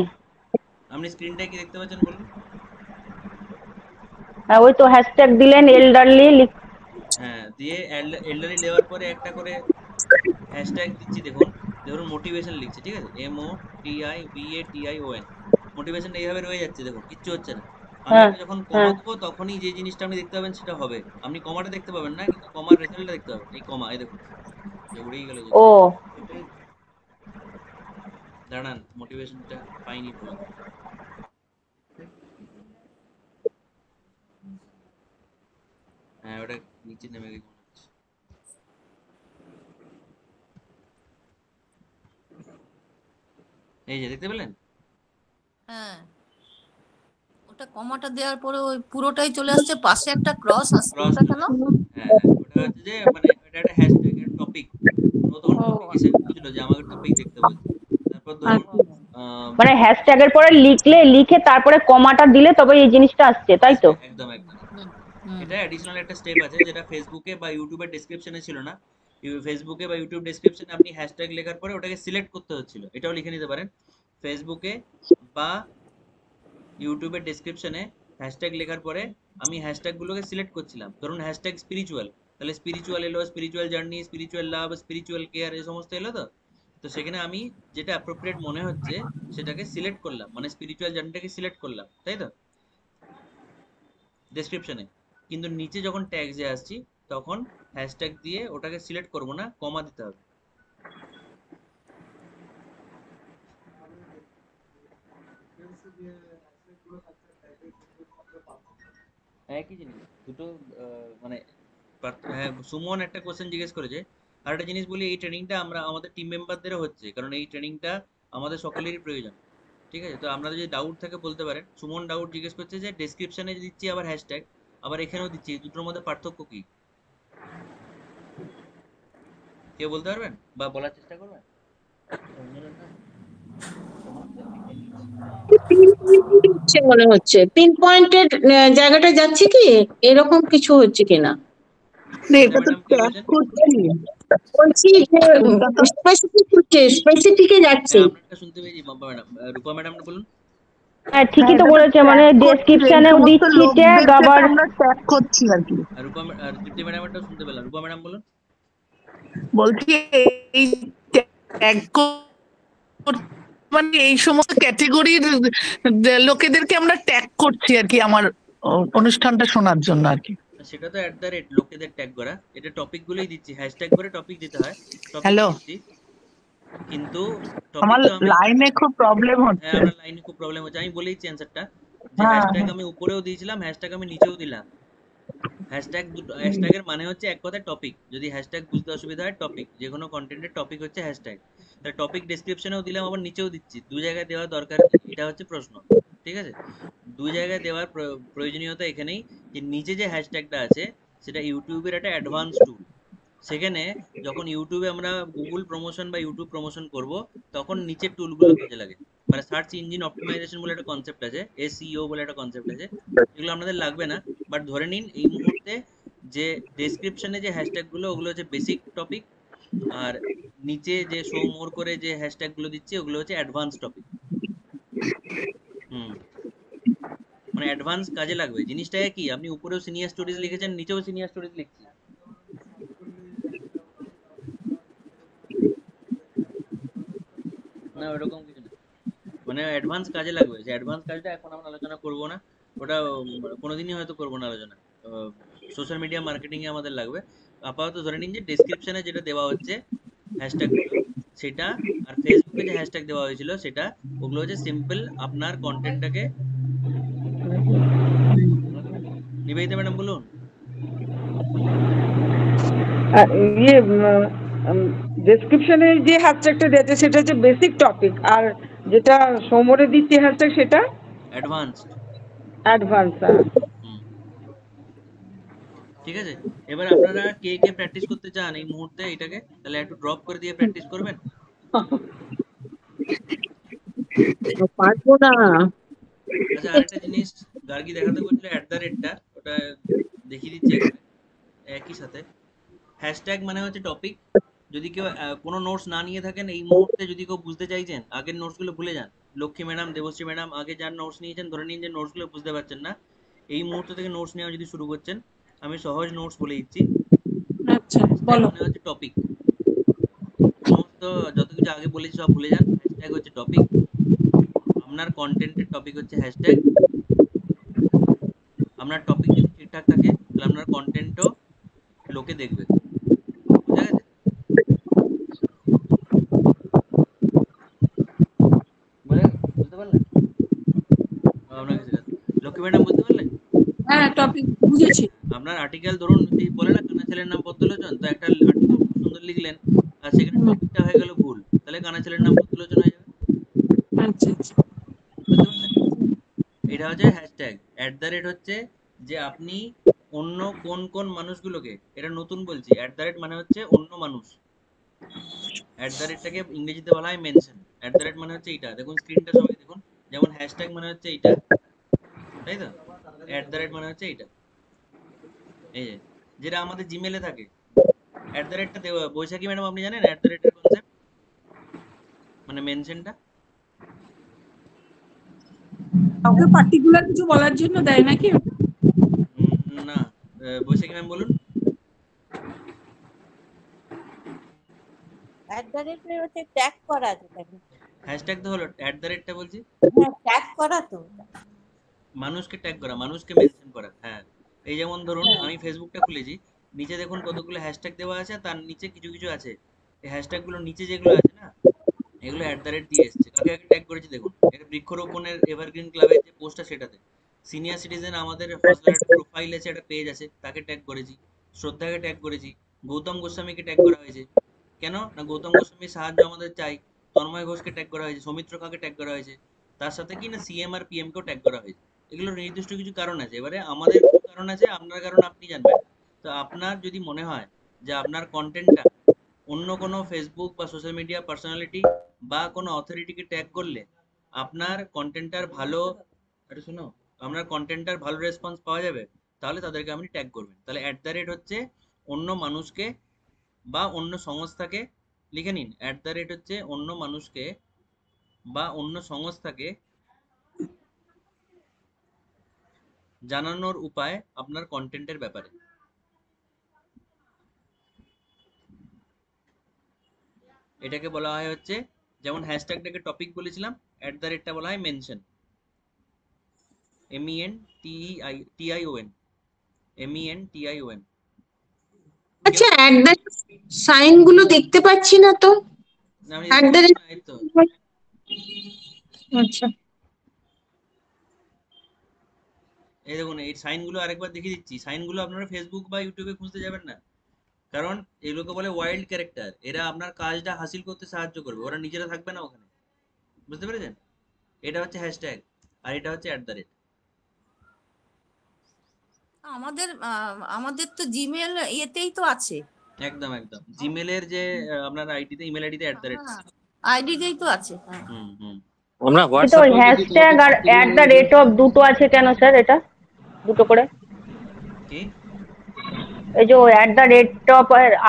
আপনি স্ক্রিনটায় কি দেখতে পাচ্ছেন বলুন? ওই তো হ্যাশট্যাগ দিলেন এল্ডারলি, হ্যাঁ দিয়ে এল্ডারলি দেওয়ার পরে একটা করে হ্যাশট্যাগ দিচ্ছি। দেখুন ধরুন মোটিভেশন লিখছে, ঠিক আছে, MOTIVATION, মোটিভেশনটা এইভাবে রয়ে যাচ্ছে, দেখুন কিচ্ছু হচ্ছে না। আমি যখন কমা দেবো তখনই যে জিনিসটা আপনি দেখতে পাবেন সেটা হবে। আপনি কমাটা দেখতে পাবেন না, কিন্তু কমার রেজাল্টটা দেখতে পাবেন। এই কমা, এই দেখুন উড়েই গেল। ও দাঁড়ান, মোটিভেশনটা পাইনি বলা, হ্যাঁ ওটা নিচে নেমে গেছে মনে হচ্ছে। এই যে দেখতে পেলেন? হ্যাঁ, ওটা কমাটা দেওয়ার পরে ওই পুরোটাই চলে আসছে, পাশে একটা ক্রস আসছে, ওটা কেন? হ্যাঁ ওটা হচ্ছে যে মানে এটা একটা হ্যাশট্যাগ এর টপিক, তখন টপিক এসে বুঝলো যে আমাকে টপিক দেখতে বলছে। তারপর ধরুন মানে হ্যাশট্যাগের পরে লিখে তারপরে কমাটা দিলে তবে এই জিনিসটা আসছে, তাই তো? একদম একদম। এটা অ্যাডিশনাল একটা স্টেপ আছে যেটা ফেসবুকে বা ইউটিউবের ডেসক্রিপশনে ছিল না। ফেসবুকে বা ইউটিউব ডেসক্রিপশনে আপনি হ্যাশট্যাগ লেখার পরে ওটাকে সিলেক্ট করতে হচ্ছিল, এটাও লিখে নিতে পারেন। ফেসবুকে বা ইউটিউবের ডেসক্রিপশনে হ্যাশট্যাগ লেখার পরে আমি হ্যাশট্যাগ গুলোকে সিলেক্ট করছিলাম। ধরুন হ্যাশট্যাগ স্পিরিচুয়াল, তাহলে স্পিরিচুয়াল এলো, স্পিরিচুয়াল জার্নি, স্পিরিচুয়াল লাভ, স্পিরিচুয়াল কেয়ার, এই সমস্ত এলো। তো সেখানে আমি যেটা অ্যাপ্রোপ্রিয়েট মনে হচ্ছে সেটাকে সিলেক্ট করলাম, মানে স্পিরিচুয়াল জার্নিটাকে সিলেক্ট করলাম, তাই তো ডেসক্রিপশনে। কিন্তু নিচে যখন ট্যাগসে আসছি তখন হ্যাশট্যাগ দিয়ে ওটাকে সিলেক্ট করব না, কমা দিতে হবে। একই জিনিস দুটো মানে। হ্যাঁ সুমন একটা কোশ্চেন জিজ্ঞেস করেছে। আর একটা জিনিস বলি, এই ট্রেনিংটা আমরা আমাদের টিম মেম্বারদেরও হচ্ছে, কারণ এই ট্রেনিংটা আমাদের সকলেরই প্রয়োজন, ঠিক আছে। তো আপনাদের যদি ডাউট থাকে বলতে পারেন। সুমন ডাউট জিজ্ঞেস করছে যে ডেসক্রিপশনে দিচ্ছি আবার হ্যাশট্যাগ, আবার এখানেও দিচ্ছি, দুটোর মধ্যে পার্থক্য কি? কেউ বলতে পারবেন বা বলার চেষ্টা করবেন? মনে হচ্ছে পিন পয়েন্টেড জায়গাটা যাচ্ছে কি, এরকম কিছু হচ্ছে কিনা? বলছি স্পেসিফিকে যাচ্ছে। আপনারটা শুনতে পেয়েছি ম্যাডাম। রূপা ম্যাডাম বলুন। হ্যাঁ ঠিকই তো এটা বলেছে, ট্যাগ মানে করছি, এই ডেসক্রিপশনেও সমস্ত দিচ্ছি ট্যাগ, লোকদেরকে তো আবার আমরা ট্যাগ করছি আর কি। আর রূপা আর দীপ্তি ম্যাডামেরটাও শুনতে পেলাম। রূপা ম্যাডাম বলুন। বলছি এই ট্যাগ মানে এই সমস্ত ক্যাটেগরির লোকেদেরকে আমরা ট্যাগ করছি আর কি, আমার অনুষ্ঠানটা শোনার জন্য আর কি। সেটা তো লোকেদের ট্যাগ করা, এটা টপিক গুলোই দিচ্ছি, হ্যাশট্যাগ করে টপিক দিতে হয়, টপিক হ্যালো, দিচ্ছি। কিন্তু আমার টপিক তো আমি লাইনে খুব প্রবলেম হচ্ছে। হ্যাঁ আমার লাইনে খুব প্রবলেম হচ্ছে, আমি বলেইছি অ্যান্সারটা, যে হ্যাঁ হ্যাশট্যাগ আমি উপরেও দিয়েছিলাম, হ্যাশট্যাগ আমি নিচেও দিলাম। হ্যাশট্যাগের মানে হচ্ছে এক কথায় টপিক। যদি হ্যাশট্যাগ বুঝতে অসুবিধা হয়, টপিক, যে কোনো কন্টেন্টের টপিক হচ্ছে হ্যাশট্যাগ। তাহলে টপিক ডেসক্রিপশনেও দিলাম, আবার নিচেও দিচ্ছি, দু জায়গায় দেওয়ার দরকার কি? এটা হচ্ছে প্রশ্ন, ঠিক আছে? দু জায়গায় দেওয়ার প্রয়োজনীয়তা এখানেই, যে নিচে যে হ্যাশট্যাগটা আছে সেটা ইউটিউবের একটা অ্যাডভান্স টুল। সেখানে যখন ইউটিউবে আমরা গুগল প্রমোশন বা ইউটিউব প্রমোশন করব, তখন নিচের টুলগুলো কাজে লাগে। মানে সার্চ ইঞ্জিন অপটিমাইজেশন বলে একটা কনসেপ্ট আছে, এসইও বলে একটা কনসেপ্ট আছে, এগুলো আপনাদের লাগবে না। বাট ধরে নিন এই মুহূর্তে যে ডেসক্রিপশনে যে হ্যাশট্যাগ গুলো, ওগুলো হচ্ছে বেসিক টপিক, আর নিচে যে শো মোর করে যে হ্যাশট্যাগ গুলো দিচ্ছি, ওগুলো হচ্ছে অ্যাডভান্স টপিক। মানে অ্যাডভান্স কাজে লাগবে জিনিসটা কি, আপনি উপরেও সিনিয়র স্টোরিজ লিখেছেন, নিচেও সিনিয়র স্টোরিজ লিখছি, না ওরকম কিছু না, মানে অ্যাডভান্স কাজে লাগবে। যে অ্যাডভান্স কাজটা এখন আমরা আলোচনা করব না, ওটা কোনোদিনই হয়তো করবো না আলোচনা, সোশ্যাল মিডিয়া মার্কেটিং এ আমাদের লাগবে। আপাতত ধরে নিন যে ডেসক্রিপশনে যেটা দেওয়া হচ্ছে হ্যাশট্যাগ সেটা, আর ফেসবুকে যে হ্যাশট্যাগ দেওয়া হয়েছিল সেটা, ওগুলো হচ্ছে সিম্পল আপনার কন্টেন্টটাকে। নিবেদিতা ম্যাডাম বলুন। ইয়ে ডেসক্রিপশনে যে হ্যাশট্যাগটা দিয়েছে সেটা হচ্ছে বেসিক টপিক, আর যেটা সমরে দিচ্ছে হ্যাশট্যাগ সেটা অ্যাডভান্স। ঠিক আছে, এবার আপনারা কে কে প্র্যাকটিস করতে চান এই মুহূর্তে এটাকে, তাহলে একটু ড্রপ করে দিয়ে প্র্যাকটিস করবেন। পারবো না। আচ্ছা আরেকটা জিনিস গার্গী দেখাতে বলছিল, @টা ওটা দেখিয়ে দিচ্ছি একই সাথে। হ্যাশট্যাগ মানে হচ্ছে টপিক। যদি কেউ কোনো নোটস না নিয়ে থাকেন এই মুহূর্তে, যদি কেউ বুঝতে চাইছেন, আগের নোটসগুলো ভুলে যান। লক্ষ্মী ম্যাডাম, দেবশ্রী ম্যাডাম আগে যার নোটস নিয়েছেন, ধরে নিন যে নোটসগুলো বুঝতে পারছেন না, এই মুহূর্ত থেকে নোটস নেওয়া যদি শুরু করছেন, আমি সহজ নোটস বলে দিচ্ছি। আচ্ছা বলো। মানে হচ্ছে টপিক, সমস্ত যত কিছু আগে বলেছি সব ভুলে যান। হ্যাশট্যাগ হচ্ছে টপিক, আপনার কন্টেন্টের টপিক হচ্ছে হ্যাশট্যাগ। আপনার টপিক যদি ঠিকঠাক থাকে তাহলে আপনার কন্টেন্টও লোকে দেখবে, বুঝা গেছে? বুঝতে পারলেন? আপনাকে শেখাচ্ছি। লক্ষ্মী ম্যাডাম বুঝতে পারলেন? হ্যাঁ টপিক বুঝেছি। আপনার আর্টিকেল ধরুন বলে না কানা ছেলের নাম পদ্মলোচন, তো একটা আর্টিকেল খুব সুন্দর লিখলেন আর সেখানে টপিকটা হয়ে গেল ভুল, তাহলে কানা ছেলের নাম পদ্মলোচন হয়ে যাবে। আচ্ছা আচ্ছা বুঝতে পারলেন? এটা হচ্ছে হ্যাশট্যাগ। হচ্ছে যে আপনি অন্য কোন কোন মানুষগুলোকে, এটা নতুন বলছি, মানে হচ্ছে অন্য মানুষ। টাকে ইংরেজিতে বলা হয় মেনশন। মানে হচ্ছে এইটা, দেখুন স্ক্রিনটা সবাই দেখুন, যেমন হ্যাশট্যাগ মানে হচ্ছে এইটা, তাই তো? মানে হচ্ছে এইটা, এই যে যেটা আমাদের জিমেলে থাকে। টা দেওয়া, বৈশাখী ম্যাডাম আপনি জানেন এর কনসেপ্ট, মানে মেনশনটা? কাউকে পার্টিকুলার কিছু বলার জন্য দেয় নাকি? না, বৈশাখী ম্যাম বলুন। ট্যাগ করা যেটাকে, হ্যাশট্যাগ তো হলো, টা বলছি ট্যাগ করা তো, মানুষকে ট্যাগ করা, মানুষকে মেনশন করা। হ্যাঁ, এই যেমন ধরুন আমি ফেসবুকটা খুলেছি, নিচে দেখুন কতগুলো হ্যাশট্যাগ দেওয়া আছে, তার নিচে কিছু কিছু আছে, এই হ্যাশট্যাগ গুলো নিচে যেগুলো আছে না, এগুলো দিয়ে এসছে। কাকে আগে ট্যাগ করেছি দেখুন, এটা বৃক্ষরোপণের এভারগ্রিন ক্লাবের যে পোস্টটা সেটাতে। সিনিয়র সিটিজেন আমাদের হসলার প্রোফাইল আছে, একটা পেজ আছে, তাকে ট্যাগ করেছি। শ্রদ্ধাকে ট্যাগ করেছি। গৌতম গোস্বামীকে ট্যাগ করা হয়েছে। কেন না, গৌতম গোস্বামীর সাহায্য আমাদের চাই। তন্ময় ঘোষকে ট্যাগ করা হয়েছে, সৌমিত্র খাকে ট্যাগ করা হয়েছে, তার সাথে কি না সিএম আর পিএম কেও ট্যাগ করা হয়েছে। এগুলোর নির্দিষ্ট কিছু কারণ আছে, এবারে আমাদের কারণ আছে, আপনার কারণ আপনি জানবেন। তো আপনার যদি মনে হয় যে আপনার কন্টেন্টটা অন্য কোনো ফেসবুক বা সোশ্যাল মিডিয়া পার্সোনালিটি বা কোনো অথরিটিকে ট্যাগ করলে আপনার কন্টেন্টটার ভালো, এটা শোনো, আপনার কন্টেন্টটার ভালো রেসপন্স পাওয়া যাবে, তাহলে তাদেরকে আপনি ট্যাগ করবেন। তাহলে হচ্ছে অন্য মানুষকে বা অন্য সংস্থাকে, লিখে নিন, হচ্ছে অন্য মানুষকে বা অন্য সংস্থাকে জানানোর উপায় আপনার কন্টেন্টের ব্যাপারে। এটাকে বলা হয় হচ্ছে, যেমন হ্যাশট্যাগটাকে টপিক বলেছিলাম, @টা বলা হয় মেনশন, MENTION, MENTION। আচ্ছা, সাইন গুলো দেখতে পাচ্ছি না তো। আমি At the rate- এই তো আচ্ছা, এই দেখুন, এই সাইনগুলো আরেকবার দেখিয়ে দিচ্ছি। সাইনগুলো আপনারা ফেসবুক বা ইউটিউবে খুঁজতে যাবেন না, কারণ এগুলোকে বলে ওয়াইল্ড ক্যারেক্টার। এরা আপনার কাজটা হাসিল করতে সাহায্য করবে, ওরা নিজেরা থাকবে না ওখানে। বুঝতে পেরেছেন? এটা হচ্ছে হ্যাশট্যাগ, আর এটা হচ্ছে @। আমাদের তো জিমেল এতেই তো আছে, একদম একদম, জিমেলের যে আপনার আইডিতে, ইমেল আইডিতে @। আইডিতেই তো আছে। হুম হুম। আমরা কিন্তু ওই হ্যাশট্যাগ আর @, দুটো আছে কেন স্যার? এটা দুটো করে, কি? এই যে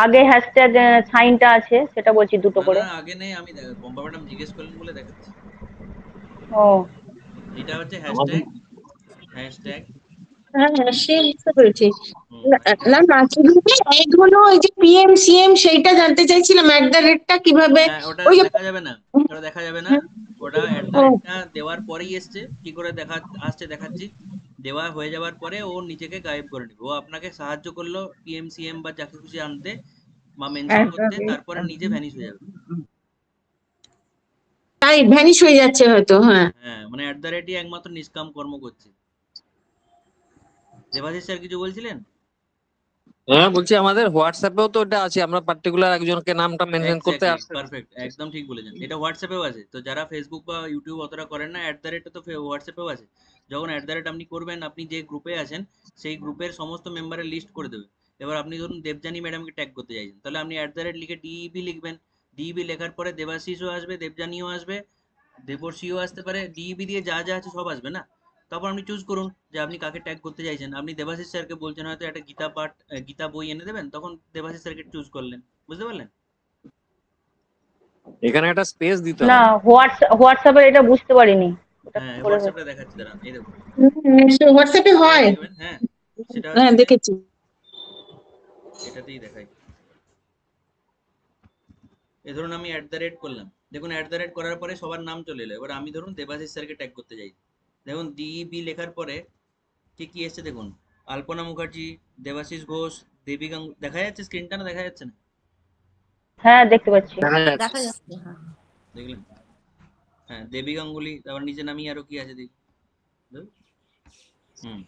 আগে হ্যাশট্যাগ সাইনটা আছে, সেটা বলছি দুটো করে। না, আগে নেই, আমি পম্পা ম্যাডাম জিজ্ঞেস করলেন বলে দেখাচ্ছি। ও, এটা হচ্ছে হ্যাশট্যাগ। হ্যাঁ হ্যাঁ, সে বুঝতে পেরেছি। না কিভাবে অ্যাড হলো, ওই যে PMCM সেইটা জানতে চাইছিলাম, @টা কিভাবে। হ্যাঁ, ওটা ওই যে দেখা যাবে না, ওটা দেখা যাবে না। ওটা টা দেওয়ার পরেই এসছে, কি করে আসছে দেখাচ্ছি। দেওয়া হয়ে যাওয়ার পরে ও নিজেকে গায়েব করে নেবে। ও আপনাকে সাহায্য করলো PMCM বা যাকে খুশি আনতে বা মেনশন করতে, তারপরে নিজে ভ্যানিশ হয়ে যাবে। তাই ভ্যানিশ হয়ে যাচ্ছে হয়তো। হ্যাঁ হ্যাঁ, মানে @ই একমাত্র নিষ্কাম কর্ম করছে। দেবাশিস স্যার কিছু বলছিলেন? হ্যাঁ, বলছি আমাদের হোয়াটসঅ্যাপেও তো এটা আছে, আমরা পার্টিকুলার একজনকে নামটা মেনশন করতে আসছে। পারফেক্ট, একদম ঠিক বলেছেন। এটা হোয়াটসঅ্যাপেও আছে। তো যারা ফেসবুক বা ইউটিউব অতটা করেন না, @টা তো হোয়াটসঅ্যাপেও আছে। যখন @, আপনি করবেন, আপনি যে গ্রুপে আছেন সেই গ্রুপের সমস্ত মেম্বারের লিস্ট করে দেবে। এবার আপনি ধরুন দেবযানী ম্যাডামকে ট্যাগ করতে চাইছেন, তাহলে আপনি @ লিখে DEB লিখবেন। DEB লেখার পরে দেবাশিসও আসবে, দেবযানীও আসবে, দেবর্ষীও আসতে পারে। DEB দিয়ে যা যা আছে সব আসবে না। তারপর আপনি চুজ করুন যে আপনি কাকে ট্যাগ করতে চাইছেন। আপনি দেবাশিস স্যারকে বলছেন হয়তো একটা গীতা বই এনে দেবেন, তখন দেবাশিস স্যারকে চুজ করলেন। বুঝতে পারলেন? এখানে একটা স্পেস দিতে না, হয়। হোয়াটসঅ্যাপে এটা বুঝতে পারিনি। হ্যাঁ, হোয়াটসঅ্যাপে দেখাচ্ছি, দাঁড়ান, এই দেখুন। হোয়াটসঅ্যাপে হয়। হ্যাঁ, সেটা হ্যাঁ হচ্ছে, দেখেছি। এটাতেই দেখাই। এই ধরুন আমি @ করলাম, দেখুন @ করার পরে সবার নাম চলে এলো। এবার আমি ধরুন দেবাশিস স্যারকে ট্যাগ করতে চাই, দেখুন DEB লেখার পরে কি কি এসছে দেখুন। আলপনা মুখার্জি, দেবাশিস ঘোষ, দেবী গাঙ্গুলি। দেখা যাচ্ছে স্ক্রিনটা না দেখা যাচ্ছে না? হ্যাঁ, দেখতে পাচ্ছি। দেখা যাচ্ছে। হ্যাঁ, দেখলেন? হ্যাঁ, দেবী গাঙ্গুলি। তারপর নিচে নামিয়ে আরো কি আছে দেখি। হুম,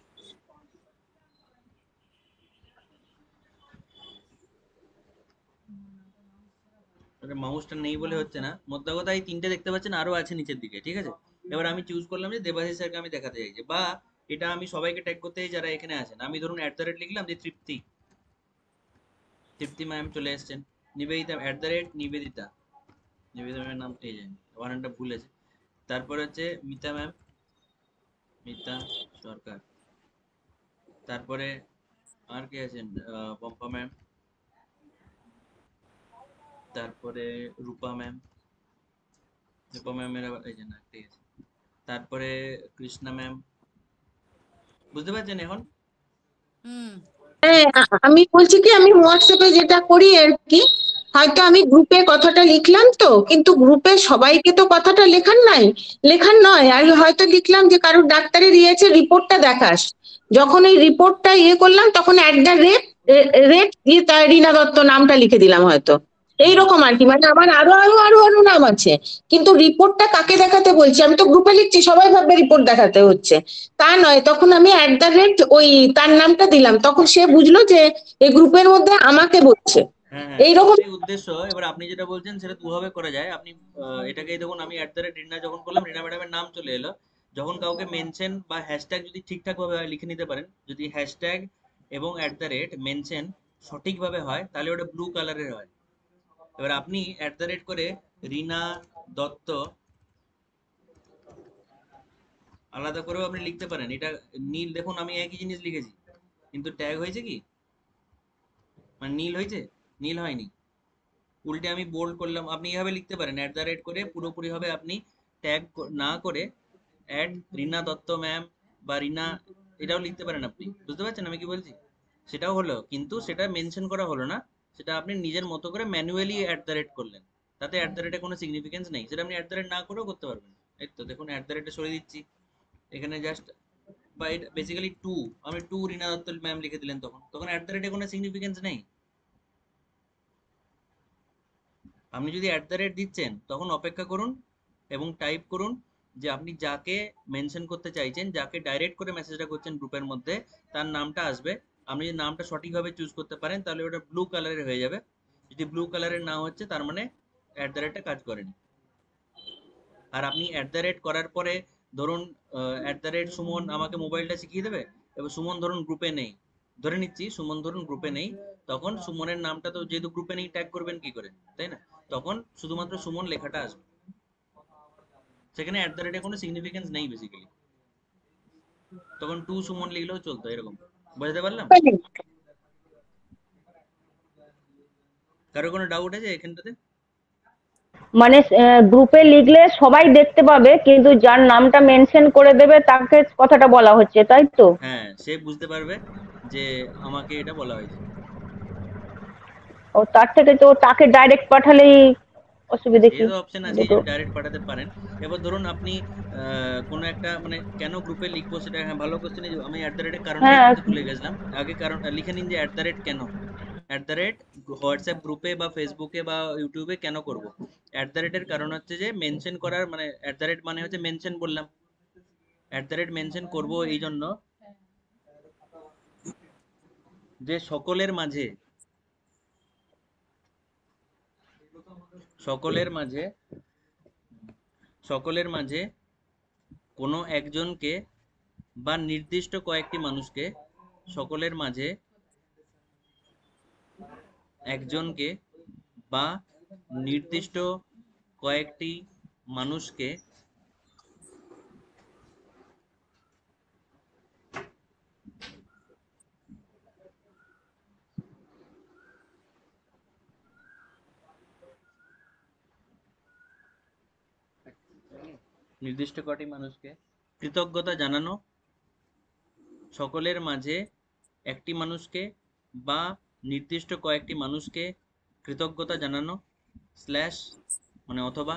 মাউসটা নেই বলে হচ্ছে না। মোদ্দা কথা এই তিনটে দেখতে পাচ্ছেন, আরো আছে নিচের দিকে, ঠিক আছে? এবার আমি চুজ করলাম যে দেবাশিস স্যারকে আমি দেখাতে চাইছি, বা এটা আমি সবাইকে ট্যাগ করতে চাই যারা এখানে আছেন। আমি ধরুন @ লিখলাম যে তৃপ্তি ম্যাম চলে এসেছেন। নিবেদিতা, @নিবেদিতা, নিবেদিতা ম্যামের নাম এই যায়, ওয়ানটা ভুল আছে। তারপর হচ্ছে মিতা ম্যাম, মিতা সরকার। তারপরে আর কে আছেন? পম্পা ম্যাম, তারপরে রূপা ম্যামের আবার এই যে না, ঠিক আছে। তারপরে কৃষ্ণা ম্যাম। বুঝতে পারছেন এখন? হ্যাঁ, আমি বলছি কি, আমি হোয়াটসঅ্যাপে যেটা করি আর কি, হয়তো আমি গ্রুপে কথাটা লিখলাম, তো কিন্তু গ্রুপে সবাইকে তো কথাটা লেখার নয়, আর হয়তো লিখলাম যে কারোর ডাক্তারের আছে, রিপোর্টটা দেখাস। যখন এই রিপোর্টটা করলাম, তখন @রেট দিয়ে তার রীনা দত্ত নামটা লিখে দিলাম হয়তো। এইরকম আর কি, মানে আমার আরো আরো আরো আরো নাম আছে, কিন্তু রিপোর্টটা কাকে দেখাতে বলছি, আমি তো গ্রুপে লিখছি, সবাই ভাববে রিপোর্ট দেখাতে হচ্ছে। তা নয়, তখন আমি ওই তার নামটা দিলাম, তখন সে বুঝলো যে এই গ্রুপের মধ্যে আমাকে বলছে। হ্যাঁ, এইরকম এটাই উদ্দেশ্য। এবার আপনি যেটা বলছেন সেটা দুভাবে করা যায়। আপনি এটাকেই দেখুন, আমি @রিনা যখন করলাম, রিনা ম্যাডামের নাম চলে এলো। যখন কাউকে মেনশন বা হ্যাশট্যাগ যদি ঠিকঠাক ভাবে লিখে নিতে পারেন, যদি হ্যাশট্যাগ এবং মেনশন সঠিকভাবে হয়, তাহলে ওটা ব্লু কালারের হয়। এবার আপনি @ করে রিনা দত্ত আলাদা করেও আপনি লিখতে পারেন। এটা নীল, দেখুন আমি একই জিনিস লিখেছি, কিন্তু ট্যাগ হয়েছে কি, মানে নীল হয়েছে? নীল হয়নি। উল্টে আমি বোল্ড করলাম। আপনি এভাবে লিখতে পারেন, @ করে পুরোপুরি ভাবে আপনি ট্যাগ না করে রিনা দত্ত ম্যাম বা রিনা এটাও লিখতে পারেন আপনি, বুঝতে পারছেন আমি কি বলছি? সেটাও হলো, কিন্তু সেটা মেনশন করা হলো না, সেটা আপনি নিজের মতো করে ম্যানুয়ালি করলেন, তাতে কোনো সিগনিফিকেন্স নেই, সেটা আপনি না করেও করতে পারবেন। এই তো দেখুন সরিয়ে দিচ্ছি এখানে জাস্ট, বা এটা বেসিক্যালি টু, আমি টু রিনা দত্ত ম্যাম লিখে দিলেন, তখন কোনো সিগনিফিকেন্স নেই। আপনি যদি দিচ্ছেন তখন অপেক্ষা করুন এবং টাইপ করুন যে আপনি যাকে মেনশন করতে চাইছেন, যাকে ডাইরেক্ট করে মেসেজটা করছেন গ্রুপের মধ্যে, তার নামটা আসবে। আপনি যদি নামটা সঠিকভাবে চুজ করতে পারেন তাহলে ওটা ব্লু কালারের হয়ে যাবে, যদি ব্লু কালারের না হচ্ছে তার মানে কাজ করেনি। আর আপনি করার পরে ধরুন সুমন আমাকে মোবাইলটা শিখিয়ে দেবে, এবার সুমন ধরুন গ্রুপে নেই, ধরে নিচ্ছি সুমন ধরুন গ্রুপে নেই, তখন সুমনের নামটা তো যেহেতু গ্রুপে নেই ট্যাগ করবেন কি করে, তাই না? তখন শুধুমাত্র সুমন লেখাটা আসবে, সেখানে কোনো সিগনিফিকেন্স নেই বেসিক্যালি, তখন টু সুমন লিখলেও চলতো, এরকম। বুঝতে পারলাম? কারো কোনো ডাউট আছে এখানটাতে? মানে গ্রুপে লিখলে সবাই দেখতে পাবে, কিন্তু যার নামটা মেনশন করে দেবে তাকে কথাটা বলা হচ্ছে, তাই তো? হ্যাঁ, সে বুঝতে পারবে যে আমাকে এটা বলা হয়েছে। ও তার থেকে তো তাকে ডাইরেক্ট পাঠালেই অসুবিধা কি? এই অপশন আছে যে ডাইরেক্ট পাঠাতে পারেন। এবার ধরুন আপনি কোনো একটা মানে কেন গ্রুপে লিখবো সেটা, হ্যাঁ ভালো কোশ্চেন, আমি কারণটা ভুলে গেছিলাম, আগে কারণ লিখে নিন যে কেন, হোয়াটসঅ্যাপ গ্রুপে বা ফেসবুকে বা ইউটিউবে কেন করব? এর কারণ হচ্ছে যে মেনশন করার, মানে মানে হচ্ছে মেনশন বললাম, মেনশন করব এই জন্য যে সকলের মাঝে কোনো একজনকে বা নির্দিষ্ট কয়েকটি মানুষকে, সকলের মাঝে একজনকে বা নির্দিষ্ট কয়েকটি মানুষকে কৃতজ্ঞতা জানানো, সকলের মাঝে একটি মানুষকে বা নির্দিষ্ট কয়েকটি মানুষকে কৃতজ্ঞতা জানানো স্ল্যাশ মানে অথবা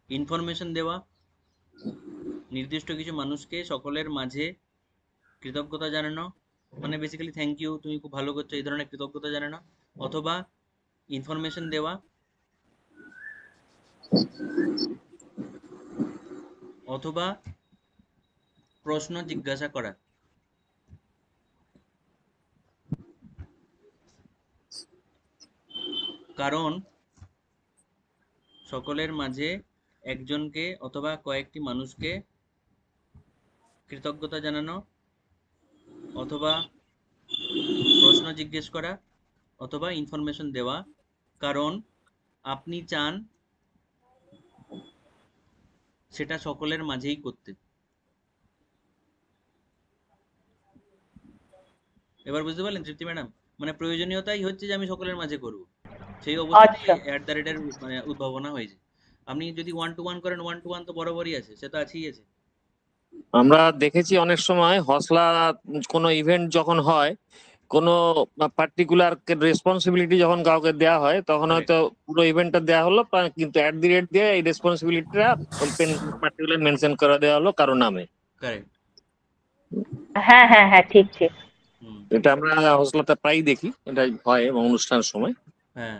ইনফরমেশন দেওয়া, নির্দিষ্ট কিছু মানুষকে সকলের মাঝে কৃতজ্ঞতা জানানো, মানে বেসিক্যালি থ্যাংক ইউ, তুমি খুব ভালো করছো, এই ধরনের কৃতজ্ঞতা জানানো, অথবা ইনফরমেশন দেওয়া, অথবা প্রশ্ন জিজ্ঞাসা করা। কারণ সকলের মাঝে একজনকে অথবা কয়েকটি মানুষকে কৃতজ্ঞতা জানানো অথবা প্রশ্ন জিজ্ঞেস করা অথবা ইনফরমেশন দেওয়া, কারণ আপনি চান সেটা সকলের মাঝেই করতে। এবার বুঝতে পারলেন তৃপ্তি ম্যাডাম? মানে প্রয়োজনীয়তাই হচ্ছে যে আমি সকলের মাঝে করব, সেই অবস্থায় এর মানে উদ্ভাবনা হয়েছে। আপনি যদি 1 to 1 করেন, 1 to 1 তো বরাবরই আছে, সে তো আছেই আছে। আমরা দেখেছি অনেক সময় হসলা কোনো ইভেন্ট যখন হয়, কোনো পার্টিকুলার রেসপন্সিবিলিটি যখন কাউকে দেওয়া হয়, তখন হয়তো পুরো ইভেন্টটা দেওয়া হলো, কিন্তু @ দিয়ে এই রেসপন্সিবিলিটিটা পার্টিকুলার মেনশন করে দেওয়া হলো কারো নামে। কারেক্ট। হ্যাঁ হ্যাঁ হ্যাঁ, ঠিক ঠিক। এটা আমরা হসলাতে প্রায়ই দেখি, এটা হয় অনুষ্ঠানের সময়। হ্যাঁ,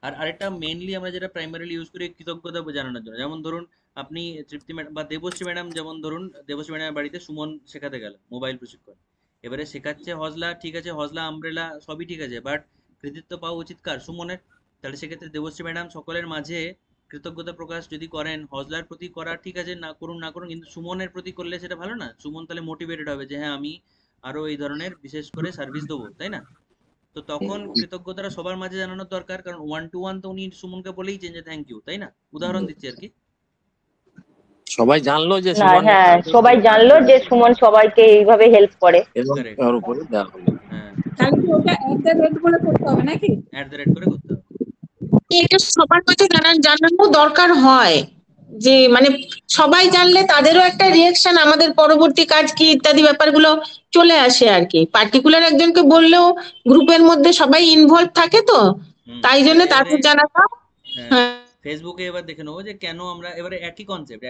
আর আরেকটা মেইনলি আমরা যেটা প্রাইমারিলি ইউজ করি কৃতজ্ঞতা জানানোর জন্য, যেমন ধরুন আপনি তৃপ্তি ম্যাডাম বা দেবশ্রী ম্যাডাম, যেমন ধরুন দেবশ্রী ম্যাডামের বাড়িতে সুমন শেখাতে গেল মোবাইল প্রশিক্ষণ, এবারে শেখাচ্ছে হজলা, ঠিক আছে, হজলা আমব্রেলা সবই ঠিক আছে, বাট কৃতিত্ব পাওয়া উচিত কার? সুমনের। তাহলে সেক্ষেত্রে দেবশ্রী ম্যাডাম সকলের মাঝে কৃতজ্ঞতা প্রকাশ যদি করেন, হজলার প্রতি করা ঠিক আছে, না করুন না করুন, কিন্তু সুমনের প্রতি করলে সেটা ভালো না? সুমন তাহলে মোটিভেটেড হবে যে হ্যাঁ আমি আরো এই ধরনের বিশেষ করে সার্ভিস দেবো, তাই না? তো তখন কৃতজ্ঞতাটা সবার মাঝে জানানোর দরকার, কারণ 1 to 1 তো উনি সুমনকে বলেইছেন যে থ্যাংক ইউ, তাই না? উদাহরণ দিচ্ছি আর কি। সবাই জানলো যে সবাই জানলো যে সুমন সবাইকে এইভাবে হেল্প করে। এবং তার উপরে দেওয়া হলো। হ্যাঁ, তাহলে কি ওটা @@ বলে করতে হবে নাকি? @ করে করতে হবে। এটা সবার কাছে জানানো দরকার হয়, যে মানে সবাই জানলে তাদেরও একটা রিয়াকশন, আমাদের পরবর্তী কাজ কি ইত্যাদি ব্যাপারগুলো চলে আসে আর কি। পার্টিকুলার একজনকে বললেও গ্রুপের মধ্যে সবাই ইনভলভ থাকে, তো তাই জন্য তাদের জানাটা। হ্যাঁ, ফেসবুকে এবার দেখে নেবো যে কেন আমরা এবারে একই কনসেপ্ট,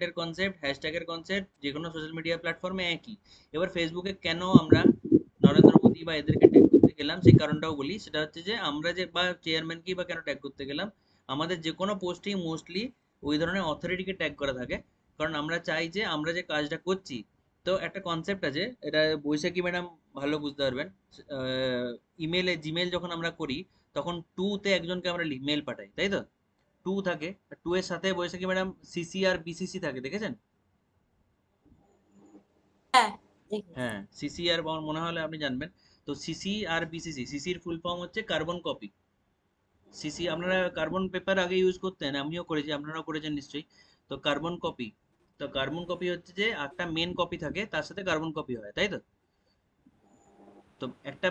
@এর কনসেপ্ট, হ্যাশট্যাগের কনসেপ্ট যে কোনো সোশ্যাল মিডিয়া প্ল্যাটফর্মে একই। এবার ফেসবুকে কেন আমরা নরেন্দ্র মোদী বা এদেরকে ট্যাগ করতে গেলাম সেই কারণটাও বলি। সেটা হচ্ছে যে আমরা যে বা চেয়ারম্যানকে বা কেন ট্যাগ করতে গেলাম, আমাদের যে কোনো পোস্টেই মোস্টলি ওই ধরনের অথরিটিকে ট্যাগ করা থাকে, কারণ আমরা চাই যে আমরা যে কাজটা করছি। তো একটা কনসেপ্ট আছে, এটা বৈশাখী ম্যাডাম ভালো বুঝতে পারবেন। ইমেলে জিমেল যখন আমরা করি তখন টুতে একজনকে আমরা মেল পাঠাই, তাই তো? টু থাকে, টু এর সাথে বৈশাখী ম্যাডাম সিসি আর বিসিসি থাকে, দেখেছেন? হ্যাঁ, সিসি আর মনে হলে আপনি জানবেন। তো সিসি আর বিসিসি, সিসির ফুল ফর্ম হচ্ছে কার্বন কপি। সিসি আপনারা কার্বন পেপার আগে ইউজ করতেন, আমিও করেছি, আপনারাও করেছেন নিশ্চয়ই। তো কার্বন কপি, তো কার্বন কপি হচ্ছে যে একটা মেন কপি থাকে তার সাথে কার্বন কপি হয়, তাই তো? তো একটা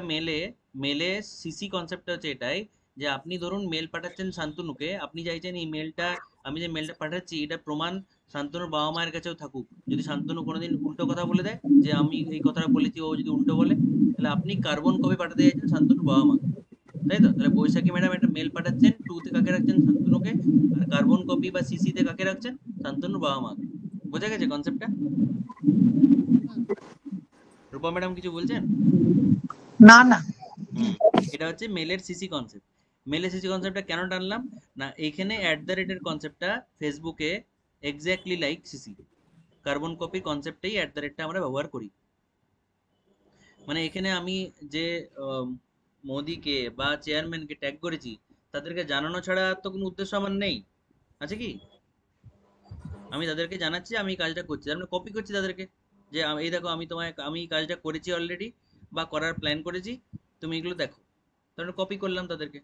মেলে সিসি কনসেপ্টটা হচ্ছে এটাই যে আপনি ধরুন মেল পাঠাচ্ছেন শান্তনুকে, আপনি চাইছেন এই মেলটা, আমি যে মেলটা পাঠাচ্ছি এটা প্রমাণ শান্তনুর বাবা মায়ের কাছেও থাকুক। যদি শান্তনু কোনোদিন উল্টো কথা বলে দেয় যে আমি এই কথাটা বলেছি, ও যদি উল্টো বলে, তাহলে আপনি কার্বন কপি পাঠাতে চাইছেন শান্তনুর বাবা মাকে, তাই তো? তাহলে বৈশাখী ম্যাডাম একটা মেল পাঠাচ্ছেন, টুতে কাকে রাখছেন? শান্তনুকে। আর কার্বন কপি বা সিসিতে কাকে রাখছেন? শান্তনুর বাবা মাকে। বোঝা গেছে কনসেপ্টটা? রূপা ম্যাডাম কিছু বলছেন? না না, এটা হচ্ছে মেলের সিসি কনসেপ্ট। মেলের সিসি কনসেপ্টটা কেন টানলাম না, এখানে @এর কনসেপ্টটা ফেসবুকে exactly like CC, carbon copy কনসেপ্টেই @টা আমরা ব্যবহার করি। মানে এখানে আমি যে মোদিকে বা চেয়ারম্যানকে ট্যাগ করেছি তাদেরকে জানানো ছাড়া তো কোনো উদ্দেশ্য আমার নেই, আছে কি? আমি তাদেরকে জানাচ্ছি আমি এই কাজটা করছি, আমি কপি করছি তাদেরকে, যে এই দেখো আমি এই কাজটা করেছি অলরেডি বা করার প্ল্যান করেছি, তুমি এগুলো দেখো। তাহলে কপি করলাম তাদেরকে।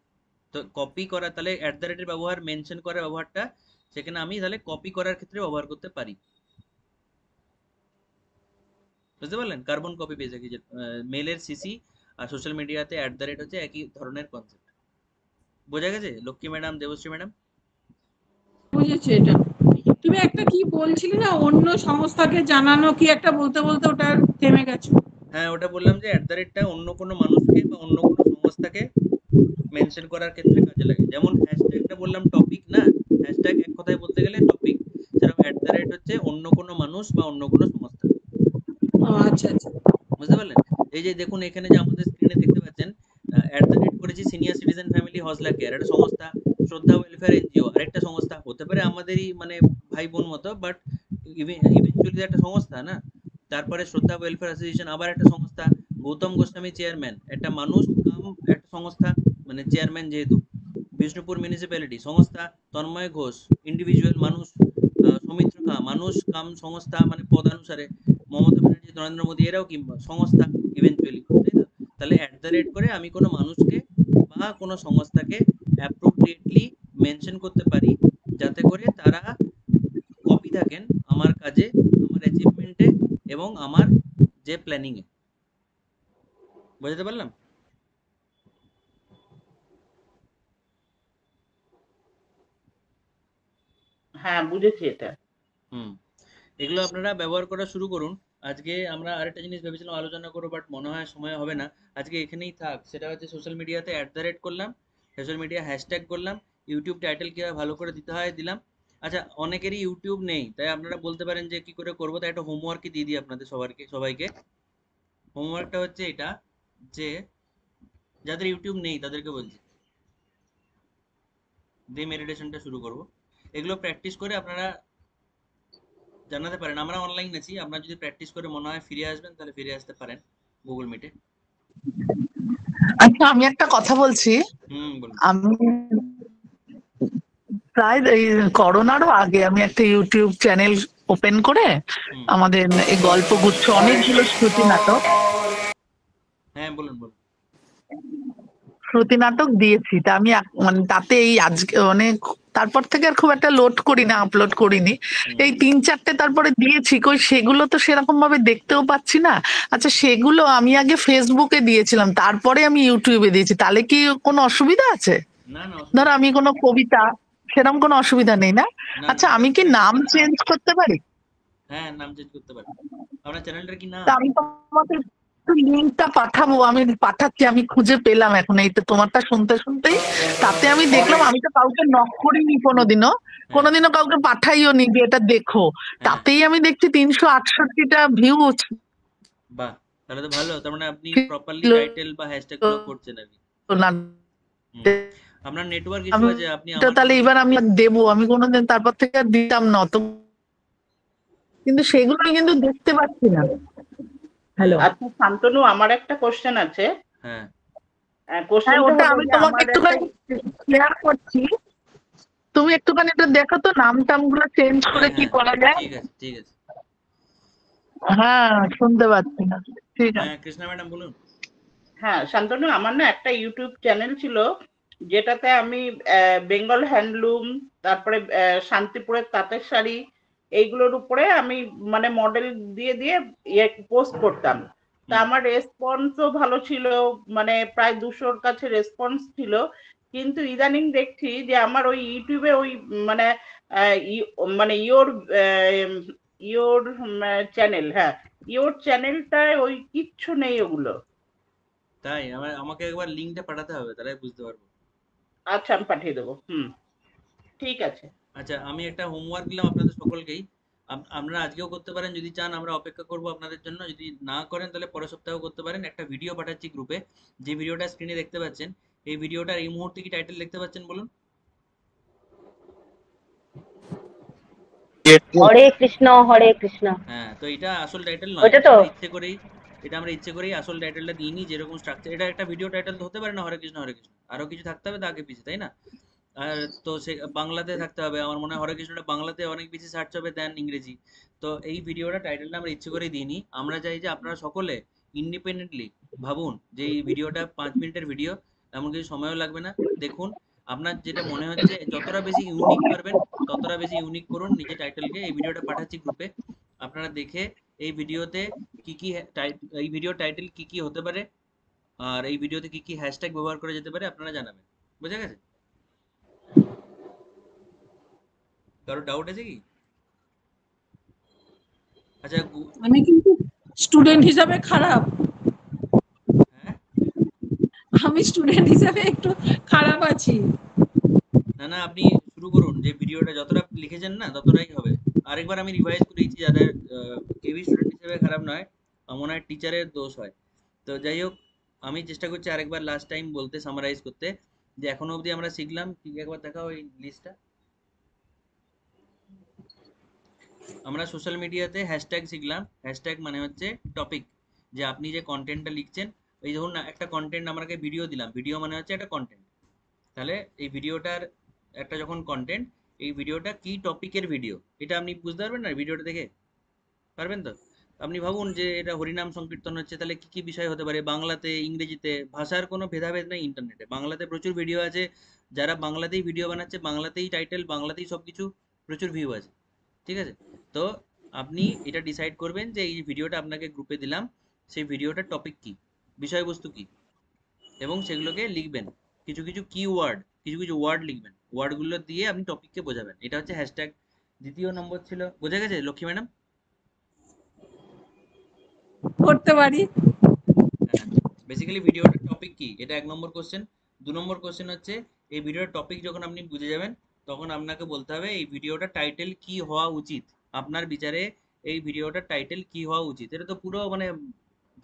তো কপি করা, তাহলে @এর ব্যবহার, মেনশন করার ব্যবহারটা সেখানে আমি তাহলে কপি করার ক্ষেত্রে ব্যবহার করতে পারি। বুঝতে পারলেন? কার্বন কপি পেয়েছে কি, যে মেলের সিসি আর সোশ্যাল মিডিয়াতে @ হচ্ছে একই ধরনের কনসেপ্ট। বোঝা গেছে লক্ষ্মী ম্যাডাম, দেবশ্রী ম্যাডাম? বুঝেছি। এটা তুমি একটা কি বলছিলে না, অন্য সংস্থাকে জানানো, কি একটা বলতে বলতে ওটা থেমে গেছে। হ্যাঁ, ওটা বললাম যে @টা অন্য কোনো মানুষকে বা অন্য কোনো সংস্থাকে মেনশন করার ক্ষেত্রে কাজে লাগে। যেমন হ্যাশট্যাগটা বললাম টপিক না, হ্যাশট্যাগ এক কথায় বলতে গেলে টপিক, সেরকম @ হচ্ছে অন্য কোনো মানুষ বা অন্য কোনো সংস্থা। আচ্ছা আচ্ছা, বুঝতে পারলেন? এই যে দেখুন এখানে যে আমাদের স্ক্রিনে দেখতে পাচ্ছেন, করেছি সিনিয়র সিটিজেন ফ্যামিলি হজলা কেয়ার, একটা সংস্থা। শ্রদ্ধা ওয়েলফেয়ার এনজিও আরেকটা সংস্থা, হতে পারে আমাদেরই মানে ভাই বোন মতো, বাট ইভেনচুয়ালি একটা সংস্থা না। তারপরে শ্রদ্ধা ওয়েলফেয়ার অ্যাসোসিয়েশন আবার একটা সংস্থা। গৌতম গোস্বামী চেয়ারম্যান, একটা মানুষ কাম একটা সংস্থা, মানে চেয়ারম্যান যেহেতু। বিষ্ণুপুর মিউনিসিপ্যালিটি সংস্থা। তন্ময় ঘোষ ইন্ডিভিজুয়াল মানুষ। সৌমিত্র খা মানুষ কাম সংস্থা, মানে পদানুসারে। মমতা ব্যানার্জি, নরেন্দ্র মোদী এরাও কি সংস্থা ইভেনচুয়ালি, তাই তো? তাহলে @করে আমি কোনো মানুষকে বা কোনো সংস্থাকে অ্যাপ্রোপ্রিয়েটলি মেনশন করতে পারি, যাতে করে তারা কপি থাকেন আমার কাজে, আমার অ্যাচিভমেন্টে এবং আমার যে প্ল্যানিং এ। বুঝতে পারলাম? হ্যাঁ, বুঝেছি এটা। এগুলো আপনারা ব্যবহার করা শুরু করুন। আজকে আমরা আরেকটা জিনিস ভেবেছিলাম আলোচনা করবো, বাট মনে হয় সময় হবে না। আজকে এখানেই থাক। সেটা হচ্ছে সোশ্যাল মিডিয়াতে @ করলাম, সোশ্যাল মিডিয়া হ্যাশট্যাগ করলাম, ইউটিউব টাইটেল কিভাবে ভালো করে দিতে হয় দিলাম। আচ্ছা, অনেকেরই ইউটিউব নেই, তাই আপনারা বলতে পারেন যে কি করে করবো, তাই একটা হোমওয়ার্কই দিয়ে দিই আপনাদের সবাইকে। হোমওয়ার্কটা হচ্ছে এটা, যে যাদের ইউটিউব নেই তাদেরকে বলছি, দিয়ে মেডিটেশনটা শুরু করব। এগুলো প্র্যাকটিস করে আপনারা জানাতে পারেন। আমরা অনলাইন আছি, আপনারা যদি প্র্যাকটিস করে মনে হয় ফিরে আসবেন, তাহলে ফিরে আসতে পারেন গুগল মিটে। আচ্ছা, আমি একটা কথা বলছি। বলুন। আমি প্রায় এই করোনারও আগে আমি একটা ইউটিউব চ্যানেল ওপেন করে আমাদের এই গল্পগুচ্ছ অনেকগুলো শ্রুতি নাটক, হ্যাঁ বলুন। শ্রুতি নাটক দিয়েছি। তা আমি মানে তাতে এই আজকে অনেক তারপর থেকে আর খুব একটা লোড করি না, আপলোড করিনি। এই 3-4টে তারপরে দিয়েছি, কই সেগুলো তো সেরকম ভাবে দেখতেও পাচ্ছি না। আচ্ছা, সেগুলো আমি আগে ফেসবুকে দিয়েছিলাম, তারপরে আমি ইউটিউবে দিয়েছি, তাহলে কি কোনো অসুবিধা আছে? না না ধরো আমি কোনো কবিতা, সেরকম কোনো অসুবিধা নেই না? না আচ্ছা, না আমি কি নাম চেঞ্জ করতে পারি? হ্যাঁ, নাম চেঞ্জ করতে পারেন। আপনার চ্যানেলটার কি নাম? তা আমি তোমাকে লিঙ্কটা পাঠাবো, আমি পাঠাচ্ছি, আমি খুঁজে পেলাম এখন, এই তো তোমারটা শুনতে শুনতেই। তাতে আমি দেখলাম, আমি তো কাউকে নক করিনি কোনোদিনও কাউকে পাঠাইও নি যে এটা দেখো, তাতেই আমি দেখছি 368টা ভিউ। বাহ, তাহলে তো ভালো। তার মানে আপনি প্রপারলি টাইটেল বা হ্যাশট্যাগ গুলো করছেন আর কি। আপনার নেটওয়ার্ক ইস্যু আছে, আপনি তাহলে এবার আমি দেবো, আমি কোনোদিন তারপর থেকে আর দিতাম না অত, কিন্তু সেগুলো আমি কিন্তু দেখতে পাচ্ছি না। হ্যালো, আচ্ছা শান্তনু, আমার একটা কোশ্চেন আছে। হ্যাঁ, ওটা আমি তোমাকে একটুখানি শেয়ার করছি, তুমি একটুখানি এটা দেখো তো, নাম টাম গুলো চেঞ্জ করে কি করা যায়। ঠিক আছে ঠিক আছে। হ্যাঁ, শুনতে পাচ্ছি না, ঠিক আছে। হ্যাঁ, কৃষ্ণা ম্যাডাম বলুন। হ্যাঁ শান্তনু, আমার না একটা ইউটিউব চ্যানেল ছিল, যেটাতে আমি বেঙ্গল হ্যান্ডলুম, তারপরে শান্তিপুরের তাঁতের শাড়ি, এইগুলোর উপরে আমি মানে মডেল দিয়ে দিয়ে পোস্ট করতাম। তা আমার রেসপন্সও ভালো ছিল, মানে প্রায় 200-র কাছে রেসপন্স ছিল। কিন্তু ইদানিং দেখছি যে আমার ওই ইউটিউবে ওই মানে মানে ইয়োর চ্যানেল, হ্যাঁ ইয়োর চ্যানেলটায় ওই কিচ্ছু নেই ওগুলো। তাই? আমাকে একবার লিংকটা পাঠাতে হবে, তাহলে বুঝতে পারবো। আচ্ছা, আমি পাঠিয়ে দেবো। ঠিক আছে। আচ্ছা, আমি একটা হোমওয়ার্ক দিলাম আপনাদের সকলকেই, আপনারা আজকেও করতে পারেন যদি চান, আমরা অপেক্ষা করব আপনাদের জন্য। যদি না করেন তাহলে পরের সপ্তাহেও করতে পারেন। একটা ভিডিও পাঠাচ্ছি গ্রুপে, যে ভিডিওটা স্ক্রিনে দেখতে পাচ্ছেন, এই ভিডিওটার এই মুহূর্তে কি টাইটেল দেখতে পাচ্ছেন বলুন? হরে কৃষ্ণ হরে কৃষ্ণ। হ্যাঁ, তো এটা আসল টাইটেল নয়, ওটা তো এটা আমরা ইচ্ছে করেই আসল টাইটেলটা দিইনি। যেরকম স্ট্রাকচার, এটা একটা ভিডিও টাইটেল হতে পারে না হরে কৃষ্ণ হরে কৃষ্ণ, আরো কিছু থাকতে হবে তো আগে পিছে, তাই না? আর তো সে বাংলাতে থাকতে হবে, আমার মনে হয় হরে কৃষ্ণটা বাংলাতে অনেক বেশি সার্চ হবে দেন ইংরেজি। তো এই ভিডিওটা টাইটেলটা আমরা ইচ্ছে করেই দিইনি। আমরা চাই যে আপনারা সকলে ইন্ডিপেন্ডেন্টলি ভাবুন যে এই ভিডিওটা 5 মিনিটের ভিডিও, এমন কিছু সময়ও লাগবে না। দেখুন, আপনার যেটা মনে হচ্ছে যতটা বেশি ইউনিক পারবেন ততটা বেশি ইউনিক করুন নিজে টাইটেলকে। এই ভিডিওটা পাঠাচ্ছি গ্রুপে, আপনারা দেখে এই ভিডিওতে এই ভিডিও টাইটেল কি কি হতে পারে আর এই ভিডিওতে কি কি হ্যাশট্যাগ ব্যবহার করা যেতে পারে আপনারা জানাবেন। বুঝা গেছে? কারো ডাউট আছে কি? আচ্ছা, আমি কিন্তু স্টুডেন্ট হিসাবে খারাপ, আমি স্টুডেন্ট হিসাবে একটু খারাপ আছি। না না, আপনি শুরু করুন, যে ভিডিওটা যতটা লিখেছেন না ততটাই হবে। আরেকবার আমি রিভাইজ করে দিচ্ছি, যাদের কেবি স্টুডেন্ট হিসেবে খারাপ নয়, মনে হয় টিচারের দোষ হয়। তো যাই হোক, আমি চেষ্টা করছি আরেকবার লাস্ট টাইম বলতে, সামারাইজ করতে, যে এখনো অবধি আমরা শিখলাম কি, একবার দেখাও এই লিস্টটা। আমরা সোশ্যাল মিডিয়াতে হ্যাশট্যাগ শিখলাম। হ্যাশট্যাগ মানে হচ্ছে টপিক, যে আপনি যে কন্টেন্টটা লিখছেন, এই ধরুন না একটা কন্টেন্ট আমাকে ভিডিও দিলাম, ভিডিও মানে হচ্ছে একটা কন্টেন্ট। তাহলে এই ভিডিওটার একটা যখন কন্টেন্ট, এই ভিডিওটা কি টপিকের ভিডিও, এটা আপনি বুঝতে পারবেন না ভিডিওটা দেখে? পারবেন তো? আপনি ভাবুন যে এটা হরিনাম সংকীর্তন হচ্ছে, তাহলে কি কি বিষয় হতে পারে, বাংলাতে ইংরেজিতে, ভাষার কোনো ভেদাভেদ নেই ইন্টারনেটে। বাংলাতে প্রচুর ভিডিও আছে, যারা বাংলাতেই ভিডিও বানাচ্ছে, বাংলাতেই টাইটেল, বাংলাতেই সবকিছু, প্রচুর ভিউ আছে। ঠিক আছে? তো আপনি এটা ডিসাইড করবেন যে এই ভিডিওটা আপনাকে গ্রুপে দিলাম, সেই ভিডিওটার টপিক কি, বিষয়বস্তু কি, এবং সেগুলোকে লিখবেন। কিছু কিছু কিওয়ার্ড, কিছু কিছু ওয়ার্ড লিখবেন, ওয়ার্ডগুলো দিয়ে আপনি টপিককে বোঝাবেন। এটা হচ্ছে হ্যাশট্যাগ। দ্বিতীয় নম্বর ছিল, বোঝা গেছে লক্ষ্মী ম্যাডাম? করতে পারি। হ্যাঁ, বেসিক্যালি ভিডিওটার টপিক কি, এটা 1 নম্বর কোশ্চেন। 2 নম্বর কোশ্চেন হচ্ছে, এই ভিডিওর টপিক যখন আপনি বুঝে যাবেন, তখন আপনাকে বলতে হবে এই ভিডিওটা টাইটেল কি হওয়া উচিত। আপনার বিচারে এই ভিডিওটার টাইটেল কি হওয়া উচিত। এটা তো পুরো মানে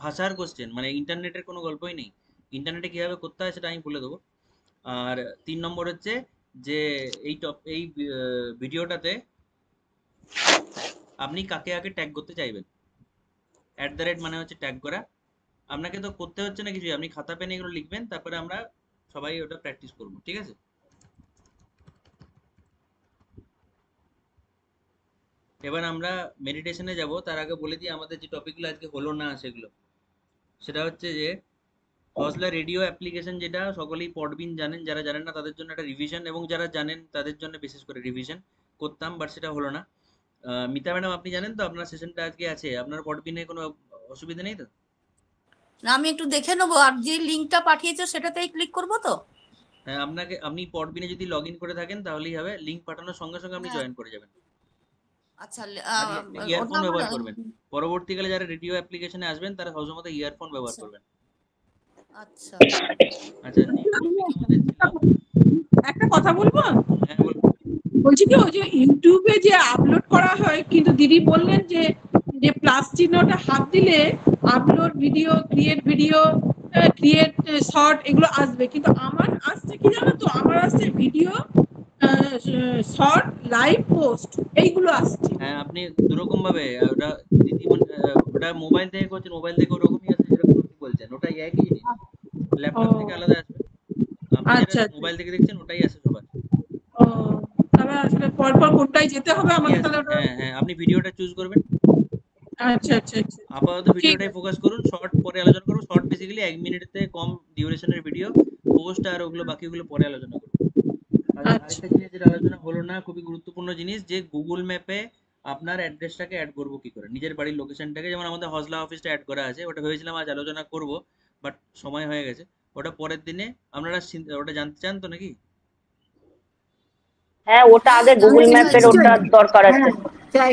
ভাষার কোশ্চেন, মানে ইন্টারনেটের কোনো গল্পই নেই। ইন্টারনেটে কিভাবে করতে হয় সেটা আমি বলে দেবো। আর 3 নম্বর হচ্ছে যে এই ভিডিওটাতে আপনি কাকে কাকে ট্যাগ করতে চাইবেন। @ মানে হচ্ছে ট্যাগ করা। আপনাকে তো করতে হচ্ছে না কিছুই, আপনি খাতা পেনে এগুলো লিখবেন, তারপরে আমরা সবাই ওটা প্র্যাকটিস করব। ঠিক আছে? এবার আমরা মেডিটেশনে যাব, তার আগে বলে দিই আমাদের যে টপিকগুলো আজকে হলো না সেগুলো। সেটা হচ্ছে যে হজলা রেডিও অ্যাপ্লিকেশন যেটা সকলেই পডবিন জানেন, যারা জানেন না তাদের জন্য একটা রিভিশন, এবং যারা জানেন তাদের জন্য বিশেষ করে রিভিশন করতাম, বাট সেটা হলো না। মিতা ম্যাডাম আপনি জানেন তো আপনার সেশনটা আজকে আছে, আপনার পডবিনে কোনো অসুবিধা নেই তো? না, আমি একটু দেখে নেবো। আর যে লিঙ্কটা পাঠিয়েছো সেটাতেই ক্লিক করবো তো? হ্যাঁ, আপনাকে আপনি পডবিনে যদি লগ ইন করে থাকেন তাহলেই হবে, লিঙ্ক পাঠানোর সঙ্গে সঙ্গে আপনি জয়েন করে যাবেন। আচ্ছা, ইয়ারফোন ব্যবহার করবেন, পরবর্তীকালে যারা রেডিও অ্যাপ্লিকেশনে আসবেন তারা সবসময় ইয়ারফোন ব্যবহার করবেন। আচ্ছা আচ্ছা, একটা কথা বলবো, হ্যাঁ বলুন। বলছি কি ওই যে ইউটিউবে যে আপলোড করা হয়, কিন্তু দিদি বললেন যে যে প্লাস চিহ্নটা হাত দিলে আপলোড ভিডিও, ক্রিয়েট শর্ট এগুলো আসবে, কিন্তু আমার আসছে কি জানো তো, আমার আসছে ভিডিও, শর্ট, লাইভ পোস্ট এইগুলো আসছে। হ্যাঁ, আপনি দুরকম ভাবে ওটা দিদি ওটা মোবাইল থেকে করছেন, মোবাইল থেকে ওরকমই আছে যেরকম আপনি বলছেন, ওটা একই জিনিস, ল্যাপটপ থেকে আলাদা আসবে। আপনি যেটা মোবাইল থেকে দেখছেন ওটাই আছে সবার। ও, তাহলে আসলে পরপর কোনটাই যেতে হবে আমাকে তাহলে ওটা? হ্যাঁ হ্যাঁ, আপনি ভিডিওটা চুজ করবেন। আচ্ছা আচ্ছা আচ্ছা, আপাতত ভিডিওটাই ফোকাস করুন, শর্ট পরে আলোচনা করব। শর্ট বেসিক্যালি 1 মিনিটের থেকে কম ডিউরেশনের ভিডিও, পোস্ট আর ওগুলো বাকিগুলো পরে আলোচনা করব। আরেকটা জিনিস যেটা আলোচনা হলো না, খুবই গুরুত্বপূর্ণ জিনিস, যে গুগল ম্যাপে আপনার অ্যাড্রেসটাকে অ্যাড করব কি করে, নিজের বাড়ির লোকেশনটাকে। যেমন আমাদের হজলা অফিসটা অ্যাড করা আছে, ওটা ভেবেছিলাম আজ আলোচনা করব, বাট সময় হয়ে গেছে, ওটা পরের দিনে। আপনারা ওটা জানতে চান তো নাকি? হ্যাঁ, ওটা আগে গুগল ম্যাপের ওটা দরকার আছে।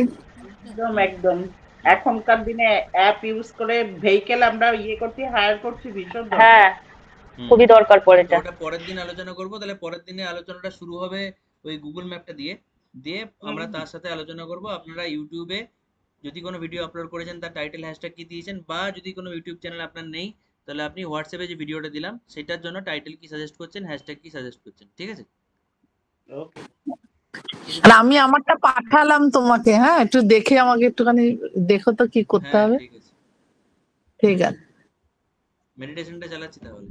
একদম একদম, এখনকার দিনে অ্যাপ ইউজ করে ভেহিকেল আমরা হায়ার করছি, ভীষণ দরকার। হ্যাঁ, খুবই দরকার পড়ে এটা। ওটা পরের দিন আলোচনা করব। তাহলে পরের দিনে আলোচনাটা শুরু হবে ওই গুগল ম্যাপটা দিয়ে আমরা তার সাথে আলোচনা করব আপনারা ইউটিউবে যদি কোনো ভিডিও আপলোড করেছেন তার টাইটেল হ্যাশট্যাগ কি দিয়েছেন, বা যদি কোনো ইউটিউব চ্যানেল আপনার নেই তাহলে আপনি হোয়াটসঅ্যাপে যে ভিডিওটা দিলাম সেটার জন্য টাইটেল কি সাজেস্ট করছেন, হ্যাশট্যাগ কি সাজেস্ট করছেন, ঠিক আছে? ওকে, আর আমি আমারটা পাঠালাম তোমাকে, হ্যাঁ একটু দেখে আমাকে একটুখানি দেখো তো কি করতে হবে। ঠিক আছে, ঠিক আছে, মেডিটেশনটা চালাচ্ছি তাহলে।